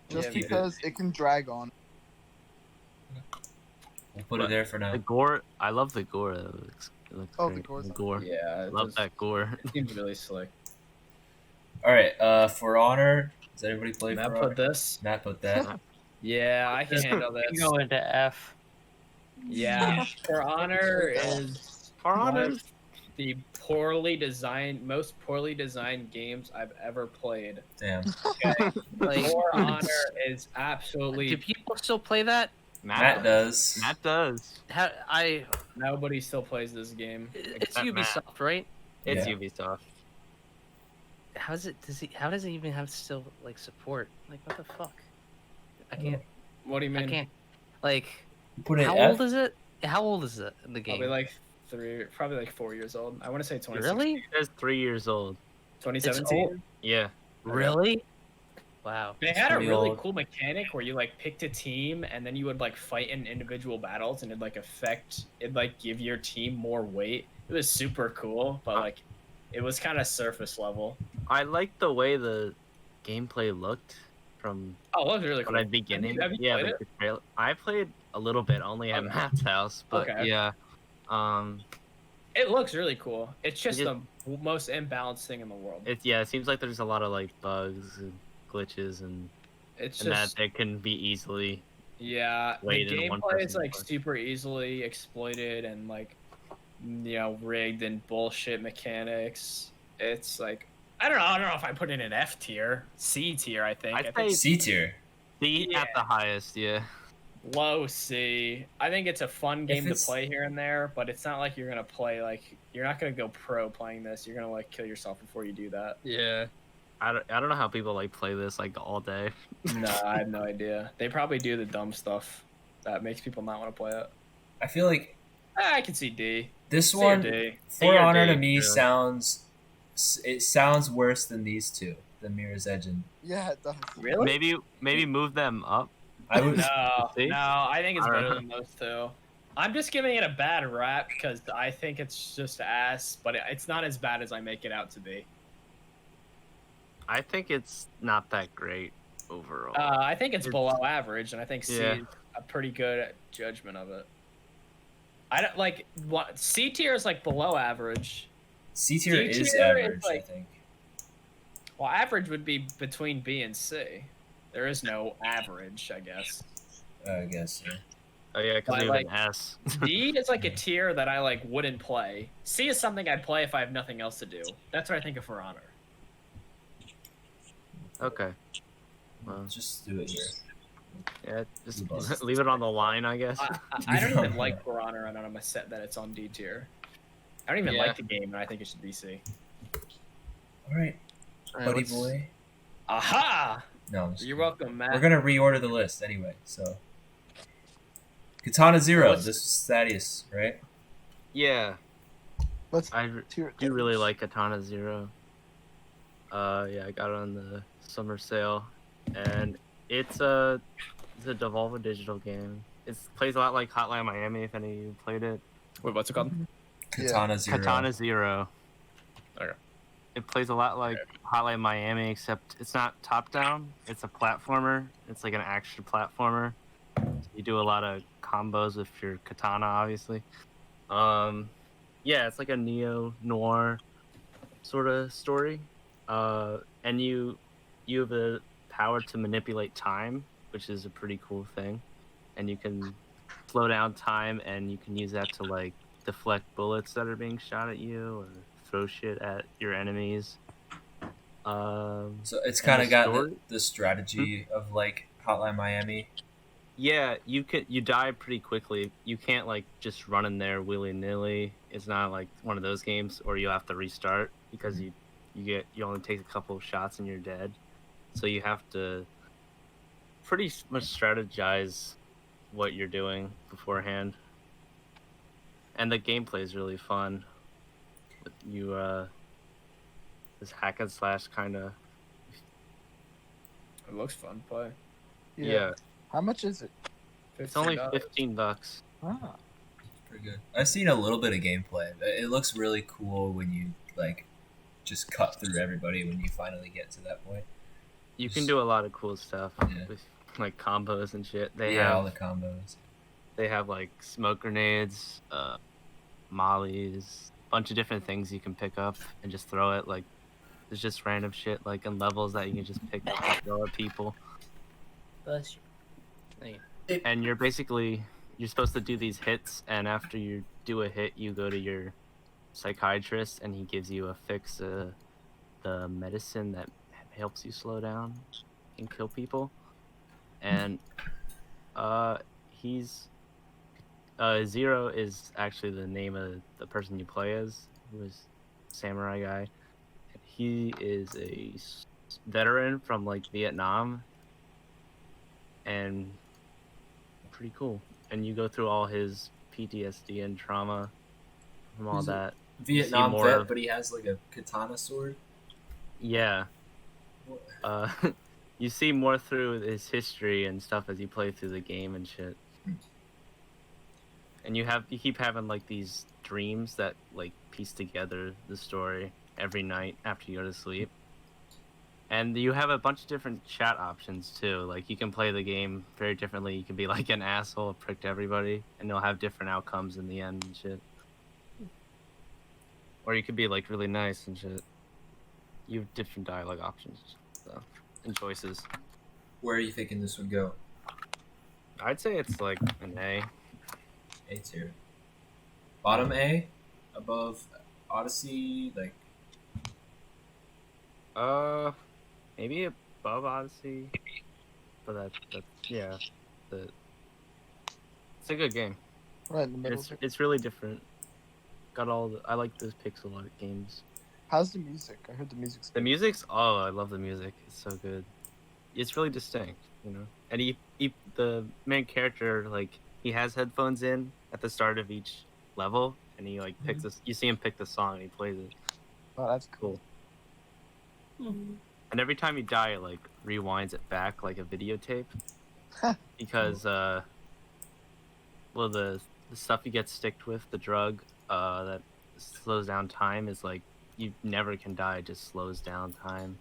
just Yeah, because it can drag on. We'll put it there for now. The gore, I love the gore. It looks Oh, great. the gore's The on. gore. Yeah, Love that gore. It seems really slick. All right. For Honor, does anybody play Matt For put Honor? this. Matt put that. Yeah, I can handle We this. can go into F. Yeah, For Honor is For one Honor, of the most poorly designed games I've ever played. Damn. Like, For Honor is do absolutely people still play that? Matt does. Matt does. nobody still plays this game. It's Except Matt. Ubisoft, right? It's Yeah. Ubisoft. How does it even have still like support? Like what the fuck? I can't. What do you I mean? can't. Like, You put it how F? old is it? How old is it? The game? Probably like 4 years old. I want to say 2016. Really? It's 3 years old. 2017. Yeah. Really? Wow. They had a pretty really old. cool mechanic where you like picked a team and then you would like fight in individual battles and it'd like give your team more weight. It was super cool, but like it was kind of surface level. I like the way the gameplay looked from Oh, it was really cool. when I beginning. Have you Yeah, played like it? the trailer. I played a little bit, only at Okay. Matt's house, but Okay. yeah. It looks really cool. It's just It the most imbalanced thing in the world. It seems like there's a lot of like bugs and glitches and It's that just they can be easily. yeah, the Wait, in one gameplay is person like play. super easily exploited and like rigged and bullshit mechanics. It's like I don't know if I put it in F tier, C tier. I think. I'd I think say C tier. C Yeah. at the highest, yeah. low C. I think it's a fun game to it's- play here and there, but it's not like you're gonna play like you're not gonna go pro playing this. You're gonna like kill yourself before you do that. Yeah. I don't know how people like play this like all day. No, I have no idea. They probably do the dumb stuff that makes people not want to play it. I feel like I can see D. this C or one, D. For or Honor, to D, me yeah. sounds. It sounds worse than these two, the Mirror's Edge, and Yeah, it does. Really? Maybe move them up. I would. No, See? no, I think it's I don't better know. than those two. I'm just giving it a bad rap because I think it's just ass, but it's not as bad as I make it out to be. I think it's not that great overall. I think it's It's- below average, and I think C Yeah. is a pretty good judgment of it. I don't like what C tier is like below average. C tier D is tier is average, I like- think. Well, average would be between B and C. There is no average, I guess. I guess. Yeah. Oh yeah, because But, we have like, an S. D is like a tier that I like wouldn't play. C is something I'd play if I have nothing else to do. That's what I think of For Honor. Okay. Well, Just do it here. yeah, just Move on. leave it on the line, I guess. I don't even like For Honor, and I'm set that it's on D tier. I don't even Yeah. like the game, and I think it should be C. All right, Alright, buddy what's- boy. Aha! No, I'm just You're kidding. welcome, Matt. We're gonna reorder the list anyway. So, Katana Zero. What's- This was Thaddeus, right? Yeah, Let's I tier it do down. really like Katana Zero. Yeah, I got it on the summer sale, and it's a Devolver Digital game. It plays a lot like Hotline Miami. If any of you played it, Wait, what's it called? Katana Zero. Katana Zero. Okay. It plays a lot like Hotline Miami, except it's not top down. It's a platformer. It's like an action platformer. You do a lot of combos with your katana, obviously. Yeah, it's like a neo noir sort of story. And you have the power to manipulate time, which is a pretty cool thing. And you can slow down time, and you can use that to like deflect bullets that are being shot at you, or throw shit at your enemies. So it's And kind the of got story- the strategy of like Hotline Miami. Yeah, you die pretty quickly. You can't like just run in there willy nilly. It's not like one of those games, or you have to restart because you only take a couple of shots and you're dead. So you have to pretty much strategize what you're doing beforehand. And the gameplay is really fun. You this hack and slash kind of It looks fun to play. yeah. How much is it? It's only $15. $15. Ah, Pretty good. I've seen a little bit of gameplay. It looks really cool when you like just cut through everybody when you finally get to that point. You can do a lot of cool stuff Yeah. with like combos and shit. They yeah, have all the combos. They have like smoke grenades, mollies, bunch of different things you can pick up and just throw it. Like there's just random shit like in levels that you can just pick up and throw at people. Bless you. Hey, And you're supposed to do these hits, and after you do a hit, you go to your psychiatrist, and he gives you a fix, the medicine that helps you slow down and kill people. And he's Zero is actually the name of the person you play as, who is samurai guy. He is a veteran from like Vietnam, and pretty cool. And you go through all his PTSD and trauma from all He's a that. Vietnam more vet, of- but he has like a katana sword. Yeah. Uh, you see more through his history and stuff as you play through the game and shit. And you keep having like these dreams that like piece together the story every night after you go to sleep. And you have a bunch of different chat options too. Like you can play the game very differently. You can be like an asshole, prick to everybody, and you'll have different outcomes in the end and shit. Or you could be like really nice and shit. You have different dialogue options, so, and choices. Where are you thinking this would go? I'd say it's like an A. A tier. Bottom A, above Odyssey, like Maybe above Odyssey, but that's yeah, the it's a good game. Right in the middle. It's really different. Got I like those pixel art games. How's the music? I heard the music's The good. music's I love the music. It's so good. It's really distinct, you know. And the main character, like he has headphones in at the start of each level, and he like picks this. You see him pick the song and he plays it. Oh, that's cool. And every time you die, it like rewinds it back like a videotape. Because well, the stuff you get sticked with, the drug that slows down time, is like you never can die. It just slows down time.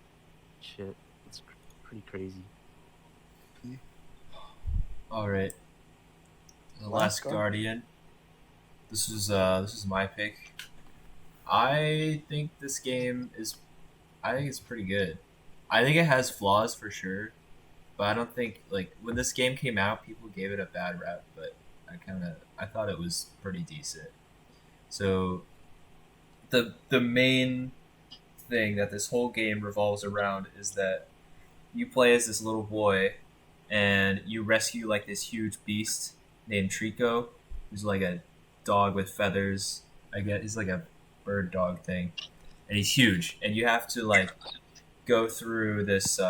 Shit, it's pretty crazy. all right. The Last Last Guardian. This is my pick. I think this game is. I think it's pretty good. I think it has flaws for sure, but I don't think like when this game came out, people gave it a bad rap. But I thought it was pretty decent. So, the main thing that this whole game revolves around is that you play as this little boy, and you rescue like this huge beast named Trico, who's like a dog with feathers. I guess he's like a bird dog thing, and he's huge. And you have to like go through this.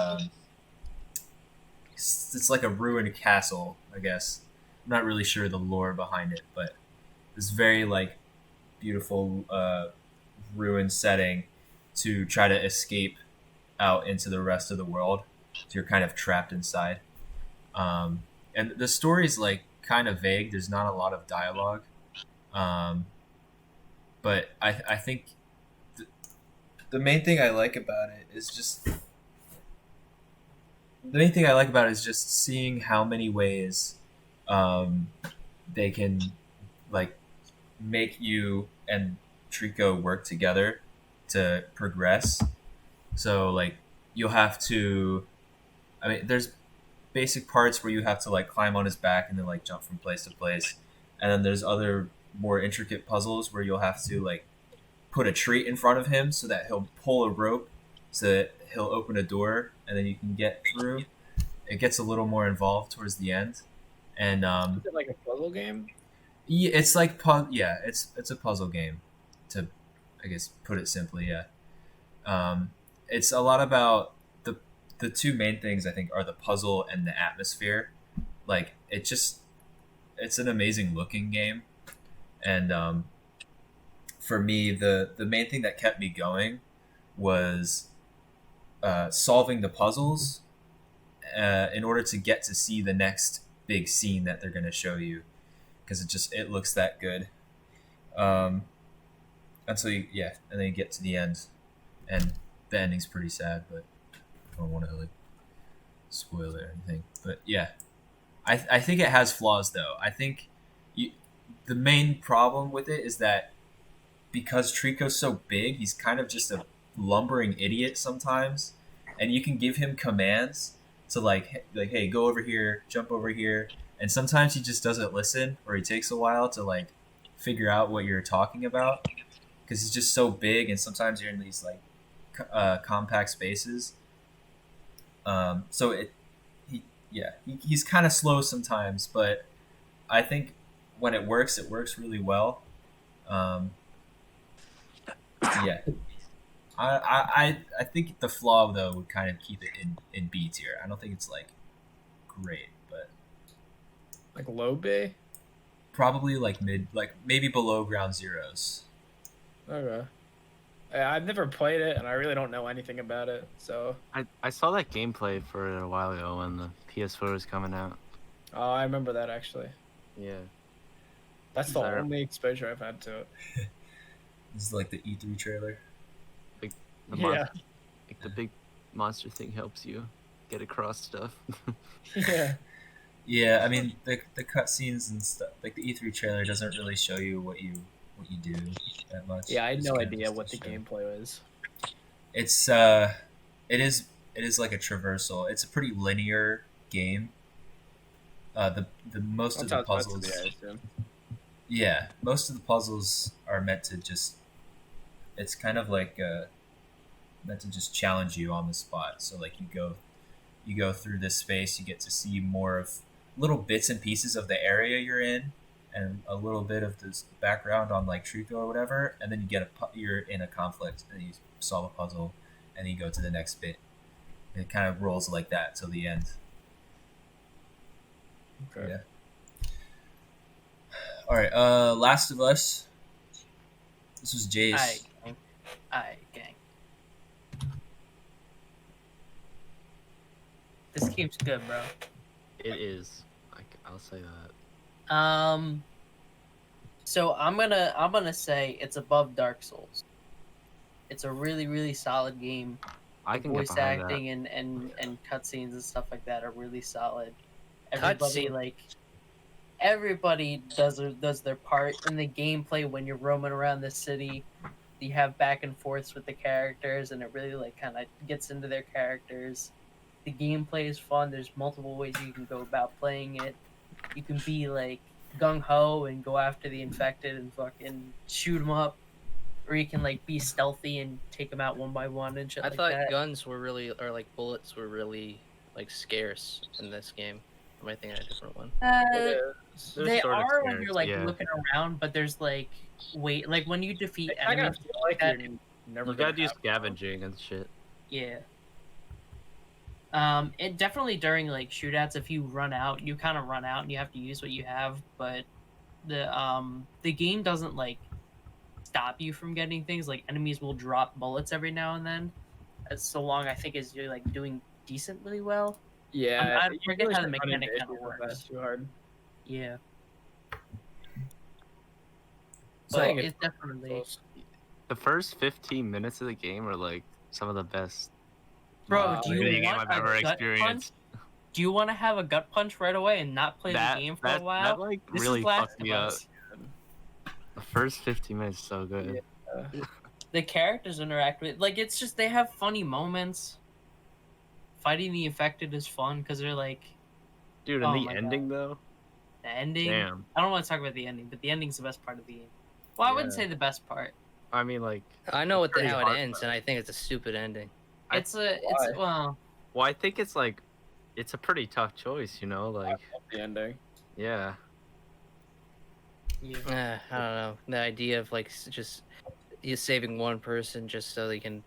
It's like a ruined castle, I guess. I'm not really sure the lore behind it, but this very like beautiful ruined setting to try to escape out into the rest of the world. So you're kind of trapped inside. And the story's like kind of vague. There's not a lot of dialogue. But I think the main thing I like about it is just seeing how many ways they can like make you and Trico work together to progress. So like you'll have to there's basic parts where you have to like climb on his back and then like jump from place to place. And then there's other more intricate puzzles where you'll have to like put a treat in front of him so that he'll pull a rope so that he'll open a door and then you can get through. It gets a little more involved towards the end. And Is it like a puzzle game? yeah, it's like it's a puzzle game, to I guess put it simply. Yeah, it's a lot about the two main things I think are the puzzle and the atmosphere. Like it's an amazing looking game, and for me the main thing that kept me going was solving the puzzles in order to get to see the next big scene that they're going to show you, because it looks that good. And so and then you get to the end, and the ending's pretty sad, but I don't want to like spoil it or anything. But yeah, I think it has flaws though. I think you, the main problem with it is that because Trico's so big, he's kind of just a lumbering idiot sometimes, and you can give him commands to like hey, go over here, jump over here, and sometimes he just doesn't listen, or he takes a while to like figure out what you're talking about because he's just so big, and sometimes you're in these like compact spaces. So he's kind of slow sometimes, but I think when it works really well. Um, yeah, I think the flaw though would kind of keep it in B tier. I don't think it's like great, but Like low B? probably like mid, like maybe below Ground Zeroes. Okay. Yeah, I've never played it, and I really don't know anything about it. So, I saw that gameplay for a while ago when the PS4 was coming out. oh, I remember that actually. Yeah. That's the Sorry. only exposure I've had to it. This is like the E3 trailer. The Yeah. like the big monster thing helps you get across stuff. Yeah. Yeah, I mean the cutscenes and stuff, like the E3 trailer doesn't really show you what you do that much. Yeah, I had It's no kind of idea just what a the show. gameplay was. It's it is like a traversal. It's a pretty linear game. The most That's of how the it's supposed to puzzles, be, I assume. yeah, most of the puzzles are meant to just. It's kind of like meant to just challenge you on the spot. So like you go through this space, you get to see more of little bits and pieces of the area you're in, and a little bit of this background on like Trico or whatever, and then you get you're in a conflict and you solve a puzzle, and then you go to the next bit. It kind of rolls like that till the end. Okay. Yeah. All right. Last of Us. This was Jace. Alright, gang. Alright, gang. This game's good, bro. It is. I'll say that. So I'm gonna say it's above Dark Souls. It's a really, really solid game. I The can get voice behind acting and cutscenes and stuff like that are really solid. Everybody Cutscene. everybody does their part in the gameplay when you're roaming around the city. You have back and forths with the characters, and it really like kind of gets into their characters. The gameplay is fun. There's multiple ways you can go about playing it. You can be like gung ho and go after the infected and fucking shoot them up, or you can like be stealthy and take them out one by one and shit I like thought that. guns were really, or like bullets were really like scarce in this game. Am I thinking of a different one? It is. They're They sort of are when scarce, you're like yeah. looking around, but there's like wait, like when you defeat I gotta enemies, feel like that- you're never You gotta gonna do have scavenging and shit. yeah. It definitely during like shootouts, if you run out, you kind of run out and you have to use what you have. But the game doesn't like stop you from getting things. Like enemies will drop bullets every now and then, as so long I think as you're like doing decently well. Yeah, I you forget how the shouldn't run into mechanic kinda issues with works. that too hard. Yeah, So I but think it's definitely. close. The first 15 minutes of the game are like some of the best Bro, do video you game want I've ever a gut punch? experienced. Do you want to have a gut punch right away and not play That the game for that, a while? that like This really is Last fucked of me up. Us. The first 15 minutes is so good. Yeah. The characters interact with like it's just they have funny moments. Fighting the infected is fun because they're like Dude, and Oh the my ending though. the ending. Damn. I don't want to talk about the ending, but the ending's the best part of the game. Well, I wouldn't Yeah. say the best part. I mean, like, I know Pretty how it hard, ends, and I think it's a stupid ending. I- It's Why? well, well, I think it's like, it's a pretty tough choice, you know. Like, The ending. yeah. yeah. I don't know. The idea of like just you saving one person just so they can.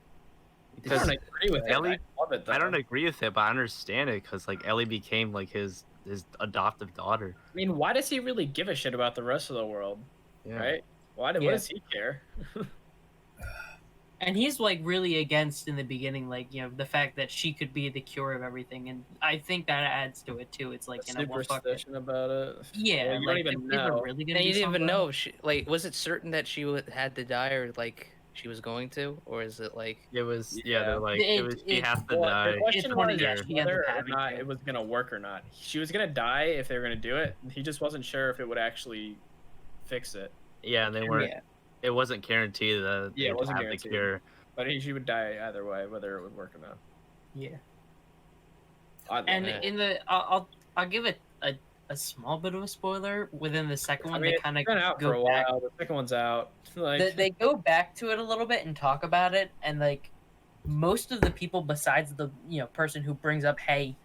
I Because don't agree with Ellie- it. I love it though. I don't agree with it, but I understand it because like Ellie became like his adoptive daughter. I mean, why does he really give a shit about the rest of the world? Yeah. Right? What Yeah. does he care? And he's like really against in the beginning, like the fact that she could be the cure of everything, and I think that adds to it too. It's like well, fuck it. Superstition about it. Yeah, you like don't even if they're know. really gonna And you do didn't even something- know. Was it certain that she had to die, or like she was going to, or is it like It was Yeah. they're like It- it was she it- has to Well, die. the question funny, was yeah, Sure. she ends whether up or having not to. it was gonna work or not. She was gonna die if they were gonna do it. He just wasn't sure if it would actually fix it. Yeah, and they weren't. Yeah. It wasn't guaranteed that Yeah, it they'd wasn't have guaranteed. the cure. But she would die either way, whether it would work or not. Yeah. I love And it. in the, I'll give it a small bit of a spoiler. Within the second I one, mean, they it's kind of been out for a go back. while. The second one's out. Like, They go back to it a little bit and talk about it, and like most of the people besides the person who brings up, hey,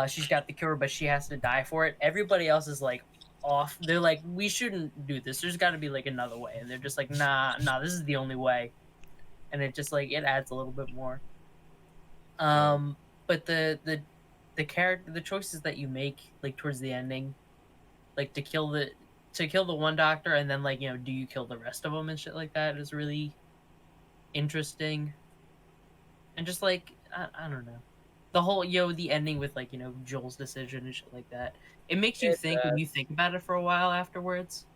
she's got the cure, but she has to die for it. Everybody else is like off. They're like, we shouldn't do this. There's got to be like another way, and they're just like, nah, this is the only way, and it just like it adds a little bit more. But the choices that you make like towards the ending, like to kill the one doctor and then like do you kill the rest of them and shit like that is really interesting. And just like I don't know, the whole the ending with like Joel's decision and shit like that, it makes you think when you think about it for a while afterwards.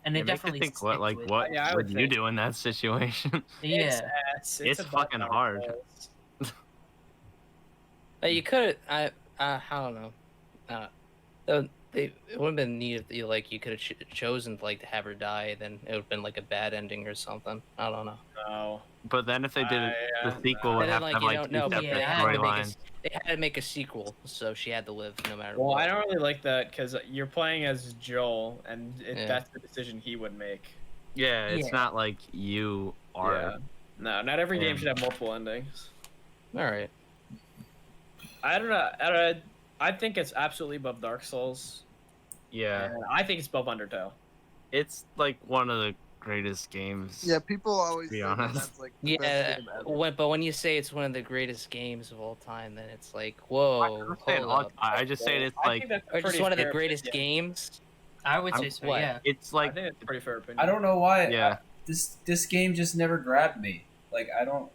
And it It makes you definitely think what sticks like with what Yeah, I would would you think. do in that situation? yeah. It's a fucking bummer, hard. but- you could I don't know. It would have been neat if you could have chosen to have her die, then it would have been like a bad ending or something. I don't know. No. But then if they did it, the sequel would And have then, to have like two no, but separate they had to storylines. they had to make a sequel, so she had to live no matter Well, what. I don't really like that because you're playing as Joel, and Yeah. that's the decision he would make. Yeah, it's Yeah. not like you are. Yeah. No, not every game Yeah. should have multiple endings. All right. I don't know. I think it's absolutely above Dark Souls. Yeah, And I think it's above Undertale. it's like one of the greatest games. Yeah, people always Be say that honest. that's like the best Yeah, game ever. but when you say it's one of the greatest games of all time, then it's like, whoa, I'm not saying hold all- up. I just saying it's I like think that's a Or just pretty one of the fair greatest opinion. games. I would I'm- say so. what? Yeah. it's I like think it's a pretty fair opinion. I don't know why. yeah. This game just never grabbed me. Like I don't.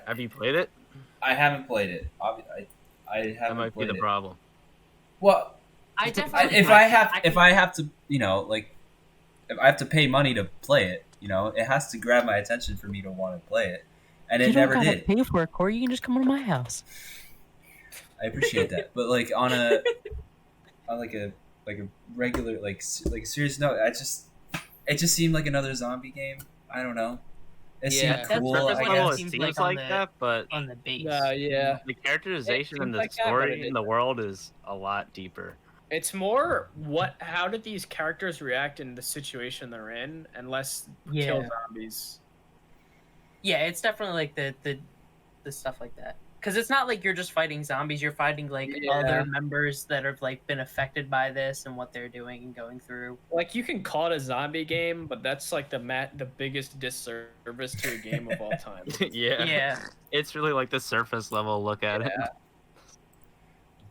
Have you played it? I haven't played it. I That haven't might be played the it. problem. Well, I definitely. if I have to, like, if I have to pay money to play it, it has to grab my attention for me to want to play it, and it never did. pay for it, Corey. You can just come to my house. I appreciate that, but like on like a regular like serious note, it just seemed like another zombie game. I don't know. It Yeah. seemed That's cool. perfect I way Well, to guess. it seems seems like like, on the- that, but On the base. Yeah. the characterization and the seems like that, but story it in the world is a lot deeper. It's more how did these characters react in the situation they're in, and less kill Yeah. zombies. Yeah, it's definitely like the stuff like that. Because it's not like you're just fighting zombies. You're fighting like Yeah. other members that have like been affected by this and what they're doing and going through. Like you can call it a zombie game, but that's like the biggest disservice to a game of all time. yeah. Yeah. It's really like the surface level look at it. Yeah.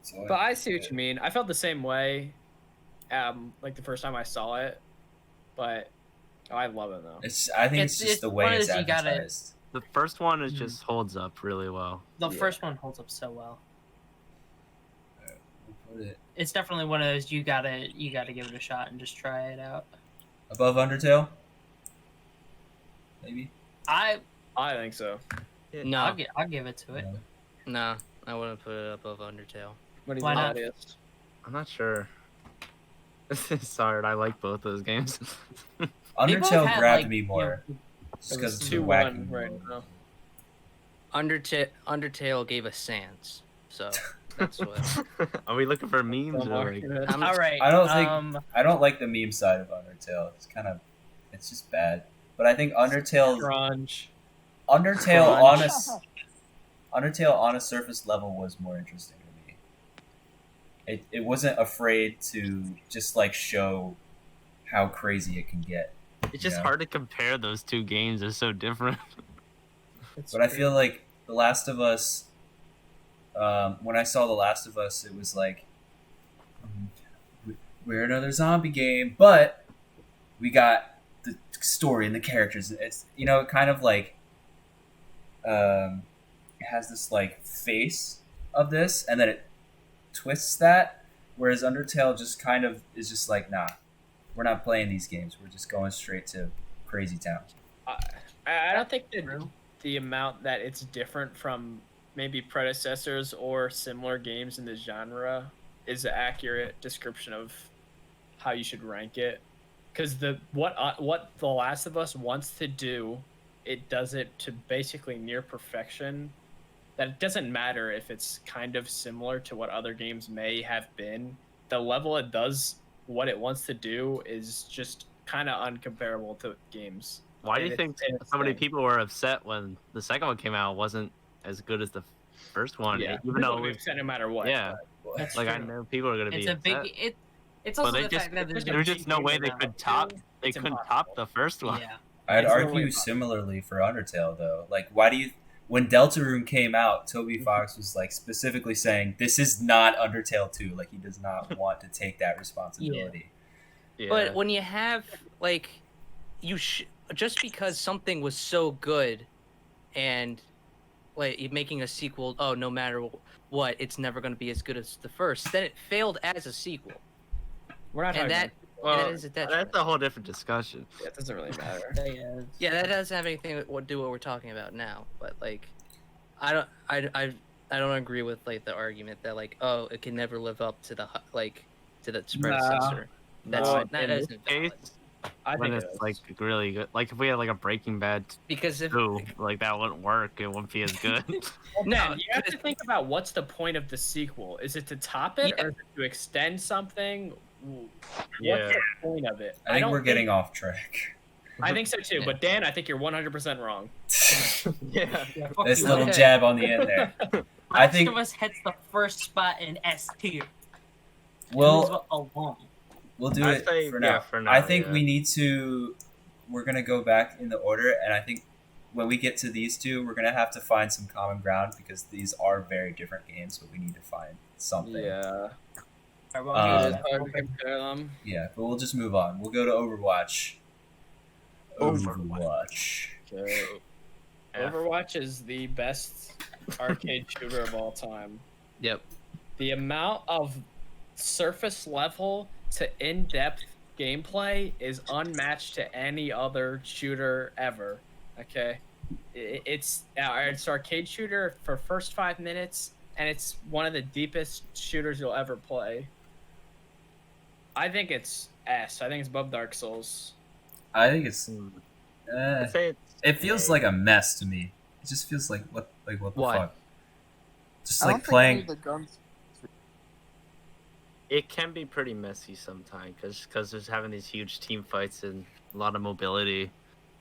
So, But I see what you mean. I felt the same way, like the first time I saw it, but I love it though. I think it's It's just the one way of it's those you gotta- advertised. The first one is Mhm. just holds up really well. The Yeah. first one holds up so well. We'll put it It's definitely one of those you gotta give it a shot and just try it out. above Undertale, maybe. I think so. No, I'll give it to it. no, I wouldn't put it above Undertale. What do you Why think, not? Thaddeus? I'm not sure. Sorry, I like both those games. They both Undertale had, grabbed like, me more It just was because it's 2-1 wacky. right now. Undertale gave us Sans, so that's what. Are we looking for memes? Or like... I'm- All right. I don't think- I don't like the meme side of Undertale. It's just bad. But I think Undertale Crunch. Undertale on a surface level was more interesting to me. It wasn't afraid to just like show how crazy it can get. It's just Yeah. hard to compare those two games. They're so different. But I feel like The Last of Us. When I saw The Last of Us, it was like we're another zombie game, but we got the story and the characters. It's it kind of like it has this like face of this, and then it twists that. Whereas Undertale just kind of is just like, nah, we're not playing these games. We're just going straight to Crazy Town. I don't think that True. the amount that it's different from maybe predecessors or similar games in the genre is an accurate description of how you should rank it. Because what The Last of Us wants to do, it does it to basically near perfection. That it doesn't matter if it's kind of similar to what other games may have been. The level it does what it wants to do is just kind of uncomparable to games. Why do And you it's- think and it's so many thing. people were upset when the second one came out? Wasn't as good as the first one, Yeah, even though it people was, get upset no matter what. yeah, but- That's like I true. know people are gonna It's be a big. upset. It's But also they the just fact that there's There's there was a just no game way that they out could too, top. They it's couldn't impossible. top the first one. yeah. I'd It's argue really impossible. similarly for Undertale though. Like, why do you? When Deltarune came out, Toby Fox was like specifically saying this is not Undertale 2. Like, he does not want to take that responsibility. Yeah. But when you have like, just because something was so good, and like you making a sequel, oh, no matter what, it's never going to be as good as the first. Then it failed as a sequel, We're not and talking that well, that is a detriment. that's a whole different discussion. it doesn't really matter. Yeah, that doesn't have anything to do what we're talking about now. But like, I don't agree with like the argument that like, oh, it can never live up to to the predecessor. That's No, that in this isn't case, valid. I when think it it's is. like really good, like if we had like a Breaking Bad Because if 2, like that wouldn't work. It wouldn't be as good. No, No, you have to think about what's the point of the sequel. Is it to top it, Yeah. or is it to extend something? Yeah. What's the point of it? I think don't we're getting off track. I think so too, Yeah. but Dan, I think you're 100% wrong. Yeah. Yeah, fuck This you. little Okay. jab on the end there. I Last think- of Us hits the first spot in S tier. Well, alone. we'll do I'd it say, for yeah, now. for now, I think yeah. we need to. We're gonna go back in the order, and I think when we get to these two, we're gonna have to find some common ground because these are very different games, but we need to find something. Yeah. Um, It's hard to compare them. Yeah, but we'll just move on. We'll go to Overwatch. Overwatch. So, F. Overwatch is the best arcade shooter of all time. Yep. The amount of surface level to in-depth gameplay is unmatched to any other shooter ever. Okay, it's arcade shooter for first 5 minutes, and it's one of the deepest shooters you'll ever play. I think it's S. I think it's above Dark Souls. I think it's. I'd say it's It feels A. like a mess to me. It just feels like what the Why? fuck. Just I don't like think playing. any of the guns. it can be pretty messy sometimes because there's having these huge team fights and a lot of mobility.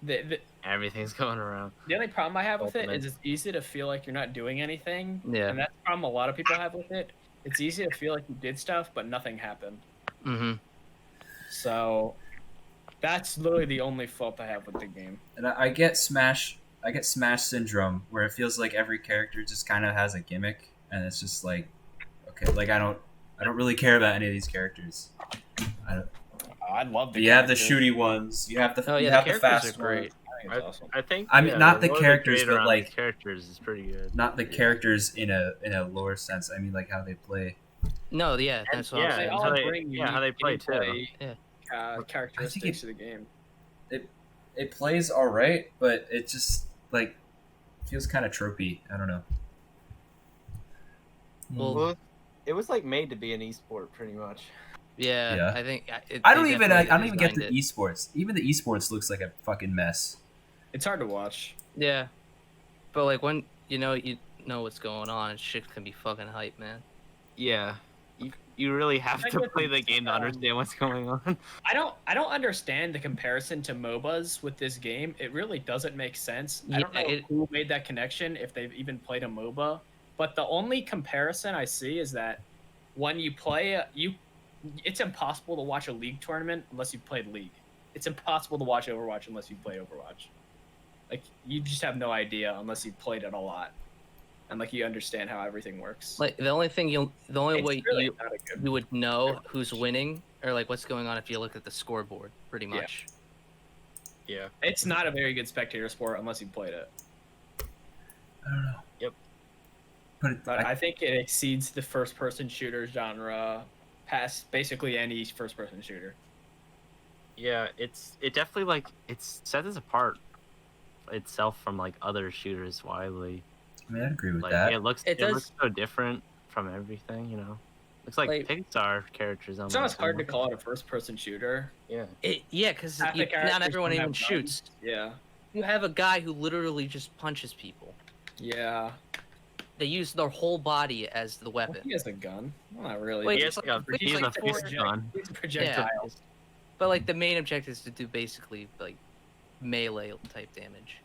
The Everything's going around. only problem I have with it Ultimate. is it's easy to feel like you're not doing anything. Yeah. And that's the problem a lot of people have with it. It's easy to feel like you did stuff, but nothing happened. Mm-hmm. So that's literally the only fault I have with the game. And I get Smash. I get Smash syndrome, where it feels like every character just kind of has a gimmick, and it's just like, okay, like I don't really care about any of these characters. I love the You have the characters. shooty ones. You have the Oh you yeah, have the the characters fast are great. I think it's awesome. I think. I mean, not the lore they characters, create but, around like- these characters is pretty good. Not the Yeah. characters in a lore sense. I mean, like how they play. No, yeah, that's what yeah, I'm They saying. all how they- bring yeah, how they unique play, too. gameplay, Yeah. characteristics to the game. It plays all right, but it just like feels kind of tropey. I don't know. Well, It was like made to be an esport, pretty much. Yeah, Yeah. I think I don't even get the the esports. Even the esports looks like a fucking mess. It's hard to watch. Yeah, but like when you know what's going on, shit can be fucking hype, man. Yeah, you really have Like to with play the game to understand what's going on. I don't understand the comparison to MOBAs with this game. It really doesn't make sense. I don't know Yeah, who made that connection, if they've even played a MOBA. But the only comparison I see is that when you play it's impossible to watch a League tournament unless you've played League. It's impossible to watch Overwatch unless you play Overwatch. Like you just have no idea unless you've played it a lot. And like you understand how everything works. Like the only It's way really not a good you would know who's winning or like what's going on if you look at the scoreboard, pretty Yeah. much. Yeah. It's not a very good spectator sport unless you've played it. I don't know. Yep. But But I think it exceeds the first-person shooter genre past basically any first-person shooter. Yeah, it definitely like it sets us apart itself from like other shooters widely. I mean, I'd agree with Like that. it looks It it looks does- so different from everything, you know. Looks like Like- Pixar characters. It's not as hard to call it a first-person shooter. Yeah. Yeah, because Half the not characters everyone don't even have shoots. guns. Yeah. You have a guy who literally just punches people. Yeah. They use their whole body as the Well, weapon. he has a gun. Well, not really. Wait, He it's has like- like it's he has like a four- fist gun. He's a projectile. But like the main objective is to do basically like melee type damage.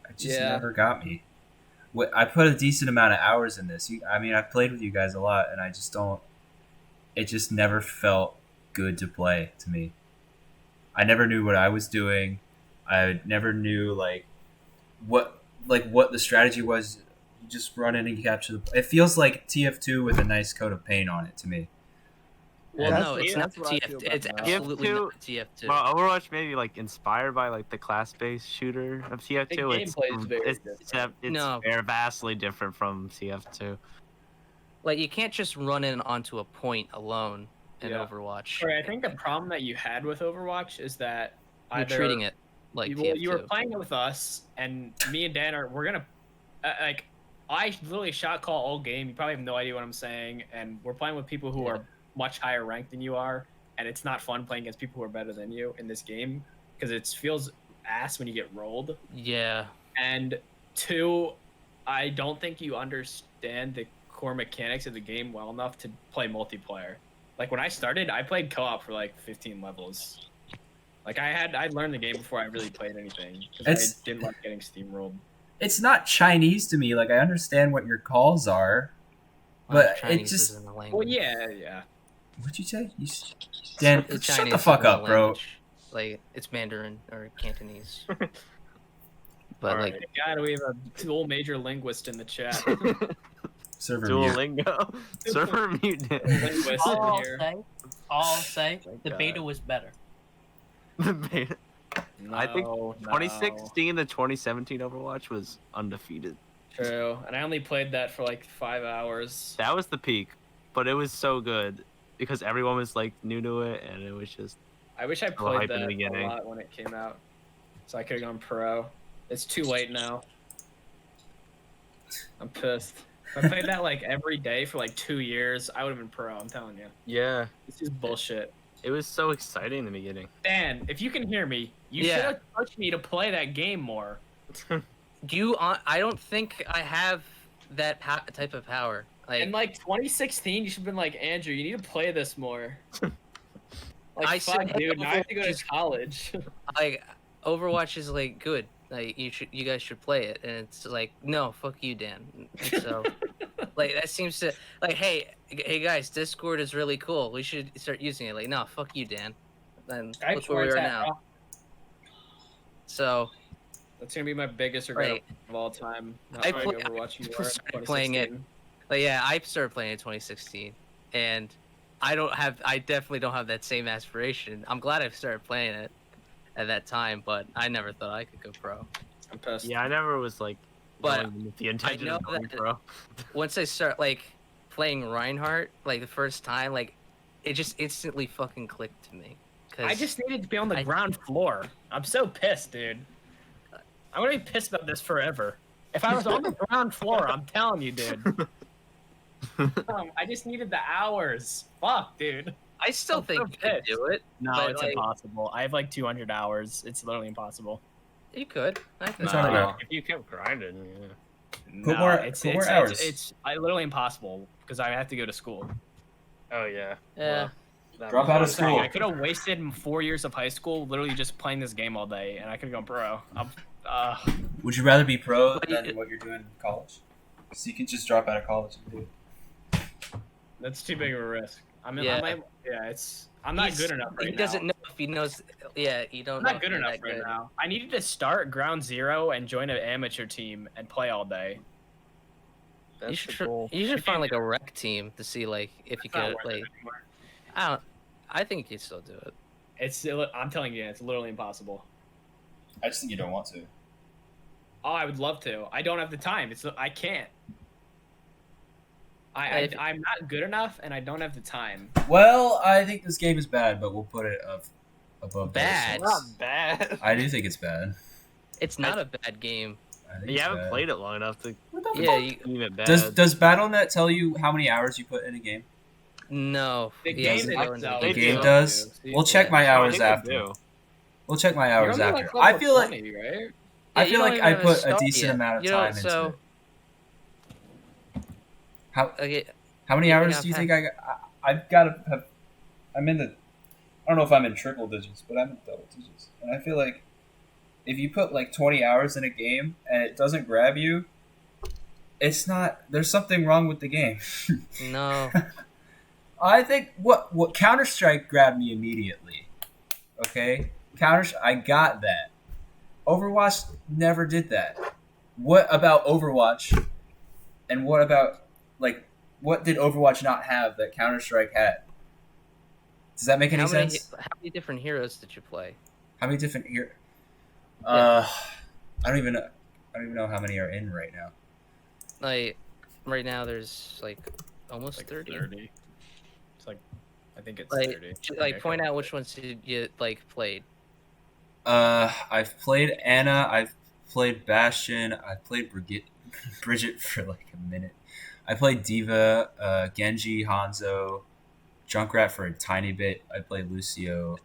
It just Yeah. never got me. I put a decent amount of hours in this. I mean, I've played with you guys a lot, and I just don't. It just never felt good to play to me. I never knew what I was doing. I never knew what the strategy was. You just run in and capture the. It feels like TF2 with a nice coat of paint on it to me. Well, That's no, what- it's not that's the what I TF. feel about It's now. absolutely TF2 not TF2. Well, Overwatch maybe like inspired by like the class-based shooter of CF2. The It's gameplay is very it's, different. it's No. very vastly different from CF2. Like you can't just run in onto a point alone in Yeah. Overwatch. Sorry, I think the problem that you had with Overwatch is that You're treating it like TF2. you were playing it with us, and me and Dan we're gonna like. I literally shot call all game. You probably have no idea what I'm saying, and we're playing with people who are much higher ranked than you are, and it's not fun playing against people who are better than you in this game because it feels ass when you get rolled. Yeah. And two, I don't think you understand the core mechanics of the game well enough to play multiplayer. Like when I started, I played co-op for like 15 levels. Like I learned the game before I really played anything because I didn't like getting steamrolled. It's not Chinese to me. Like I understand what your calls are, but Chinese it just. isn't a language. Well, yeah. What'd you say? Dan, It's shut Chinese the fuck isn't a up, bro. language. Like it's Mandarin or Cantonese. But All like right. God, we have a dual major linguist in the chat. Server mute. Duolingo. Server mutant. Linguist All in I'll here. say, all I'll say, my the God. beta was better. The beta. I think No, 2016 to 2017 Overwatch was undefeated. True, and I only played that for like 5 hours. That was the peak, but it was so good because everyone was like new to it, and it was just I wish I hype played in the that a beginning. lot when it came out, so I could have gone pro. It's too late now. I'm pissed. If I played that like every day for like 2 years, I would have been pro. I'm telling you, yeah. this is bullshit. It was so exciting in the beginning. Dan, if you can hear me, you Yeah. should have pushed me to play that game more. I don't think I have that type of power. Like In like 2016, you should have been like, Andrew, you need to play this more. Like, I fuck, said dude, now I have to go to Overwatch is- college. like Overwatch is like good. Like you guys should play it, and it's like no, fuck you, Dan. So like that seems to like hey guys, Discord is really cool. We should start using it. Like no, fuck you, Dan. And look where we are now. So That's gonna be my biggest regret Right. of all time. Not I playing play- Overwatch more. started playing it. 2016. Like yeah, I started playing in 2016, and I definitely don't have that same aspiration. I'm glad I started playing it at that time, but I never thought I could go pro. I'm pissed. Yeah, I never was like But going with the intention know of going that- pro. Once I start like playing Reinhardt, like the first time, like it just instantly fucking clicked to me. 'Cause I just needed to be on the I- ground floor. I'm so pissed, dude. I'm gonna be pissed about this forever. If I was on the ground floor, I'm telling you, dude. I just needed the hours. Fuck, dude. I still I'm think so you could pissed. do it. No, But, it's like- impossible. I have like 200 hours. It's literally impossible. You could. I think. What are you talking about? If you kept grinding, yeah. Put more- put more hours. It's literally impossible because I have to go to school. Oh yeah. Yeah. That Drop was- out of I'm saying, school. I could have wasted 4 years of high school literally just playing this game all day, and I could have gone pro. Would you rather be pro But than you- what you're doing in college? So you can just drop out of college and do it. That's too big of a risk. I mean, Yeah. I'm not He's- good enough right He now. doesn't know if he knows. Yeah, you don't. I'm know not if good you're enough that right good. now. I needed to start ground zero and join an amateur team and play all day. That's You should, the goal. you should find like a rec team to see like if you It's not could worth like. it anymore. I don't. I think you could still do it. I'm telling you, it's literally impossible. I just think you don't want to. Oh, I would love to. I don't have the time. I can't. If- I'm not good enough, and I don't have the time. Well, I think this game is bad, but we'll put it above. Bad? those. Not bad. I do think it's bad. It's not a bad game. I think You it's haven't bad. played it long enough to What the Yeah, fuck? you, deem it bad. Does BattleNet tell you how many hours you put in a game? no. The He game doesn't go into itself. the The They game do. does. Yeah. We'll check my Yeah. No, I hours think they after. do. We'll check my You're hours only after. like I level feel like 20, right? I Yeah, feel you don't like even I have a put a start decent yet. amount of You know, time into so it. How okay, how many you hours have do you half- think I got? I've got to have. I'm in the. I don't know if I'm in triple digits, but I'm in double digits, and I feel like if you put like 20 hours in a game and it doesn't grab you, it's not. There's something wrong with the game. no. I think what Counter Strike grabbed me immediately. Okay, I got that. Overwatch never did that. What about Overwatch? And what about like what did Overwatch not have that Counter Strike had? Does that make any sense? How many different heroes did you play? How many different here? Yeah. I don't even know. I don't even know how many are in right now. Like right now, there's like almost Like 30. 30. It's like, I think it's Like, 30. like point out which ones you like played. I've played Anna. I've played Bastion. I've played Bridget for like a minute. I played Diva, Genji, Hanzo, Junkrat for a tiny bit. I played Lucio.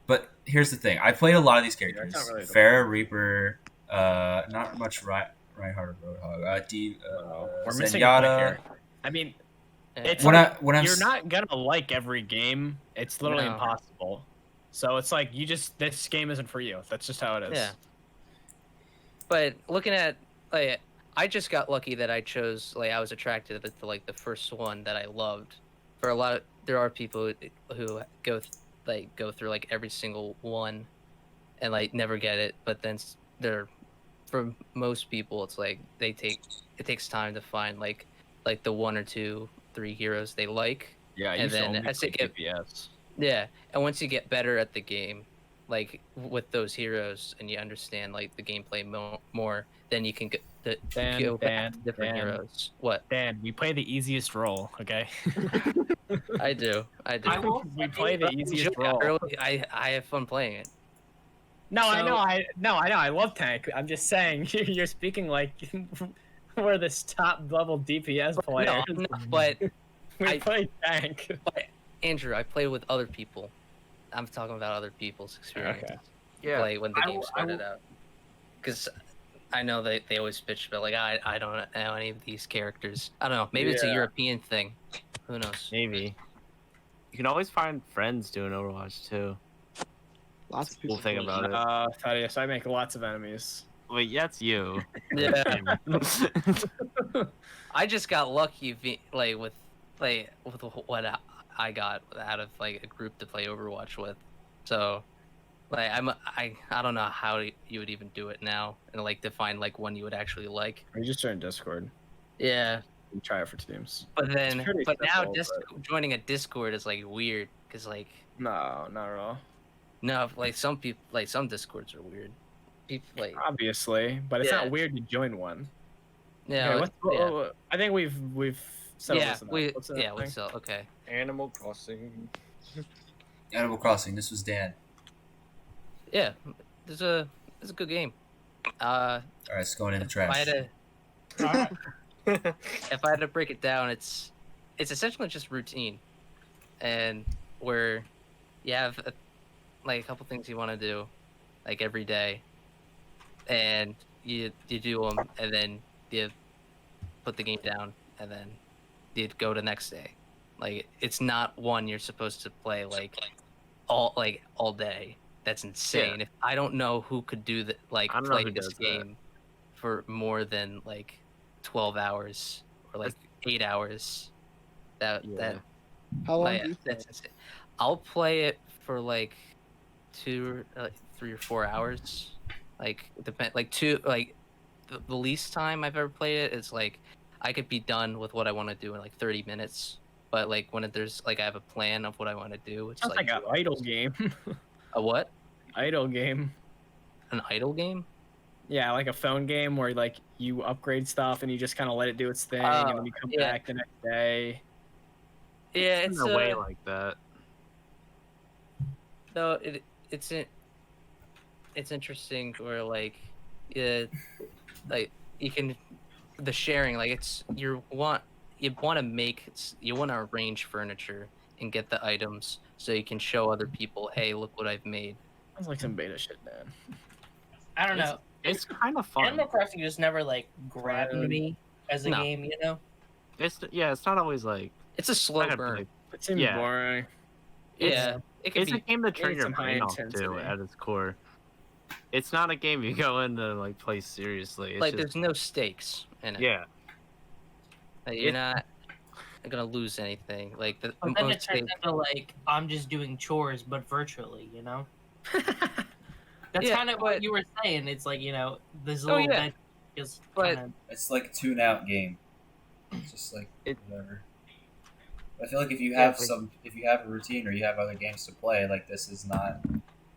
But here's the thing: I played a lot of these characters. not really the- Pharah, Reaper, not much Reinhardt or Roadhog. We're missing a point Zenyatta. here. I mean, Yeah. it's When like, I when I'm you're s- not gonna like every game. It's literally No. impossible. So it's like this game isn't for you. That's just how it is. Yeah. But looking at like, I just got lucky that I chose I was attracted to like the first one that I loved. For a lot, there are people who go through like every single one, and like never get it. But then they're for most people, it's like it takes time to find like the one or two, three heroes they like. Yeah. And then as they get DPS. Yeah, and once you get better at the game, like with those heroes, and you understand like the gameplay more, then you can go back to different heroes. What? Dan, we play the easiest role. Okay. I do. We play the easiest role. I have fun playing it. No, I So- know. I love tank. I'm just saying you're speaking like we're this top level DPS player. No, but we I- play tank. Andrew, I play with other people. I'm talking about other people's experience. Okay. Yeah. Play when the I game will- started out. Because I know they always bitch about like I don't know any of these characters. I don't know. Maybe it's a Yeah. European thing. Who knows? Maybe. You can always find friends doing Overwatch too. Lots of Cool people thing do about it. Thaddeus, I make lots of enemies. Wait, yeah, it's you. Yeah. I just got lucky, with what I got out of like a group to play Overwatch with. So, like I don't know how you would even do it now, and like to find like one you would actually like. We just joined Discord. Yeah, We try it for teams. but then pretty now simple, just joining a Discord is like weird because like No, not at all. no, like some people like some Discords are weird. People like Obviously, but it's Yeah. not weird to join one. yeah, Okay, I think we've settled yeah, this enough. we What's the next thing? sell okay. Animal Crossing. Animal Crossing. This was Dan. Yeah, it's a good game. All right, it's going in the If I trash. had to if I had to break it down, it's essentially just routine, and where you have like a couple things you want to do, like every day, and you do them, and then you put the game down, and then you go to next day. Like it's not one you're supposed to play all day. That's insane. If I don't know who could do that, like I don't know play who this does that. game for more than like 12 hours or like 8 hours. That How long like, do you play? that's insane. I'll play it for like 3 or 4 hours. Like depend like two like the least time I've ever played it is like I could be done with what I want to do in like 30 minutes. But like when there's like I have a plan of what I want to do, it's Sounds like like an idle game. a what? Idle game. An idle game? Yeah, like a phone game where like you upgrade stuff and you just kind of let it do its thing, and then you come yeah. back the next day. Yeah, In it's a way like that. no, it's interesting where like like you can the sharing like it's you want to arrange furniture and get the items so you can show other people, hey, look what I've made. Sounds like some beta shit, man. I don't It's know. it's kind of fun. Animal Crossing just never like grabbed Priority. me as a No. game, you know. It's not always like It's a slow not gonna be, burn. like, It seems Yeah. boring. Yeah, it could it's a be. game to turn it's your some high brain off to intensity. at its core. It's not a game you go into like play seriously. It's Like just, there's no stakes in it. yeah. Like, you're It- not gonna lose anything. Like the But then it most turns stake- into like I'm just doing chores, but virtually, you know. That's Yeah, kind of what but- you were saying. It's like this Oh, little yeah. bit just But- kind It's like a tune-out game. It's just like It- whatever. I feel like if you Yeah, have if you have a routine or you have other games to play, like this is not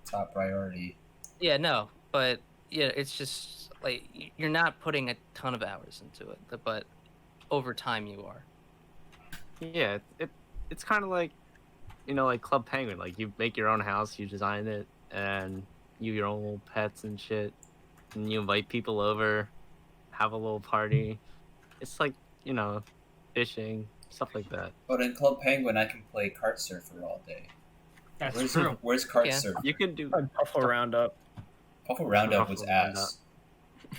top priority. Yeah, no, but yeah, it's just like you're not putting a ton of hours into it, but over time you are. Yeah, it's kind of like, like Club Penguin. Like you make your own house, you design it, and your own little pets and shit, and you invite people over, have a little party. It's like fishing, stuff like that. But in Club Penguin, I can play Kart Surfer all day. that's Where's true. Where's Kart Yeah. Surfer? You can do. Puffle Roundup. Puffle Roundup was Puffle Roundup. ass.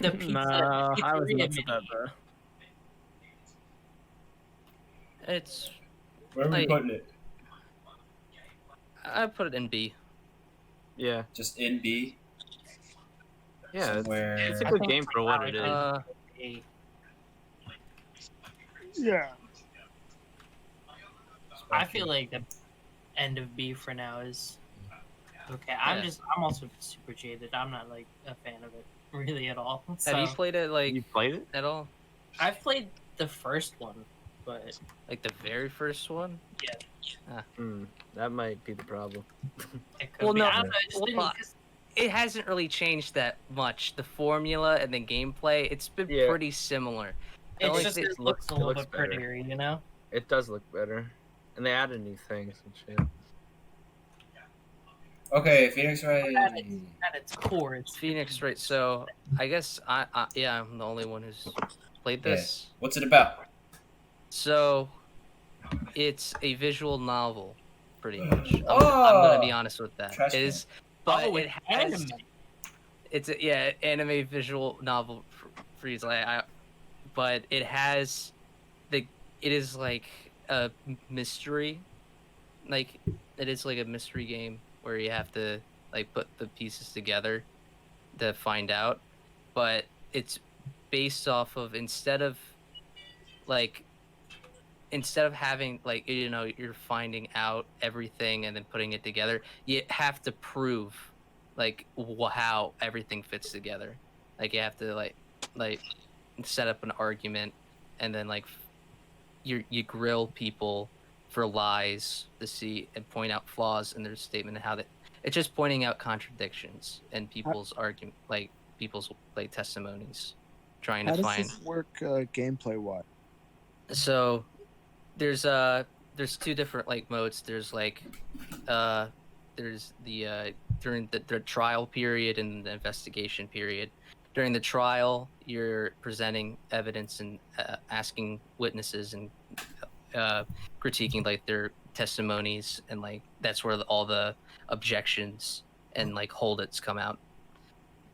The pizza, No, I was pizzeria nuts with that, mini. bro. It's Where are we Like- putting it? I put it in B. Yeah, Just in B. yeah. Somewhere. It's a I good think game for what it is. A- Yeah. I feel like the end of B for now is okay. I'm also super jaded. I'm not like a fan of it really at all. So Have you played it like You played it? at all? I've played the first one, but Like the very first one? That might be the problem. it could Well, be. no, I don't know. It just didn't- well, It hasn't really changed that much. The formula and the gameplay, it's been Yeah. pretty similar. it's only just thing- it looks a it little looks bit better. prettier, you know. It does look better, and they added new things and shit. Okay, Phoenix Wright. At its core, it's Phoenix, right? So I guess I'm the only one who's played Yeah. this. What's it about? So it's a visual novel, pretty much. I'm gonna be honest with that. Trash It is, but oh, it it's has anime. it's a, anime visual novel freeze. But it has it is like a mystery, like it is like a mystery game where you have to like put the pieces together to find out. But it's based off of instead of having like you're finding out everything and then putting it together, you have to prove like how everything fits together. Like you have to like set up an argument and then like you grill people for lies to see and point out flaws in their statement and how that it's just pointing out contradictions in people's argument, like people's like testimonies, trying How to does find. this work gameplay wise? So there's two different like modes. There's like there's the during the trial period and the investigation period. During the trial, you're presenting evidence and asking witnesses and critiquing like their testimonies, and like that's where all the objections and like holdits come out.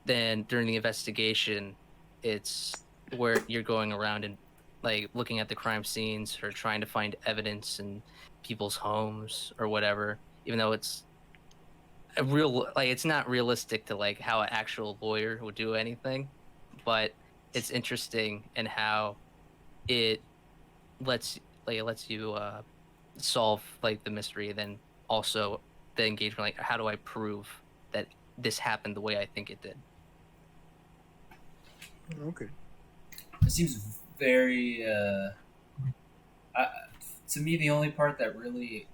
Then during the investigation, it's where you're going around and like looking at the crime scenes or trying to find evidence in people's homes or whatever, even though it's it's not realistic to like how an actual lawyer would do anything, but it's interesting in how it lets you solve like the mystery, and then also the engagement, like how do I prove that this happened the way I think it did. Okay. It seems very. To me, the only part that really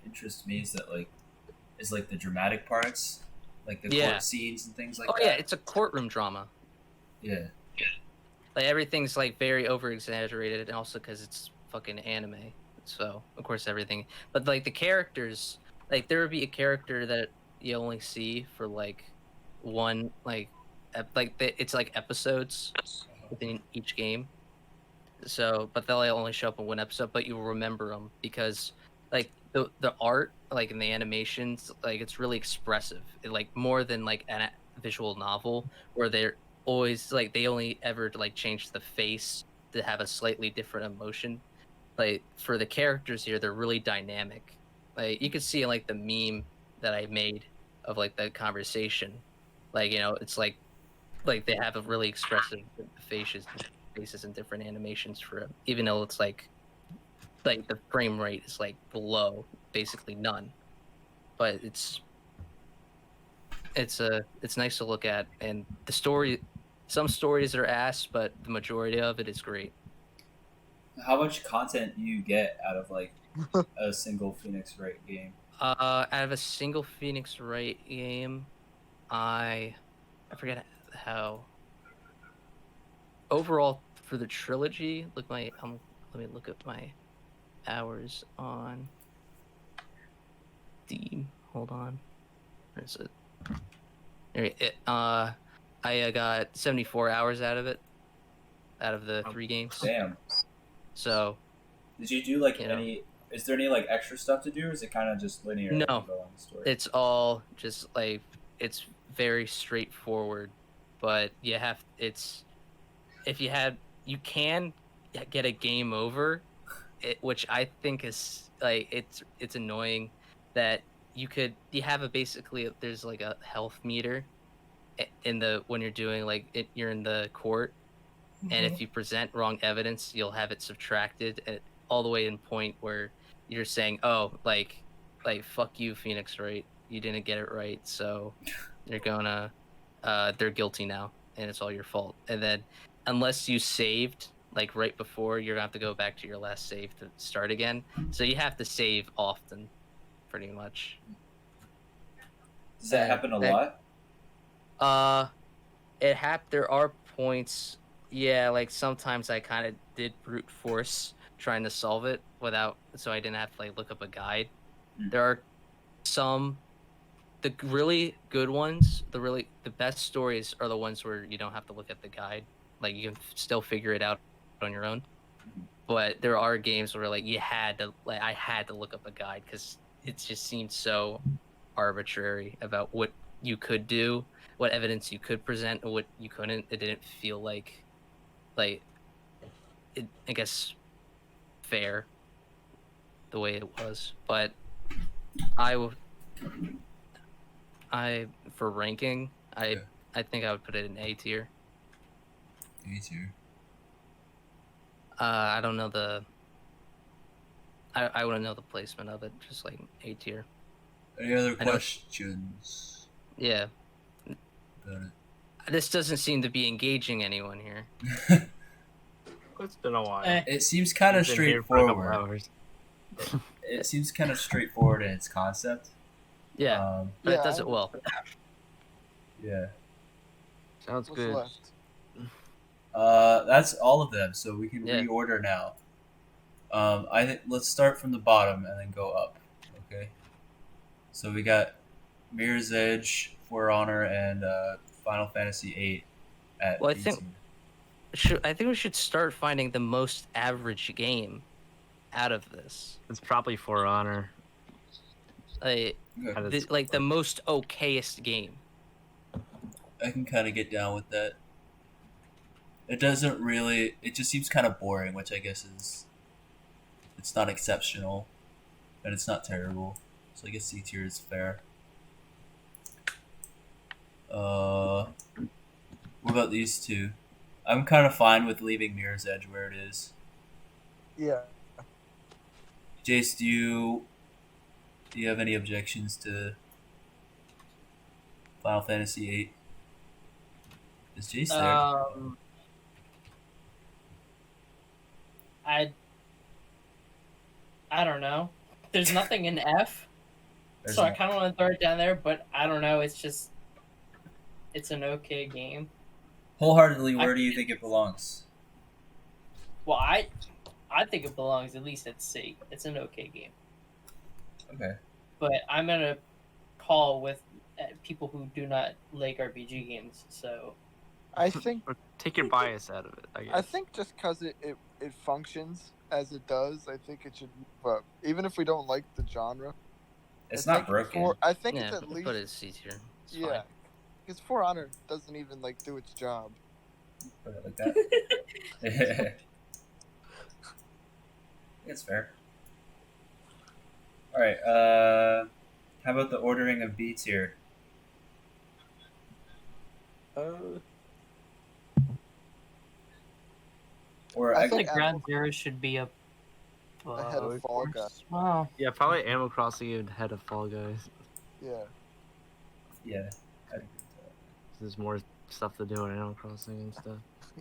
interests me is the dramatic parts, like the Yeah. court scenes and things like Oh that. yeah, it's a courtroom drama. Yeah. Like everything's like very over exaggerated, and also because it's fucking anime, so of course everything. But like the characters, like there would be a character that you only see for like one like it's like episodes within each game. So, but they'll only show up in one episode, but you'll remember them because, like the art, like in the animations, like it's really expressive, like more than like a visual novel where they're always like they only ever like change the face to have a slightly different emotion. Like for the characters here, they're really dynamic. Like you could see like the meme that I made of like the conversation, like it's like they have a really expressive faces and different animations for it, even though it's like the frame rate is like below basically none, but it's nice to look at, and the story, some stories are ass, but the majority of it is great. How much content do you get out of like a single Phoenix Wright game? Out of a single Phoenix Wright game, I forget how. Overall, for the trilogy, let me look at my hours on Steam. Hold on, where is it? I got 74 hours out of it, out of the 3 games. Damn. So. Did you do like any? Is there any like extra stuff to do, or is it kind of just linear? No, Like, you go on the story? it's all just like it's very straightforward, but you can get a game over, which I think is like it's annoying that you have a basically there's like a health meter in the when you're doing you're in the court, and if you present wrong evidence, you'll have it subtracted at all the way in point where you're saying, oh, like fuck you, Phoenix Wright, you didn't get it right, so you're gonna they're guilty now and it's all your fault. And then unless you saved like right before, you're gonna have to go back to your last save to start again, so you have to save often, pretty much. Does that happen a lot? There are points, yeah, like sometimes I kind of did brute force trying to solve it so I didn't have to like look up a guide. There are some, the really good ones, the best stories are the ones where you don't have to look at the guide, like you can still figure it out on your own. But there are games where like I had to look up a guide because it just seemed so arbitrary about what you could do, what evidence you could present, and what you couldn't. It didn't feel like it, I guess, fair the way it was. But for ranking, I think I would put it in A tier. A tier. I don't know I wouldn't know the placement of it, just like A tier. Any other questions? Yeah. About it? This doesn't seem to be engaging anyone here. It's been a while. It seems kind of We've been here for a couple straightforward. hours. It seems kind of straightforward in its concept. Yeah, but it does it well. Yeah. Sounds What's good. left? That's all of them, so we can Yeah. reorder now. I think let's start from the bottom and then go up. Okay. So we got Mirror's Edge, For Honor, and Final Fantasy VIII at Well, I B think- tier. I think we should start finding the most average game out of this. It's probably For Honor. Okay. Like the most okayest game. I can kind of get down with that. It doesn't really. It just seems kind of boring, which I guess is. It's not exceptional, and it's not terrible. So I guess C tier is fair. What about these two? I'm kind of fine with leaving Mirror's Edge where it is. Yeah. Jace, do you have any objections to Final Fantasy VIII? Is Jace there? I don't know. There's nothing in F, There's so I no- kind of want to throw it down there, but I don't know. It's an okay game. Wholeheartedly, where do you think it belongs? Well, I think it belongs at least at C. It's an okay game, Okay. but I'm gonna call with people who do not like RPG games. So I think Or take your bias out of it, I guess. I think just because it functions as it does, I think it should move up. Even if we don't like the genre. It's I not think broken. I think Yeah, it's at least put it C tier. It's yeah. fine. Because For Honor doesn't even like do its job. Put it like that. It's fair. All right. How about the ordering of B tier? Or I I, I feel think like Ground Animal- Zero should be up. Ahead of Fall Guys. Wow. Yeah, probably Animal Crossing and head of Fall Guys. Yeah. yeah. I'd agree with that. There's more stuff to do in Animal Crossing and stuff.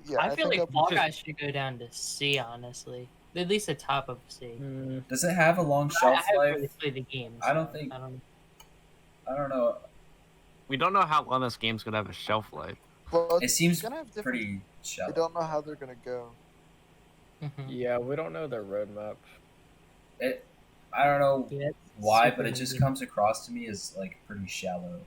Yeah. I feel think like up- Fall Guys should go down to C, honestly. At least the top of C. Mm, Does it have a long I shelf haven't life? really played the game. I don't so think- I don't. I don't know. We don't know how long this game's gonna have a shelf life. Well, It seems it's gonna have different. pretty We shallow. don't know how they're gonna go. Mhm. yeah, we don't know their roadmap. I don't know Yeah, it's why, super but it just limited. comes across to me as like pretty shallow.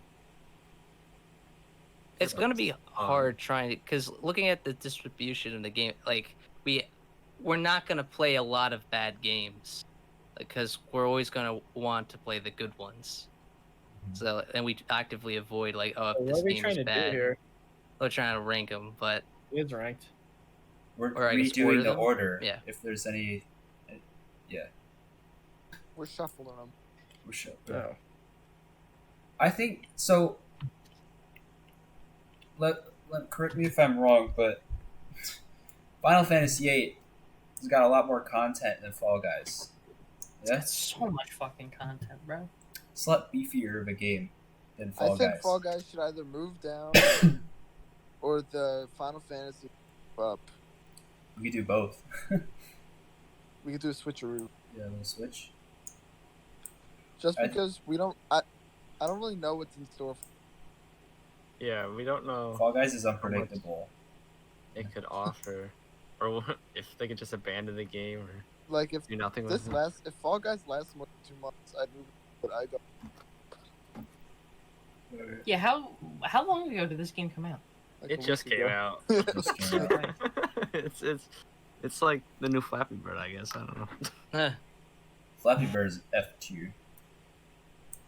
It's gonna be hard trying to, because looking at the distribution in the game, like we're not gonna play a lot of bad games, because we're always gonna want to play the good ones. So and we actively avoid like, oh, if What this are we game trying is to do bad, here? we're trying to rank them. But It is ranked. We're Or I guess redoing order the them? order. Yeah. If there's any, yeah, We're shuffling them. we're sure. Oh. I think so. Correct me if I'm wrong, but Final Fantasy VIII has got a lot more content than Fall Guys. Yeah, That's so much fucking content, bro. it's a lot beefier of a game than I Fall think Guys. Fall Guys should either move down or the Final Fantasy up. We could do both. We could do a switcheroo. Yeah, we'll switch. Just I- because we don't, I don't really know what's in store. Yeah, we don't know Fall Guys is unpredictable. it could offer, or if they could just abandon the game or Like if do nothing with this it. if Fall Guys lasts more than 2 months, I'd move. But I don't. Yeah, how long ago did this game come out? Like It a just week came ago. out. Just came out. it's like the new Flappy Bird, I guess. I don't know. Flappy Bird's F tier.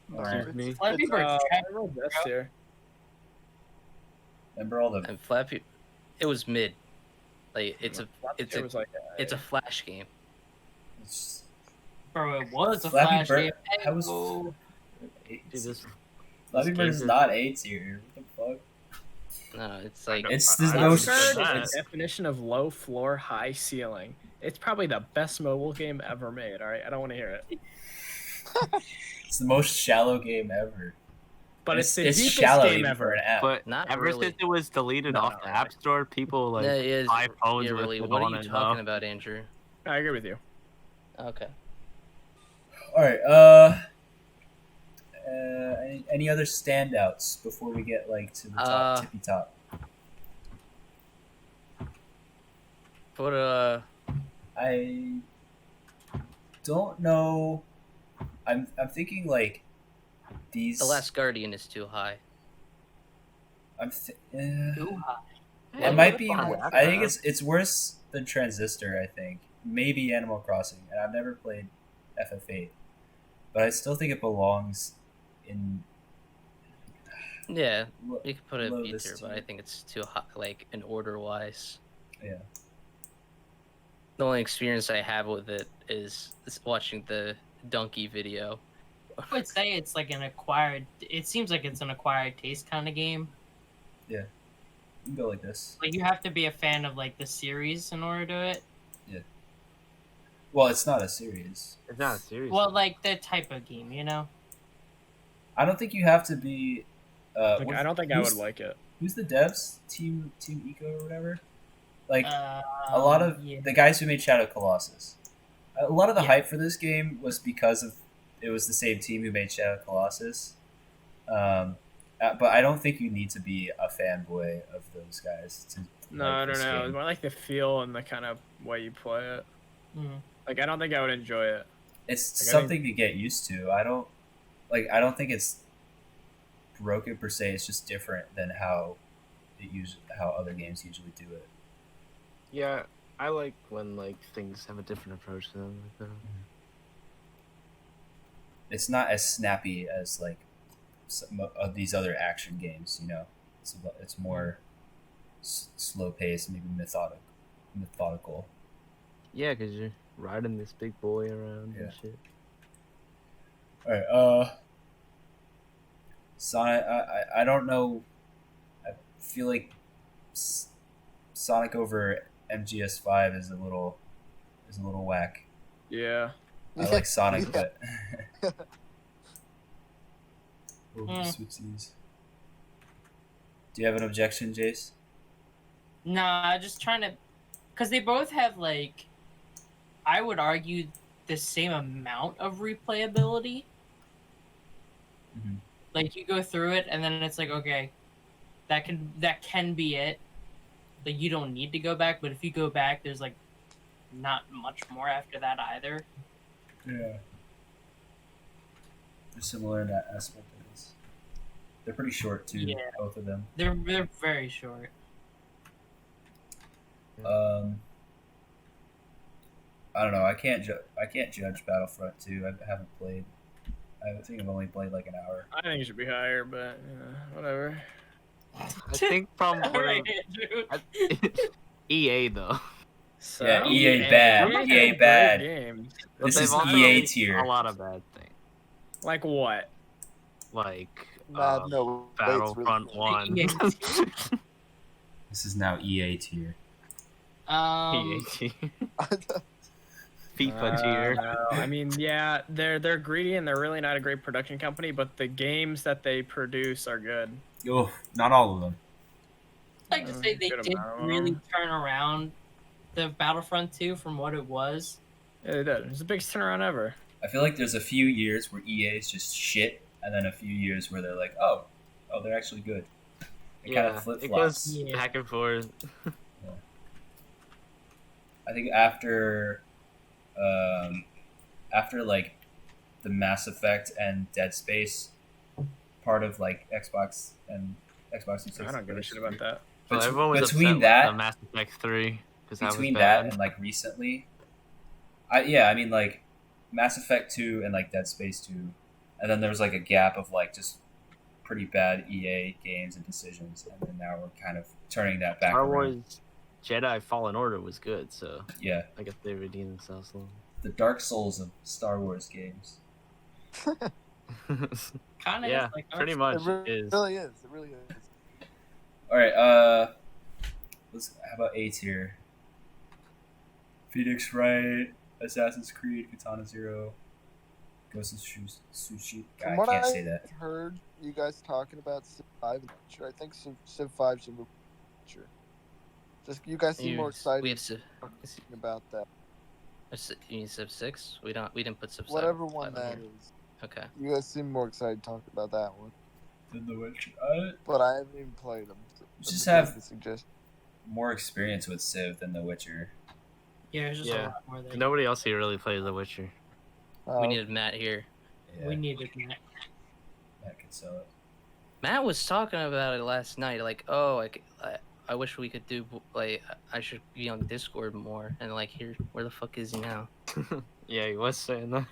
No, Alright. it's- Me? Flappy it's, Bird's I trash. rolled best here. Remember all the and Flappy, it was mid. Like it's a It was like it's a flash game. it's- Bro, it was a Flappy flash Bird- game. I was- Oh, Dude, this Flappy this Bird is game not A tier. What the fuck? No, it's like It's I the don't most. understand Bird that. is the definition of low floor, high ceiling. It's probably the best mobile game ever made. All right, I don't want to hear it, It's the most shallow game ever. but it's the deepest shallow game even ever. for an app. But Not ever really. since it was deleted No, off not the really. App Store, people like that is iPhones yeah, with really. it What on are you it talking now. about, Andrew? I agree with you. Okay. All right. Any other standouts before we get like to the top tippy top? But I don't know. I'm thinking like these. The Last Guardian is too high. too high. Yeah, It might what be. the fuck? I think it's worse than Transistor. I think maybe Animal Crossing, and I've never played FF8, but I still think it belongs in. Yeah, lo- you could put it low B this tier, but tier. I think it's too high, like in order wise. Yeah. The only experience I have with it is watching the donkey video. I would say it's like an acquired. It seems like it's an acquired taste kind of game. You can go like this. Like you have to be a fan of like the series in order to do it. Well, it's not a series. It's not serious. Well, like the type of game, you know. I don't think you have to be. Like, what's- I don't think I would who's- like it. Who's the devs? Team Eco or whatever. Like A a lot of yeah. the guys who made Shadow Colossus. A lot of the Yeah. hype for this game was because of it was the same team who made Shadow Colossus. But I don't think you need to be a fanboy of those guys to. No, like I don't this know. game. More like the feel and the kind of way you play it. Mhm. Like, I don't think I would enjoy it. It's Like, I something to get used to. I don't think it's broken per se. It's just different than how how other games usually do it. Yeah, I like when like things have a different approach to them. Like that. It's not as snappy as like some of these other action games. It's more slow paced, maybe methodical. Yeah, because you're riding this big boy around Yeah. and shit. All right. Sonic. I don't know. I feel like Sonic over MGS5 is a little whack. Yeah. I like Sonic, Yeah. but switchies. Do you have an objection, Jace? Nah, just trying to, because they both have like, I would argue the same amount of replayability. Mhm. Like you go through it and then it's like, okay, that can be it. Like you don't need to go back, but if you go back, there's like not much more after that either. Yeah. They're similar in that aspect of this. They're pretty short too, Yeah. both of them. They're very short. I don't know. I can't judge Battlefront 2. I haven't played. I think I've only played like an hour. I think it should be higher, but whatever. I think from what Alright, I- Andrew. EA though. So, Yeah, EA bad. EA EA great bad. Games. But This they've is also EA released tier. A lot of bad things, Like what? like No, wait, it's Battlefront really One. EA This is now EA tier. EA tier. FIFA tier. No, I mean, yeah, they're greedy and they're really not a great production company, but the games that they produce are good. Oh, not all of them. I'd like to say they Good did amount of really them. turn around the Battlefront 2 from what it was. Yeah, they did. It's the biggest turnaround ever. I feel like there's a few years where EA is just shit, and then a few years where they're like, oh, they're actually good. It kind of flip it flops. goes Yeah. back and forth. I think after like the Mass Effect and Dead Space part of like Xbox and 360. I don't give a shit about that. Well, everyone was between upset that, with the Mass Effect 3 because that was between bad. that and like recently, I mean like Mass Effect 2 and like Dead Space 2, and then there was like a gap of like just pretty bad EA games and decisions, and then now we're kind of turning that back Star around. Wars Jedi Fallen Order was good, so Yeah, I guess they redeemed themselves a little. the Dark Souls of Star Wars games. Kind of Yeah, like pretty Dark much It is. really is. It really is. All right, how about A tier? Phoenix Wright, Assassin's Creed, Katana Zero, Ghost of Tsushima. I From what can't I say that. heard you guys talking about Civ 5 and Witcher, I think Civ 5 should move to Witcher. Just you guys seem more excited We have Civ. about that. You mean Civ 6? We didn't put Civ 7. Whatever one 5 on that here. is. Okay. You guys seem more excited talking about that one. Than The Witcher. But I haven't even played them. So Just that's have- a suggestion. More experience with Civ than The Witcher. Yeah, there's just Yeah. a lot more there. Nobody else here really plays The Witcher. We needed Matt here. Yeah, We needed that. that could sell it. Matt was talking about it last night. Like, oh, I wish we could do like I should be on Discord more. And like, here, where the fuck is he now? Yeah, he was saying that.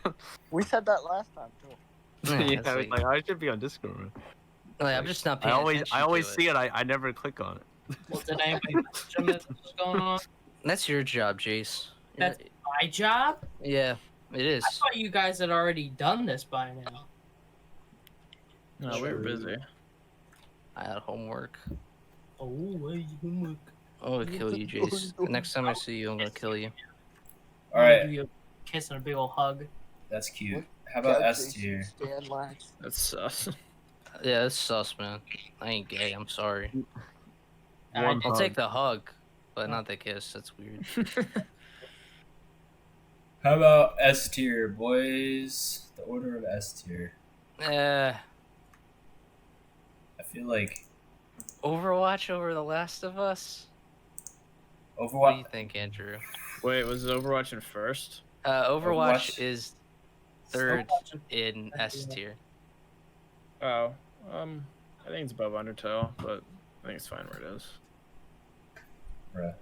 We said that last time too. Yeah, it's I was like, I should be on Discord. Man. like, I'm just not I paying always attention to see it. I never click on it. Well, did anybody mention that this was going on? That's your job, Jace. That's my job? Yeah, it is. I thought you guys had already done this by now. No, we were busy. I had homework. Oh, wait, homework. I'm gonna kill you, Jace. Next time I see you, I'm gonna kill you. All right, Give you a kiss and a big old hug. that's cute. How about God, S Jason, tier? Stan Lax. That's sus. Yeah, that's sus, man. I ain't gay. I'm sorry. One I'll hug. take the hug, but not the kiss. That's weird. How about S tier, boys? The order of S tier. Eh, I feel like Overwatch over The Last of Us. What do Overwatch. you think, Andrew? Wait, was Overwatch in first? Overwatch Overwatch- is third Overwatch in S tier. Oh, I think it's above Undertale, but I think it's fine where it is. Bruh.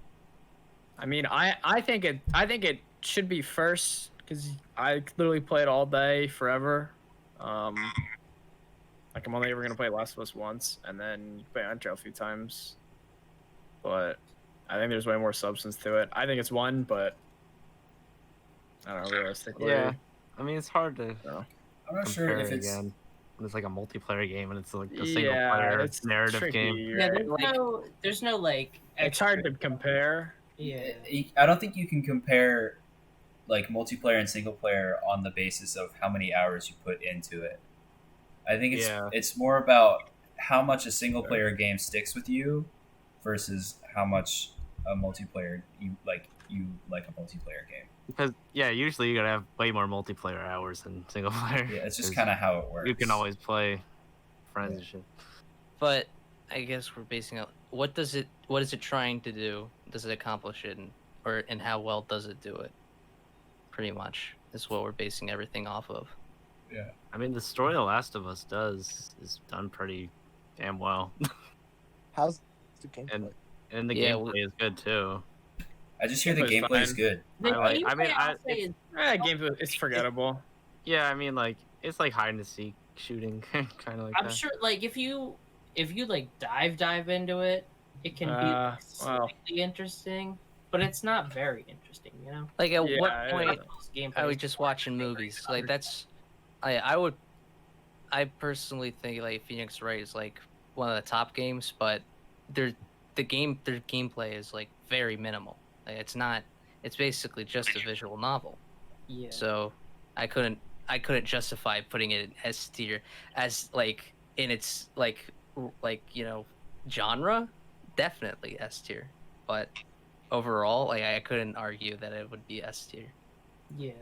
I mean, I think it should be first because I literally play it all day forever. Like I'm only ever gonna play Last of Us once, and then play Undertale a few times. But I think there's way more substance to it. I think it's one, but I don't know realistically. Yeah. I mean, it's hard to I'm not sure compare if it it's. again when it's like a multiplayer game and it's like a single Yeah, player it's narrative tricky, game. Yeah, right? Like, there's no like. it's hard to compare. Yeah. I don't think you can compare like multiplayer and single player on the basis of how many hours you put into it. I think it's more about how much a single player game sticks with you versus how much a multiplayer you like a multiplayer game. Because usually you're gonna have way more multiplayer hours than single player. Yeah, it's just 'cause kind of how it works. you can always play friends and shit. But I guess we're basing out what is it trying to do? Does it accomplish it, and how well does it do it? Pretty much is what we're basing everything off of. Yeah. I mean, the story The Last of Us is done pretty damn well, How's the gameplay? and the Yeah, gameplay is good too. I just hear the Gameplay's gameplay is fine. good. The I gameplay, mean, I'll say, is Game it's forgettable. Yeah, I mean, like it's like hide and seek shooting, kind of like I'm that. sure, like if you like dive into it, it can be like, Well. slightly interesting, but it's not very interesting, you know. Like at what Yeah, point Gameplay I was is just not watching very movies. good. Like that's, I personally think like Phoenix Wright is like one of the top games, but their gameplay is like very minimal. Like, it's basically just a visual novel. Yeah. So I couldn't justify putting it in S tier as like in its like genre. Definitely S tier, but overall, like I couldn't argue that it would be S tier. Yeah.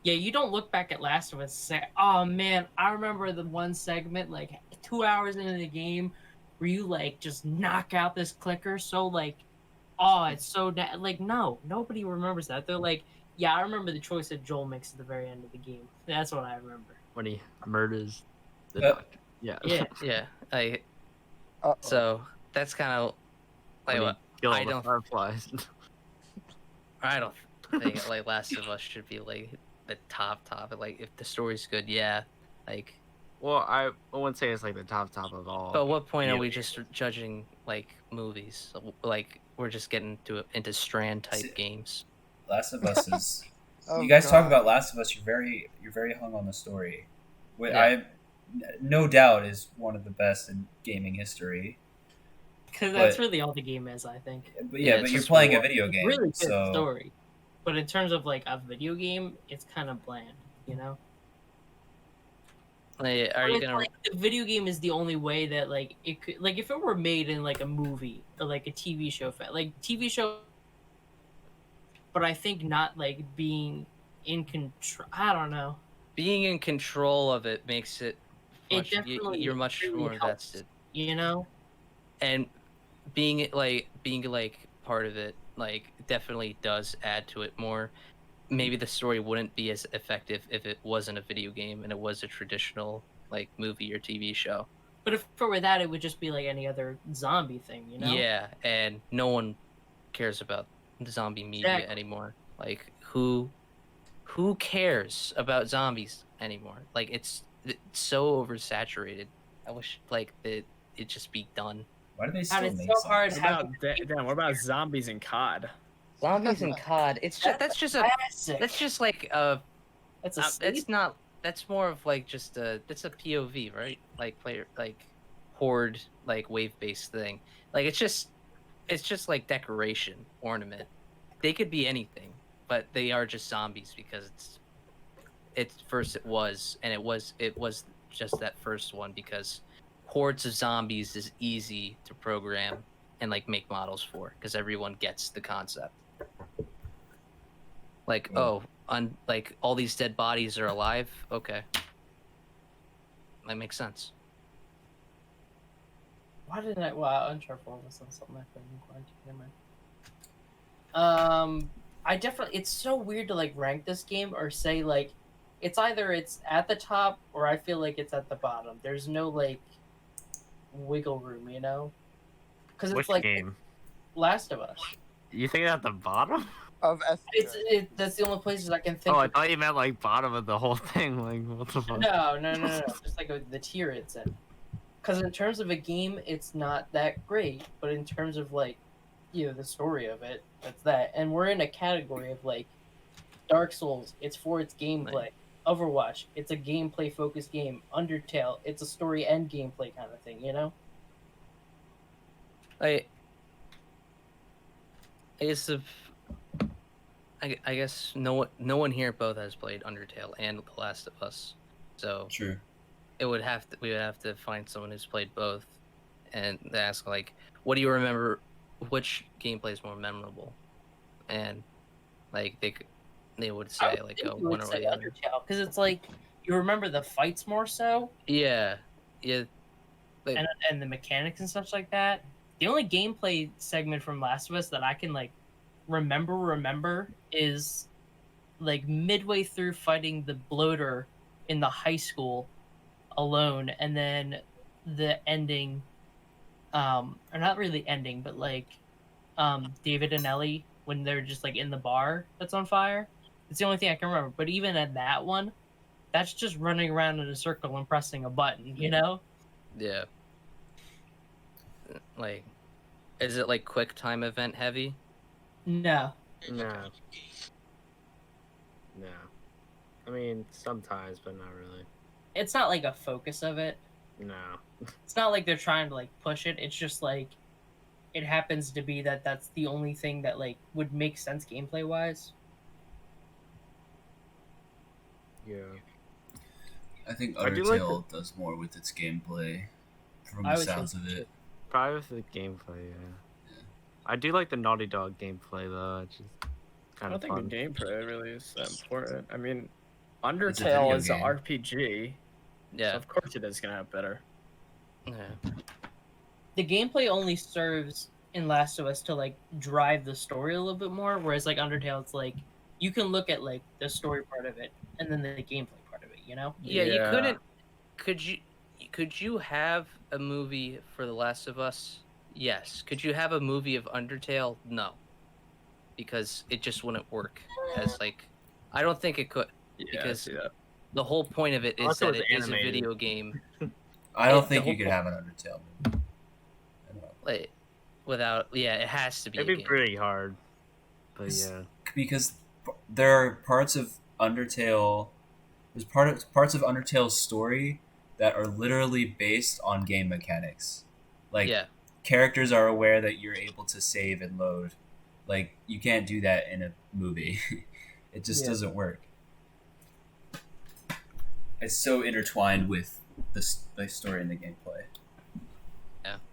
Yeah, you don't look back at Last of Us and say, oh man, I remember the one segment, like 2 hours into the game, where you like just knock out this clicker. So like, oh, it's so like no, nobody remembers that. They're like, yeah, I remember the choice that Joel makes at the very end of the game. That's what I remember. When he murders the Uh, doctor. Yeah. Yeah. Yeah, Uh-oh. so that's kind of like When he killed I the don't- fireflies. I don't think like Last of Us should be like the top. Like if the story's good, yeah. Like, Well, I wouldn't say it's like the top of all. but at what point are we Yeah. just judging like movies? Like we're just getting into Strand type See- games. Last of Us is. Oh, you guys talk God. about Last of Us. You're very hung on the story. What Yeah. no doubt is one of the best in gaming history. Because that's But- really all the game is, I think. But Yeah, but it's you're just playing a war. video game, Really good so story. But in terms of like a video game, it's kind of bland, you know? Like, are But you it's gonna? like the video game is the only way that like it could, like if it were made in like a movie or like a TV show, like TV show, but I think not like being in control. I don't know. Being in control of it makes it. It Much, definitely you're much really more helps. invested, You know? and being part of it like definitely does add to it more. Maybe the story wouldn't be as effective if it wasn't a video game and it was a traditional like movie or TV show. But if it were that, it would just be like any other zombie thing, you know? Yeah, and no one cares about zombie media Exactly. anymore. Like who cares about zombies anymore? Like it's so oversaturated. I wish like it just be done. why do they God, still it's make so zombies? hard What having about damn? What about zombies in COD? Zombies and COD. It's just that's just like That's a it's not. That's more of like just that's a POV, right? Like player like horde like wave based thing. Like it's just like decoration ornament. They could be anything, but they are just zombies because it was just that first one because hordes of zombies is easy to program and like make models for because everyone gets the concept. Like like all these dead bodies are alive. Okay, that makes sense. Why did I? Wow, Uncharted 4 was on something I couldn't quite. Never mind. I definitely. It's so weird to like rank this game or say like it's either it's at the top or I feel like it's at the bottom. There's no like wiggle room, you know? Because Which it's like game? Last of Us. You think at the bottom? Of S tier. That's the only places I can think Oh, I of. thought you meant like bottom of the whole thing. Like, what the fuck? No. Just like the tier it's in. Because in terms of a game, it's not that great. But in terms of like, the story of it, that's that. And we're in a category of like Dark Souls. It's for its gameplay. Overwatch. It's a gameplay focused game. Undertale. It's a story and gameplay kind of thing. You know. I guess if I guess no one here both has played Undertale and The Last of Us, so True. we would have to find someone who's played both, and ask like, what do you remember? Which gameplay is more memorable? And like they would say like, oh, one or the other. Undertale, because it's like you remember the fights more so. Yeah. Like, and the mechanics and such like that. The only gameplay segment from Last of Us that I can like remember is like midway through fighting the bloater in the high school alone, and then the ending, or not really ending, but like David and Ellie when they're just like in the bar that's on fire. It's the only thing I can remember. But even at that one, that's just running around in a circle and pressing a button, you know? yeah. Like, is it like quick time event heavy? No. No. No. I mean, sometimes, but not really. It's not like a focus of it. No. It's not like they're trying to like push it. It's just like it happens to be that that's the only thing that like would make sense gameplay wise. Yeah. I think I do like Undertale does more with its gameplay, from I the would sounds think of it. Probably with the gameplay, yeah. I do like the Naughty Dog gameplay though. It's just I kind don't of think fun. the gameplay really is that important. I mean, It's a Undertale video is an game. RPG. Yeah. So of course it is gonna have better. Yeah. The gameplay only serves in Last of Us to like drive the story a little bit more, whereas like Undertale, it's like you can look at like the story part of it and then the gameplay part of it, you know? Yeah, you couldn't. Could you have a movie for The Last of Us? Yes. Could you have a movie of Undertale? No, because it just wouldn't work. As like, I don't think it could. Yeah, Because- I see that. The whole point of it is Also, that it's it is a animated. video game. I don't The think whole you could point- have an Undertale movie. I don't know. Like, without, yeah, it has to be. It'd a be game. pretty hard. But It's- yeah. Because there are parts of Undertale. There's parts of Undertale's story that are literally based on game mechanics. Like Yeah, characters are aware that you're able to save and load. Like you can't do that in a movie. It just Yeah. doesn't work. It's so intertwined with the story and the gameplay.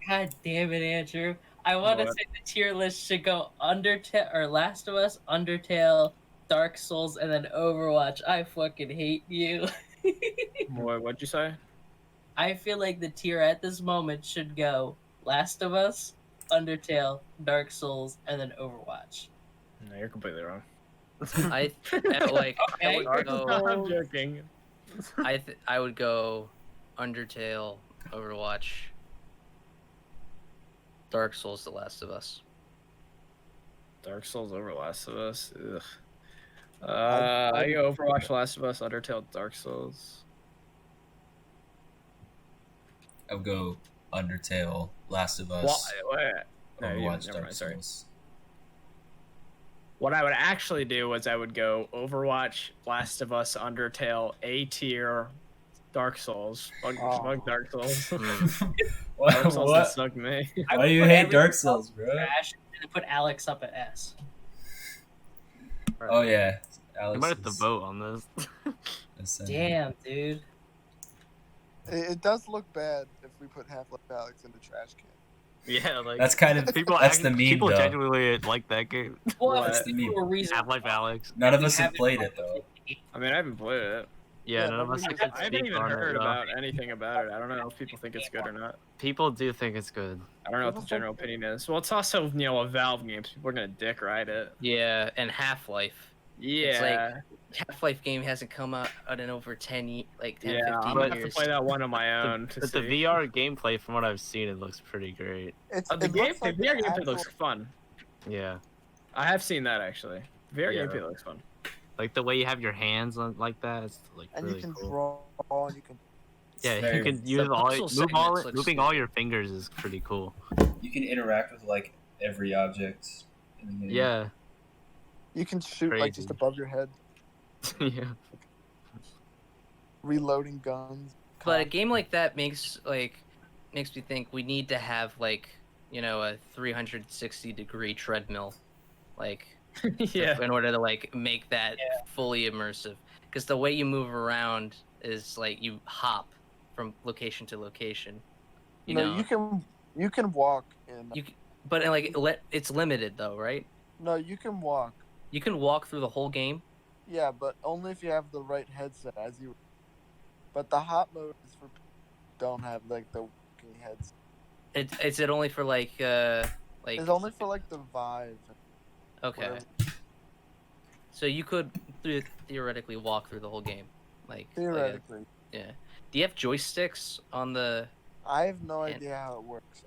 God damn it, Andrew. I want to What? say the tier list should go Undertale or Last of Us, Undertale, Dark Souls, and then Overwatch. I fucking hate you. What'd you say? I feel like the tier at this moment should go Last of Us, Undertale, Dark Souls, and then Overwatch. No, you're completely wrong. I like. I Okay. would go. I'm joking. I would go Undertale, Overwatch, Dark Souls, The Last of Us. Dark Souls over Last of Us. Ugh. I go Overwatch, Last of Us, Undertale, Dark Souls. I would go Undertale, Last of Why? Us, No, Overwatch, never Dark mind, sorry. Souls. What I would actually do was I would go Overwatch, Last of Us, Undertale, A tier, Dark Souls. Fuck Dark Souls. Dark Souls that What? suck me. I Why would do you put hate everything Dark else Souls, in bro? trash and then put Alex up at S. Oh yeah, I Alex. might have to is vote on this. ascending. Damn, dude. It does look bad if we put Half-Life Alex in the trash can. Yeah, like That's kind of people. that's the meme People though. genuinely like that game. Well, What? if the people meme. were reasonable, Half-Life Alex. None of we us have haven't played it though. I mean, I haven't played it. Yeah, Yeah, none of us nobody can was- I haven't speak even on it, heard though. about anything about it. I don't know if people think it's good or not. People do think it's good. I don't know what the general opinion is. Well, it's also a Valve game. So people are gonna dick ride it. Yeah, and Half-Life. It's like Yeah. Half-Life game hasn't come out in over 10, like 10, Yeah, 15 I'm gonna have to years. play that one on my own to But see. the VR gameplay, from what I've seen, it looks pretty great. It's The it looks like VR an gameplay actual, looks fun. Yeah, I have seen that actually. VR Yeah. gameplay looks fun. like the way you have your hands on like that, it's like and really you can cool. draw and you can. Yeah, Very you can nice. use all puzzle move segments all look moving all stupid. your fingers is pretty cool. You can interact with like every object in the game. Yeah, You can shoot like just Crazy. above your head, yeah. reloading guns. But a game like that makes me think we need to have like, a 360-degree treadmill, like Yeah. in order to like make that fully immersive. Because the way you move around is like you hop from location to location. You no, know, you can walk in. but like it's limited though, right? No, you can walk. You can walk through the whole game. Yeah, but only if you have the right headset as you. But the hot mode is for people who don't have like the working heads. Is it only for like It's only for like the Vive. okay. whatever. So you could theoretically walk through the whole game, like Theoretically, yeah. Do you have joysticks on the? I have no And- idea how it works.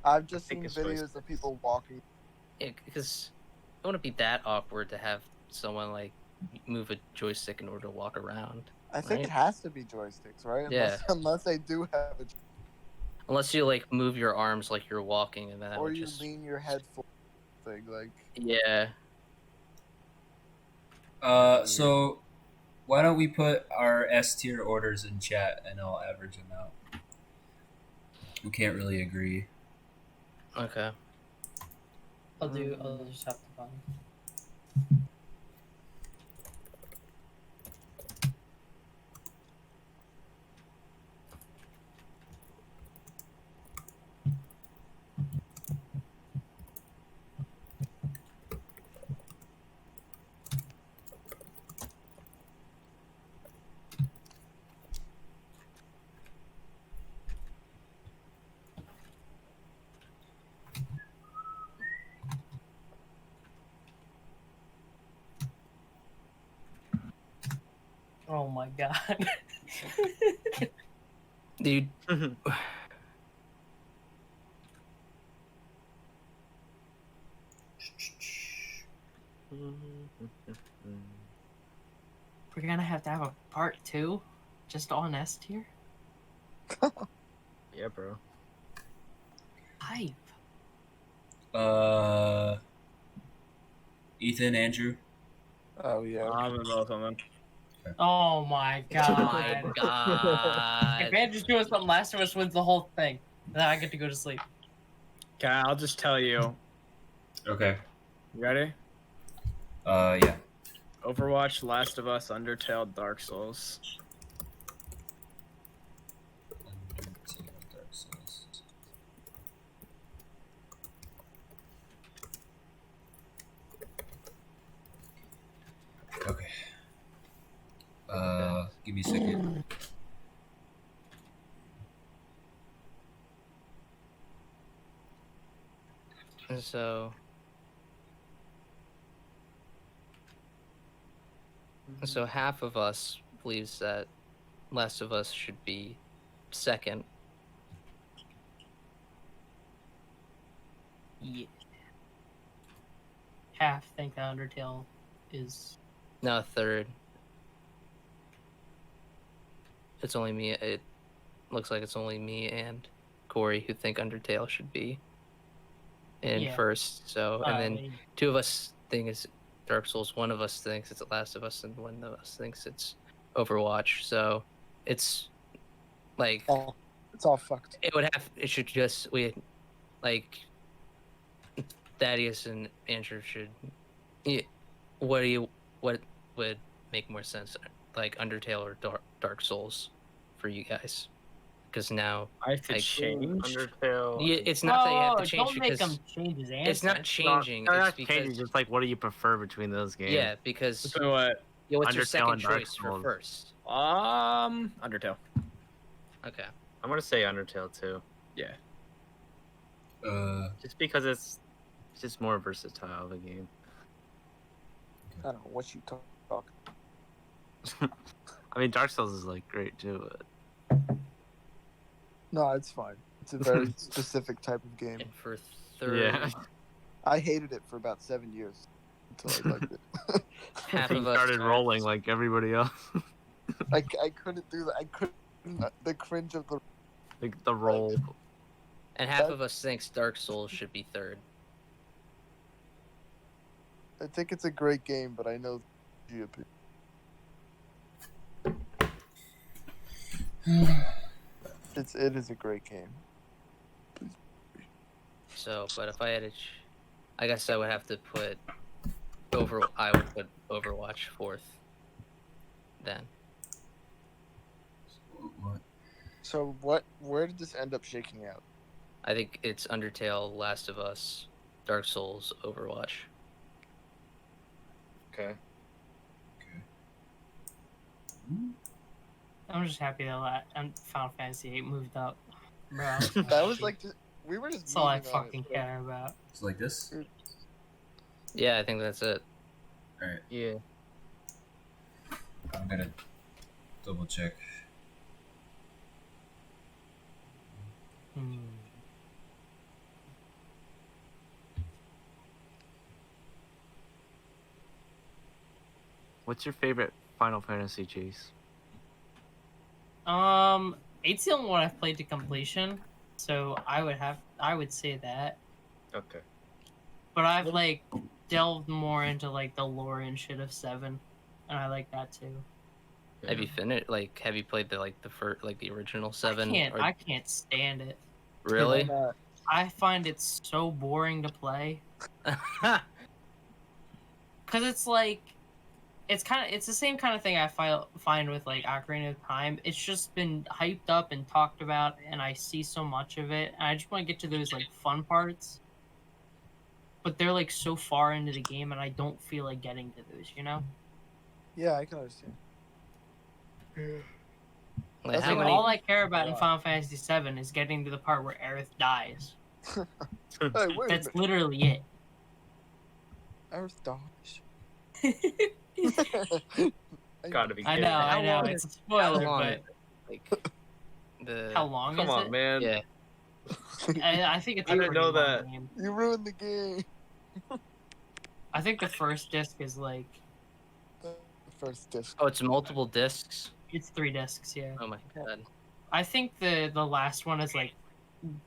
I've just think seen it's videos joystick. of people walking. Because it wouldn't be that awkward to have someone like move a joystick in order to walk around. I think Right. it has to be joysticks, right? Yeah. Unless they do have it, Unless you like move your arms like you're walking, and then that or would you just lean your head forward. Thing like. yeah. So why don't we put our S tier orders in chat and I'll average them out. We can't really agree. Okay. I'll just have to find. Oh my god. Dude, We're gonna have to have a part 2 just on S tier? Yeah, bro. Hype. Ethan, Andrew. Oh yeah. I'm in both of them. Oh my oh my god. If god. Andrew's doing something, Last of Us wins the whole thing. Then I get to go to sleep. Okay, I'll just tell you. Okay. You ready? Yeah. Overwatch, Last of Us, Undertale, Dark Souls. Okay. Give me a second. And so half of us believes that Last of Us should be second. Yeah. Half think that Undertale is. No, third. It's only me. It looks like it's only me and Corey who think Undertale should be in Yeah. first. So, and then mean, two of us think it's Dark Souls. One of us thinks it's The Last of Us, and one of us thinks it's Overwatch. So, it's like It's all fucked. it would have. It should just like Thaddeus and Andrew should. Yeah, what would make more sense, like Undertale or Dark Souls, for you guys? Because now I have to Like, change. Undertale. it's not that you have to change don't make because him change his answer. it's not changing. No, It's not because changing. Just like, what do you prefer between those games? yeah, because So what? what's your Undertale second and Dark choice for Souls. first? Undertale. Okay. I'm gonna say Undertale too, Yeah. just because it's just more versatile of a game. I don't know what you talk. I mean, Dark Souls is like great too. But... No, it's fine. It's a very specific type of game. And for third, Yeah. I hated it for about 7 years until I liked it. half He of us started rolling like everybody else. I couldn't do that. I couldn't. The cringe of the. Like the roll. and half of us thinks Dark Souls should be third. I think it's a great game, but I know GOP. It is a great game. So, but if I had to, I guess I would have to put I would put Overwatch fourth. Then What? So where did this end up shaking out? I think it's Undertale, Last of Us, Dark Souls, Overwatch. Okay. I'm just happy that Final Fantasy VIII moved up. Bro, That was like we were just. that's all I memeing on it, fucking but- care about. It's like this. Yeah, I think that's it. All right. Yeah. I'm gonna double check. Hmm. What's your favorite Final Fantasy, Chase? Eight's the only one I've played to completion, so I would say that. Okay. But I've like delved more into like the lore and shit of 7, and I like that too. Have you finished? Like, have you played the first, like the original 7? I can't stand it. Really? Not- I find it so boring to play because it's like it's the same kind of thing I find with like Ocarina of Time. It's just been hyped up and talked about, and I see so much of it, and I just want to get to those like fun parts. But they're like so far into the game, and I don't feel like getting to those. You know, Yeah, I can understand. Like, That's how like many? all I care about in Wow. Final Fantasy VII is getting to the part where Aerith dies. Hey, wait a That's minute. literally it. Earth dodge. Gotta be I kidding. know, How I know, long it's a How spoiler, long? but Like the how long Come is on, it? man. Yeah. I think it's a I didn't pretty know long that. game. You ruined the game. I think the first disc is like The first disc. Oh, it's multiple discs. it's 3 discs, yeah. Oh my god. I think the last one is like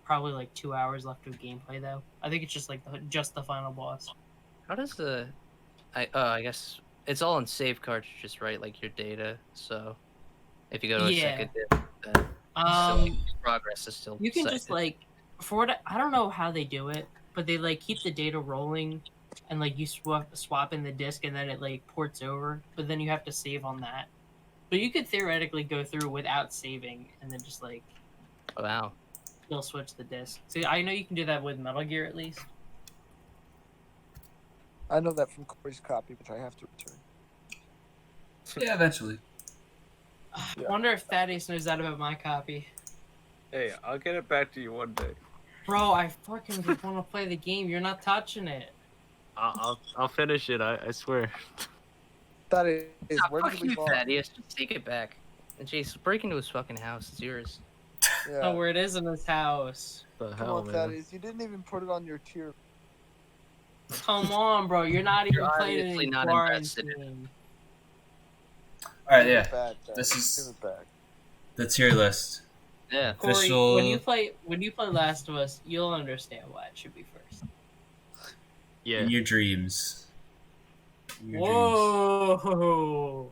probably like 2 hours left of gameplay though. I think it's just like just the final boss. How does the? I guess it's all in save cartridges, right? Like your data. So if you go to a Yeah. second disc, then progress is still. You can just cited. like for what I don't know how they do it, but they like keep the data rolling, and like you swap in the disc, and then it like ports over. But then you have to save on that. But you could theoretically go through without saving, and then just like Wow. still switch the disc. See, I know you can do that with Metal Gear at least. I know that from Corey's copy, which I have to return. Yeah, eventually. I wonder if Thaddeus knows that about my copy. Hey, I'll get it back to you one day. Bro, I fucking just want to play the game. You're not touching it. I'll finish it. I swear. That is, Ah, where fuck did we you, fall? Thaddeus. Just take it back. And Chase, break into his fucking house. It's yours. Oh, Yeah. where it is in this house. The Come hell, on, man. Thaddeus. You didn't even put it on your tier. Come on, bro. You're not even You're playing obviously any not invested in quarantine. All right, Give yeah. it back, This Thaddeus. is- Give it back. The tier list. Yeah. Corey, Official- when you play Last of Us, you'll understand why it should be first. Yeah. In your dreams. In your dreams. Whoa.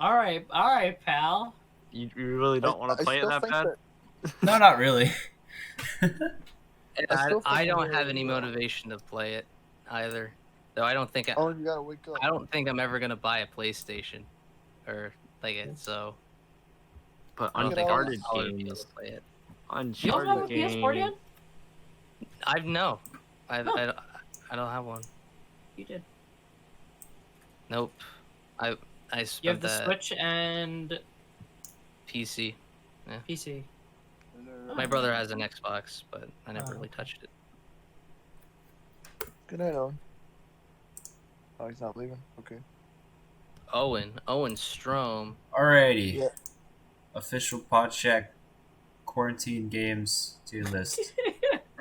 All right, pal. You really don't want to play it still that think bad? No, not really. And I still I think don't we're- have any motivation to play it either. Though I don't think Oh, you gotta wake up. I don't think I'm ever gonna buy a PlayStation or like it. So But I don't Look think at all I'll Uncharted this- be able games. to play it. You don't have a Uncharted PS4 yet? games. I've no. Oh. I don't have one. You did. Nope. I You have spent the that Switch and PC. PC. My brother has an Xbox, but I never Oh, really okay. touched it. Good night, Owen. Oh, he's not leaving. Okay. Owen Strom. Alrighty. Yeah. Official Podshack quarantine games tier list.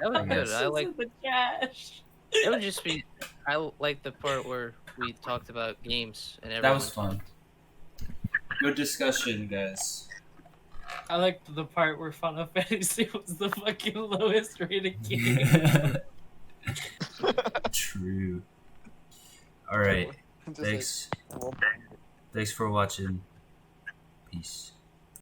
That was I good. guess. I This like. is the trash. It would just be. I like the part where we talked about games and everyone. That was fun. Good discussion, guys. I liked the part where Final Fantasy was the fucking lowest rated game. True. Alright. Just Thanks. like, well, Thanks for watching. Peace.